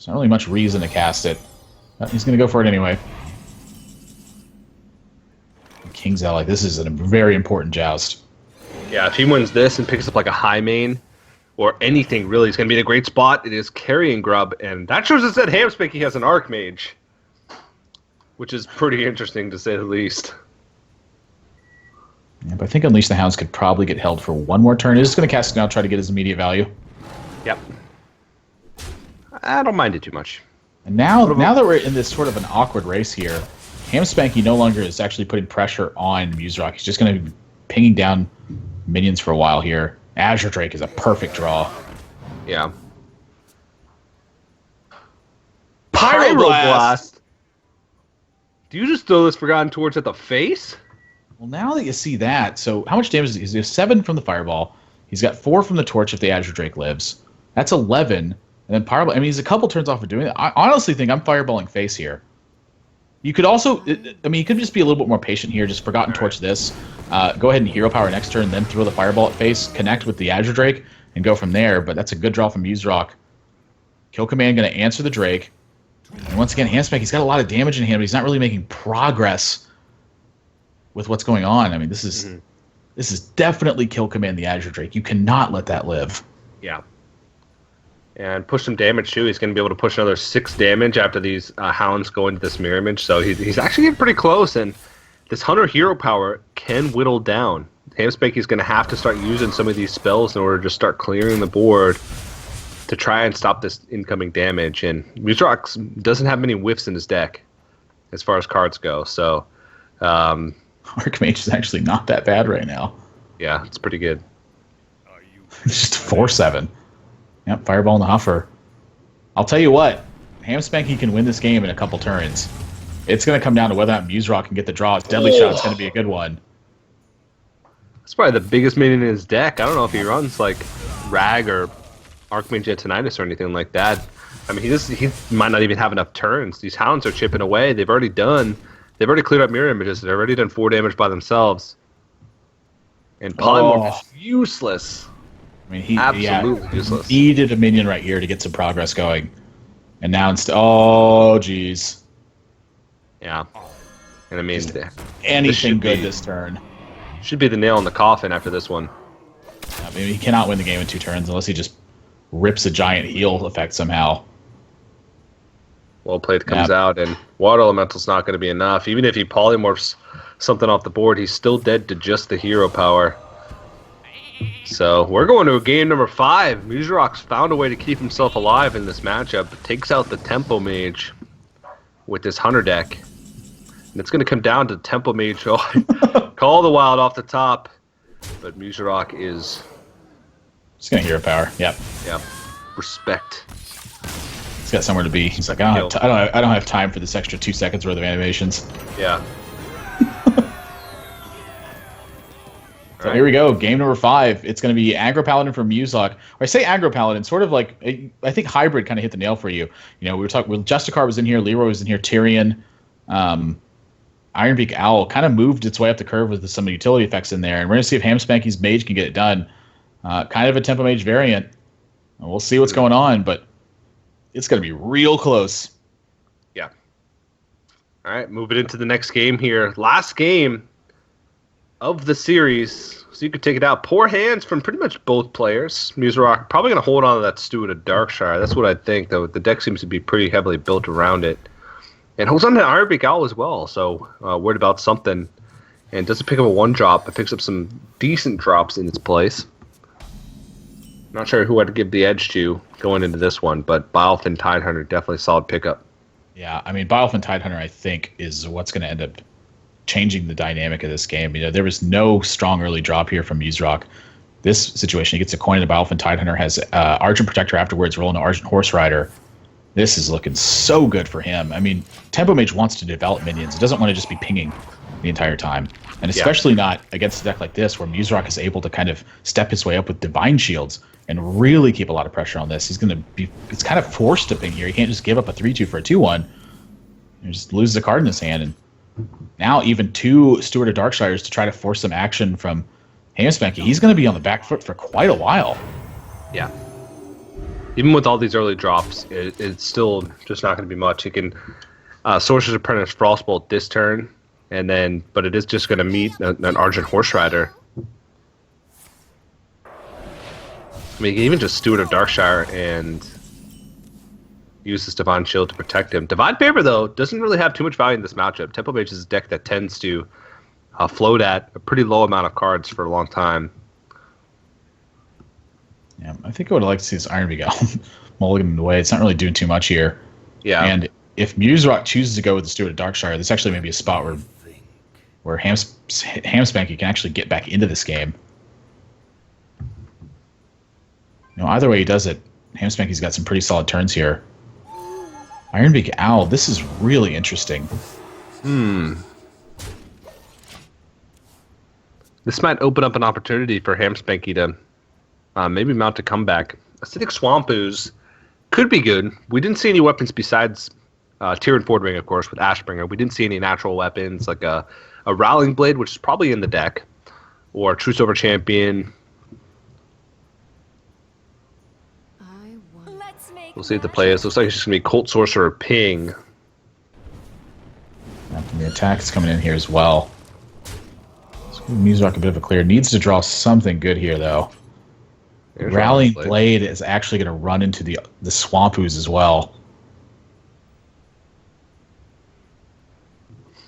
not really much reason to cast it. But he's going to go for it anyway. King's Elec, this is a very important joust. Yeah, if he wins this and picks up like a Highmane or anything, really, it's going to be in a great spot. It is Carrying Grub, and that shows us that Hamspanky has an Archmage, which is pretty interesting to say the least. Yeah, but I think Unleash the Hounds could probably get held for one more turn. He's just going to cast it now, try to get his immediate value. Yep. I don't mind it too much. And now that we're in this sort of an awkward race here, Hamspanky no longer is actually putting pressure on Muzak. He's just going to be pinging down minions for a while here. Azure Drake is a perfect draw. Yeah. Pyroblast! Do you just throw this Forgotten Torch at the face? Well, now that you see that, so how much damage is he? He has 7 from the Fireball. He's got 4 from the Torch if the Azure Drake lives. That's 11. And then Fireball. I mean, he's a couple turns off of doing that. I honestly think I'm Fireballing face here. You could also, I mean, you could just be a little bit more patient here. Just Forgotten Torch this. Go ahead and Hero Power next turn, then throw the Fireball at face, connect with the Azure Drake, and go from there. But that's a good draw from Muserock. Kill Command going to answer the Drake. And once again, Handspec, he's got a lot of damage in hand, but he's not really making progress with what's going on. I mean, this is definitely Kill Command the Azure Drake. You cannot let that live. Yeah. And push some damage too. He's going to be able to push another 6 damage after these hounds go into this mirror image. So he's actually getting pretty close. And this Hunter Hero Power can whittle down. Hamspanky's going to have to start using some of these spells in order to start clearing the board to try and stop this incoming damage. And Muserock doesn't have many whiffs in his deck as far as cards go. So Archmage is actually not that bad right now. yeah, it's pretty good. It's just 4-7. Yep, Fireball in the Huffer. I'll tell you what, Hamspanky can win this game in a couple turns. It's going to come down to whether or not Muserock can get the draw. His Deadly Shot's going to be a good one. That's probably the biggest minion in his deck. I don't know if he runs like Rag or Archmage Jetonitis or anything like that. I mean, he might not even have enough turns. These hounds are chipping away. They've already cleared up mirror images. They've already done 4 damage by themselves. And Polymorph is useless. I mean, he absolutely useless. Needed a minion right here to get some progress going. And now oh, geez. Yeah. And I mean, anything good this turn. Should be the nail in the coffin after this one. I mean, he cannot win the game in 2 turns unless he just rips a giant heal effect somehow. Well played comes out, and Water Elemental's not going to be enough. Even if he polymorphs something off the board, he's still dead to just the hero power. So we're going to a game number 5. Muserock's found a way to keep himself alive in this matchup. Takes out the Tempo Mage with this Hunter deck. And it's going to come down to Tempo Mage. Call the Wild off the top. But Muserock is... Just going to hero power. Yep. Yep. Respect. He's got somewhere to be. He's like, I don't have time for this extra 2 seconds worth of animations. Yeah. So here we go, game number 5. It's going to be Aggro Paladin from Muserock. Or I say Aggro Paladin, sort of like, I think Hybrid kind of hit the nail for you. You know, we were talking, Justicar was in here, Leroy was in here, Tyrion, Ironbeak Owl kind of moved its way up the curve with some utility effects in there. And we're going to see if Hamspanky's Mage can get it done. Kind of a Tempo Mage variant. And we'll see what's going on, but it's going to be real close. Yeah. All right, moving into the next game here. Last game of the series, so you could take it out. Poor hands from pretty much both players. Muserock probably going to hold on to that Steward of Darkshire. That's what I think, though. The deck seems to be pretty heavily built around it. And holds on to Ironbeak Owl as well, so worried about something. And doesn't pick up a 1-drop, but picks up some decent drops in its place. Not sure who I'd give the edge to going into this one, but Biolfin Tidehunter, definitely solid pickup. Yeah, I mean, Biolfin Tidehunter, I think, is what's going to end up changing the dynamic of this game. You know, there was no strong early drop here from Muserock. This situation, he gets a coin, and Biolfin Tidehunter has Argent Protector afterwards, rolling an Argent Horse Rider. This is looking so good for him. I mean, Tempo Mage wants to develop minions. It doesn't want to just be pinging the entire time. And especially not against a deck like this, where Muserock is able to kind of step his way up with Divine Shields and really keep a lot of pressure on this. He's going to be, it's kind of forced to ping here. He can't just give up a 3-2 for a 2-1. He just loses a card in his hand. And now even 2 Steward of Darkshires to try to force some action from Hamspanky. He's going to be on the back foot for quite a while. Yeah. Even with all these early drops, it's still just not going to be much. He can Sorcerer's Apprentice Frostbolt this turn, and then, but it is just going to meet an Argent Horse Rider. I mean, he can even just Steward of Darkshire and use this Divine Shield to protect him. Divine Favor, though, doesn't really have too much value in this matchup. Tempo Mage is a deck that tends to float at a pretty low amount of cards for a long time. Yeah, I think I would like to see this Ironbeak Owl mulligan away. It's not really doing too much here. Yeah. And if Muserock chooses to go with the Steward of Darkshire, this actually may be a spot where Hamspanky can actually get back into this game. You know, either way he does it, Hamspanky's got some pretty solid turns here. Ironbeak Owl, this is really interesting. This might open up an opportunity for Hamspanky to maybe mount a comeback. Acidic Swamp Ooze could be good. We didn't see any weapons besides Tyrion Fordring, of course, with Ashbringer. We didn't see any natural weapons like a Rowling Blade, which is probably in the deck, or True Silver Champion. Let's make We'll see what the play is. Looks like it's just going to be Colt Sorcerer Ping. And the attack is coming in here as well. So Muzak a bit of a clear. Needs to draw something good here, though. There's Rallying Blade. Blade is actually going to run into the Swamp Ooze as well.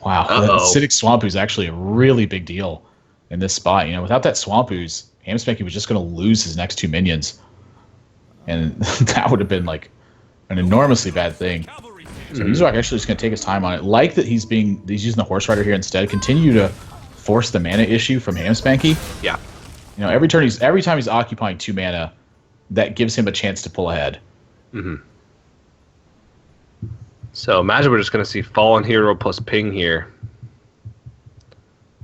Wow, the Acidic Swamp Ooze is actually a really big deal in this spot. You know, without that Swamp Ooze, Hamspanky was just going to lose his next 2 minions. And that would have been like an enormously bad thing. So Muzak actually just going to take his time on it. Like that he's using the Horse Rider here instead. Continue to force the mana issue from Hamspanky. Yeah. You know, every time he's occupying 2 mana, that gives him a chance to pull ahead. Mm-hmm. So imagine we're just going to see Fallen Hero plus Ping here.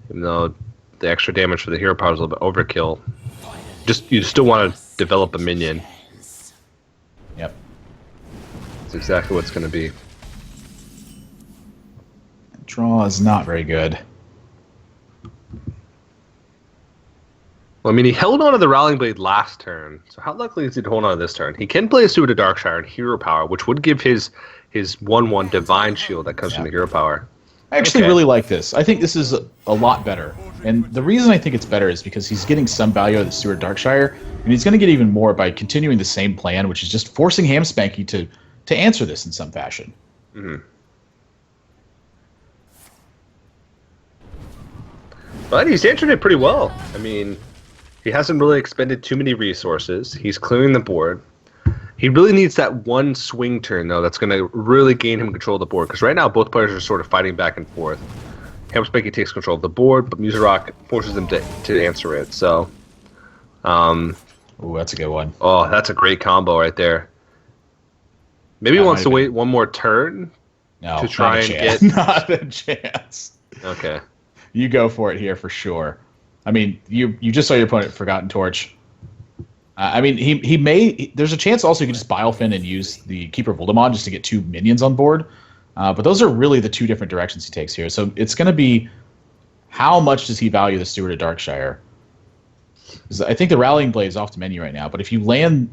Even though the extra damage for the hero power is a little bit overkill. You still want to develop a minion. Yep. That's exactly what it's going to be. Draw is not very good. Well, I mean, he held on to the Rowling Blade last turn, so how likely is he to hold on to this turn? He can play a Steward of Darkshire and Hero Power, which would give his 1/1 Divine Shield that comes from the Hero Power. I actually Okay. really like this. I think this is a lot better. And the reason I think it's better is because he's getting some value out of the Steward Darkshire, and he's going to get even more by continuing the same plan, which is just forcing Hamspanky to answer this in some fashion. Mm-hmm. But he's answered it pretty well. I mean, he hasn't really expended too many resources. He's clearing the board. He really needs that one swing turn, though, that's going to really gain him control of the board. Because right now, both players are sort of fighting back and forth. Hamspanky takes control of the board, but Muzak forces him to answer it. So, Ooh, that's a good one. oh, that's a great combo right there. Maybe he That wants might to have wait one more turn No, to try not a and chance. get. Not a chance. Okay. You go for it here for sure. I mean, you just saw your opponent Forgotten Torch. I mean, he may. There's a chance also you could just Biofin and use the Keeper of Voldemort just to get 2 minions on board. But those are really the 2 different directions he takes here. So it's going to be how much does he value the Steward of Darkshire? 'Cause I think the Rallying Blade is off the menu right now. But if you land,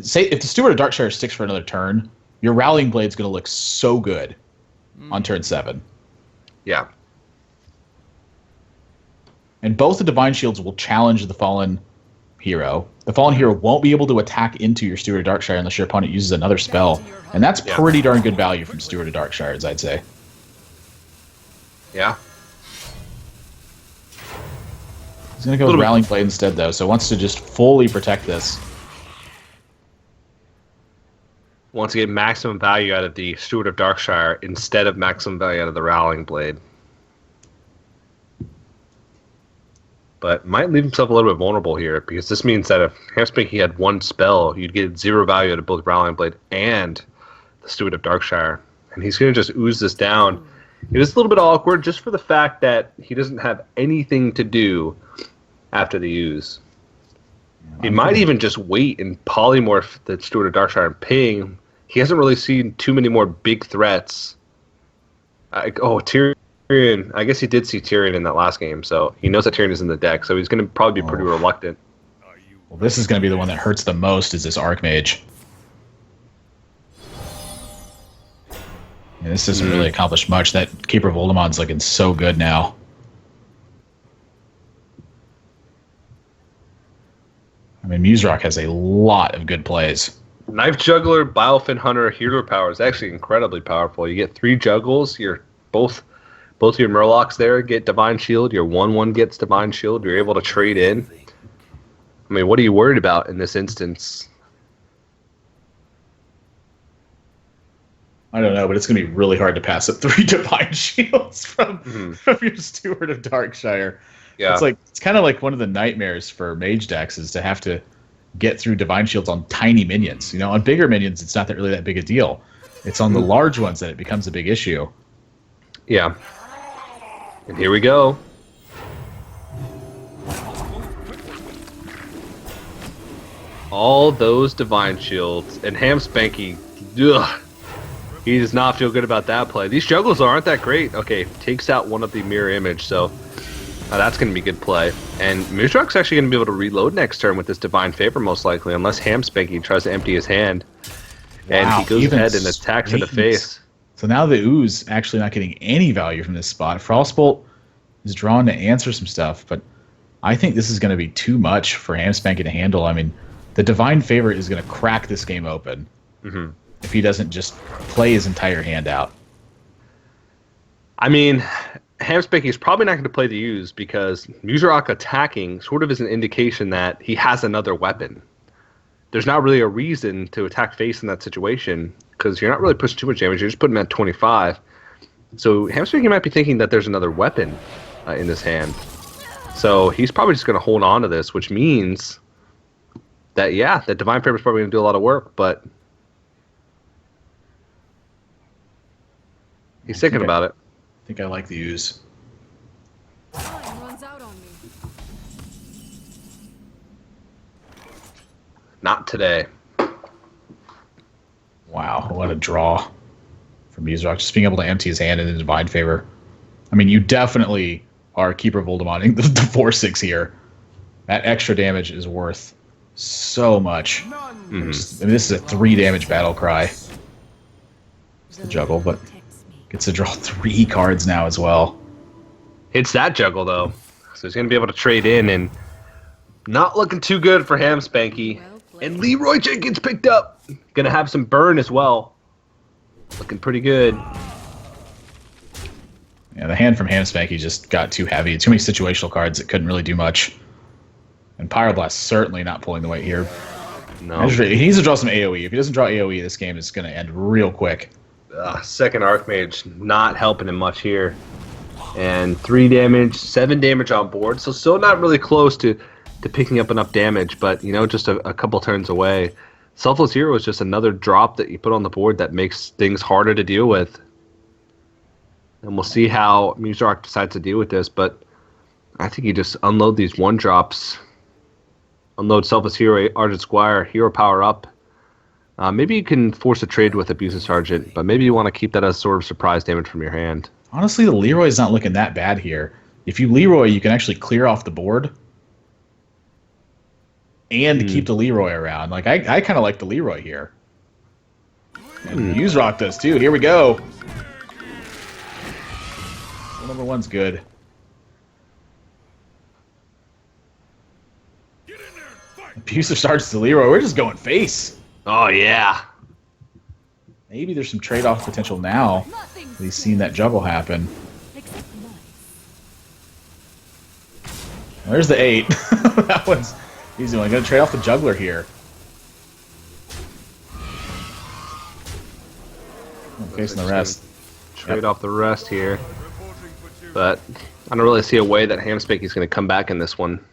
say if the Steward of Darkshire sticks for another turn, your Rallying Blade is going to look so good on turn 7. Yeah. And both the Divine Shields will challenge the Fallen Hero. The Fallen Hero won't be able to attack into your Steward of Darkshire unless your opponent uses another spell. And that's pretty darn good value from Steward of Darkshire, I'd say. Yeah. He's going to go with Rallying Blade instead, though, so wants to just fully protect this. Wants to get maximum value out of the Steward of Darkshire instead of maximum value out of the Rowling Blade. But might leave himself a little bit vulnerable here, because this means that if Hamspanky had 1 spell, you'd get 0 value out of both Rowling Blade and the Steward of Darkshire. And he's going to just ooze this down. It is a little bit awkward just for the fact that he doesn't have anything to do after the ooze. He might even just wait and polymorph the Steward of Darkshire and Ping. He hasn't really seen too many more big threats. Tyrion. I guess he did see Tyrion in that last game, so he knows that Tyrion is in the deck, so he's going to probably be pretty reluctant. Well, this is going to be the one that hurts the most, is this Archmage. Yeah, this doesn't really accomplish much. That Keeper of Voldemort's looking so good now. I mean, Muzak has a lot of good plays. Knife Juggler, Biofin Hunter, Hero Power is actually incredibly powerful. You get 3 juggles, you're both your Murlocs there get Divine Shield, your 1/1 gets Divine Shield, you're able to trade in. I mean, what are you worried about in this instance? I don't know, but it's going to be really hard to pass up 3 Divine Shields from your Steward of Darkshire. Yeah. It's kind of like one of the nightmares for mage decks is to have to get through Divine Shields on tiny minions. You know, on bigger minions, it's not really that big a deal. It's on the large ones that it becomes a big issue. Yeah. And here we go. All those Divine Shields. And Ham Spanky, ugh, he does not feel good about that play. These juggles aren't that great. Okay, takes out one of the mirror image, so that's going to be good play. And Muzrak's actually going to be able to reload next turn with this Divine Favor, most likely, unless Ham Spanky tries to empty his hand. And Wow, he goes even ahead and attacks in the face. So now the Ooze actually not getting any value from this spot. Frostbolt is drawn to answer some stuff, but I think this is going to be too much for Ham Spanky to handle. I mean, the Divine Favor is going to crack this game open if he doesn't just play his entire hand out. I mean, Ham Spanky is probably not going to play the use because Muzrak attacking sort of is an indication that he has another weapon. There's not really a reason to attack face in that situation because you're not really pushing too much damage. You're just putting him at 25. So Ham Spanky might be thinking that there's another weapon in this hand. So he's probably just going to hold on to this, which means that, yeah, that Divine Favor is probably going to do a lot of work, but he's thinking about it. I think I like the Ooze. Time runs out on me. Not today. Wow, what a draw from Muzrak. Just being able to empty his hand in the Divine Favor. I mean, you definitely are Keeper Voldemorting the 4/6 here. That extra damage is worth so much. I mean, this is a 3 damage battle cry. It's the juggle, but gets to draw 3 cards now as well. It's that juggle, though. So he's going to be able to trade in, and not looking too good for Ham Spanky. And Leroy Jenkins picked up. Going to have some burn as well. Looking pretty good. Yeah, the hand from Ham Spanky just got too heavy. Too many situational cards that couldn't really do much. And Pyroblast certainly not pulling the weight here. No. He needs to draw some AoE. If he doesn't draw AoE, this game is going to end real quick. Second Archmage not helping him much here. And 3 damage, 7 damage on board. So still not really close to picking up enough damage, but, you know, just a couple turns away. Selfless Hero is just another drop that you put on the board that makes things harder to deal with. And we'll see how Muzrak decides to deal with this, but I think you just unload these 1-drops. Unload Selfless Hero, Argent Squire, Hero Power Up. Maybe you can force a trade with Abusive Sergeant, but maybe you want to keep that as sort of surprise damage from your hand. Honestly, the Leroy is not looking that bad here. If you Leroy, you can actually clear off the board and keep the Leroy around. Like, I kind of like the Leroy here. And Muzrak does too. Here we go. Well, number 1's good. Abusive Sergeant to Leroy. We're just going face. Oh, yeah. Maybe there's some trade-off potential now. We've seen that juggle happen. Except mine. There's the 8. That one's easy one. Going to trade off the juggler here. Facing the rest. Trade off the rest here. But I don't really see a way that Ham Spanky's going to come back in this one.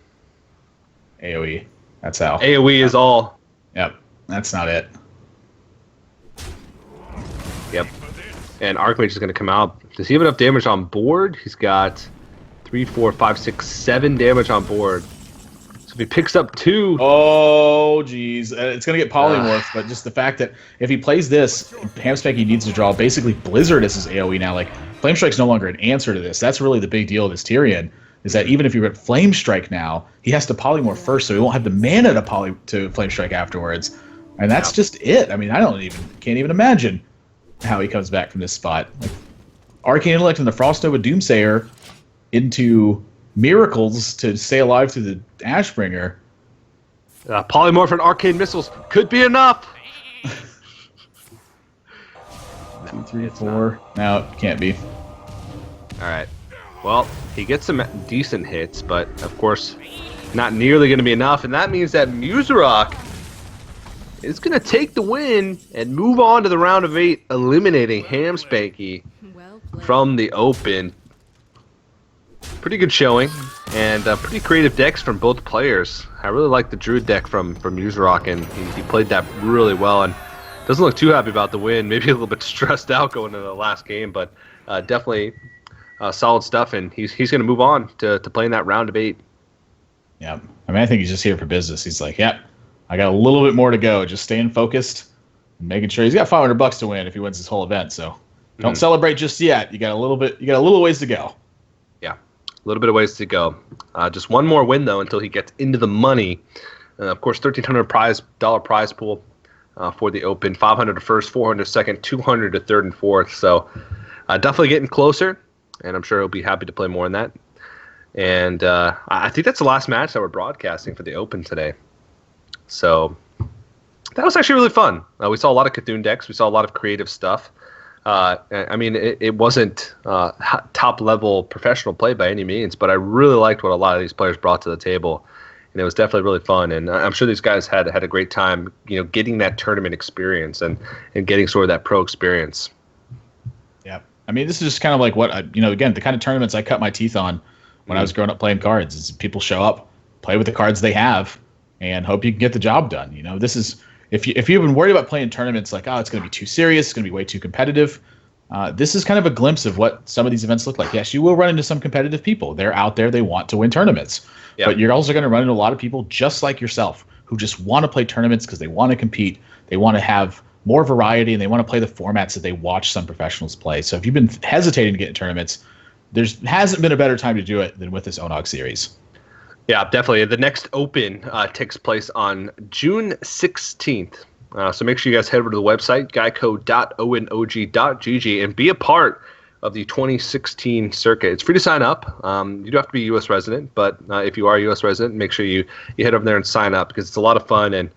AoE. That's how. AoE is all. Yep. That's not it. Yep. And Archmage is going to come out. Does he have enough damage on board? He's got 3, 4, 5, 6, 7 damage on board. So if he picks up 2... Oh, geez. It's going to get polymorph, but just the fact that if he plays this, Ham Spanky needs to draw basically Blizzard as his AoE now. Like, Flame Strike's no longer an answer to this. That's really the big deal of this Tyrion, is that even if you get Flame Strike now, he has to polymorph first, so he won't have the mana to Flame Strike afterwards. And that's just it. I mean, can't even imagine how he comes back from this spot. Like, Arcane Intellect and the Frost Nova Doomsayer into miracles to stay alive through the Ashbringer. Polymorph and Arcane Missiles could be enough. 2, 3, 4. No, it can't be. All right. Well, he gets some decent hits, but of course, not nearly going to be enough. And that means that Muzrak is going to take the win and move on to the round of 8, eliminating Ham Spanky Well played. from the open. Pretty good showing, and pretty creative decks from both players. I really like the Druid deck from Muzrak, and he played that really well, and doesn't look too happy about the win. Maybe a little bit stressed out going into the last game, but definitely solid stuff, and he's going to move on to playing that round of 8. Yeah. I mean, I think he's just here for business. He's like, yep, I got a little bit more to go. Just staying focused and making sure he's got $500 to win if he wins this whole event. So don't celebrate just yet. You got a little ways to go. Yeah, a little bit of ways to go. Just one more win though until he gets into the money. Of course, $1,300 prize pool for the Open. 500 to first, 400 to second, 200 to third and fourth. So definitely getting closer, and I'm sure he'll be happy to play more in that. And I think that's the last match that we're broadcasting for the Open today. So that was actually really fun. We saw a lot of Cthulhu decks. We saw a lot of creative stuff. I mean, it wasn't top-level professional play by any means, but I really liked what a lot of these players brought to the table. And it was definitely really fun. And I'm sure these guys had a great time, getting that tournament experience and getting sort of that pro experience. Yeah. I mean, this is just kind of like what, again, the kind of tournaments I cut my teeth on when I was growing up playing cards. Is people show up, play with the cards they have, and hope you can get the job done. This is if you've been worried about playing tournaments like, oh, it's going to be too serious, it's going to be way too competitive. This is kind of a glimpse of what some of these events look like. Yes, you will run into some competitive people. They're out there, they want to win tournaments. Yep. But you're also going to run into a lot of people just like yourself who just want to play tournaments because they want to compete. They want to have more variety, and they want to play the formats that they watch some professionals play. So if you've been hesitating to get in tournaments, there hasn't been a better time to do it than with this ONOG series. Yeah, definitely. The next Open takes place on June 16th. So make sure you guys head over to the website, geico.onog.gg, and be a part of the 2016 circuit. It's free to sign up. You do have to be a U.S. resident, but if you are a U.S. resident, make sure you head over there and sign up because it's a lot of fun, and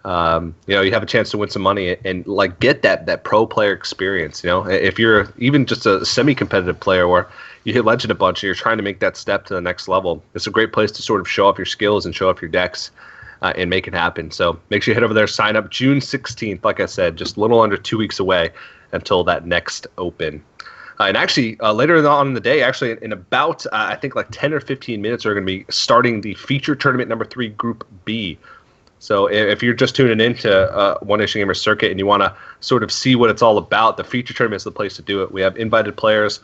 you have a chance to win some money and like get that pro player experience. If you're even just a semi-competitive player or you hit Legend a bunch and you're trying to make that step to the next level, it's a great place to sort of show off your skills and show off your decks and make it happen. So make sure you head over there, sign up June 16th. Like I said, just a little under 2 weeks away until that next Open. And actually, later on in the day, actually in about, I think like 10 or 15 minutes, we're going to be starting the feature tournament number 3, Group B. So if you're just tuning into One Nation Gamer Circuit and you want to sort of see what it's all about, the feature tournament is the place to do it. We have invited players.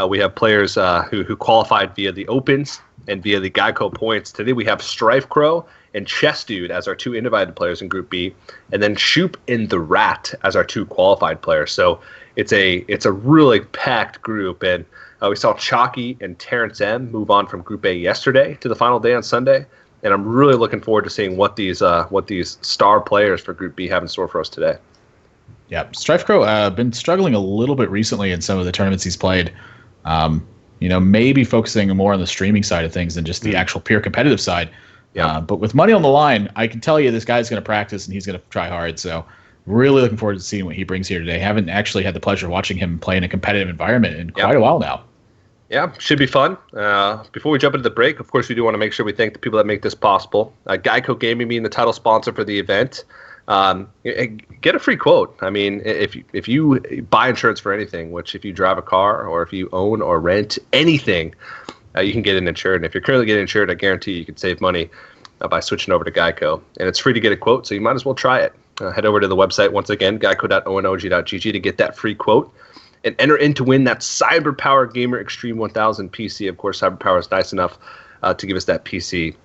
We have players who qualified via the Opens and via the Geico points. Today we have Strife Crow and Chess Dude as our 2 invited players in Group B, and then Shoop and the Rat as our 2 qualified players. So it's a really packed group, and we saw Chalky and Terrence M move on from Group A yesterday to the final day on Sunday. And I'm really looking forward to seeing what these star players for Group B have in store for us today. Yeah, Strife Crow been struggling a little bit recently in some of the tournaments he's played. Maybe focusing more on the streaming side of things than just the actual pure competitive side. Yeah. But with money on the line, I can tell you this guy's going to practice and he's going to try hard. So really looking forward to seeing what he brings here today. Haven't actually had the pleasure of watching him play in a competitive environment in quite a while now. Yeah, should be fun. Before we jump into the break, of course, we do want to make sure we thank the people that make this possible. Geico Gaming being the title sponsor for the event. Get a free quote. I mean, if you buy insurance for anything, which if you drive a car or if you own or rent anything, you can get it insured. And if you're currently getting insured, I guarantee you can save money by switching over to Geico. And it's free to get a quote, so you might as well try it. Head over to the website, once again, geico.onog.gg to get that free quote. And enter in to win that CyberPower Gamer Extreme 1000 PC. Of course, CyberPower is nice enough to give us that PC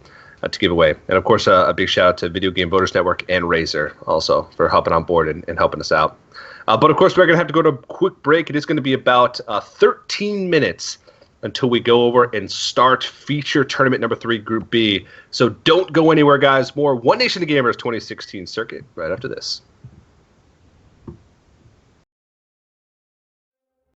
to give away. And, of course, a big shout out to Video Game Voters Network and Razer also for helping on board and helping us out. But, of course, we're going to have to go to a quick break. It is going to be about 13 minutes until we go over and start feature tournament number 3, Group B. So don't go anywhere, guys. More One Nation of Gamers 2016 circuit right after this.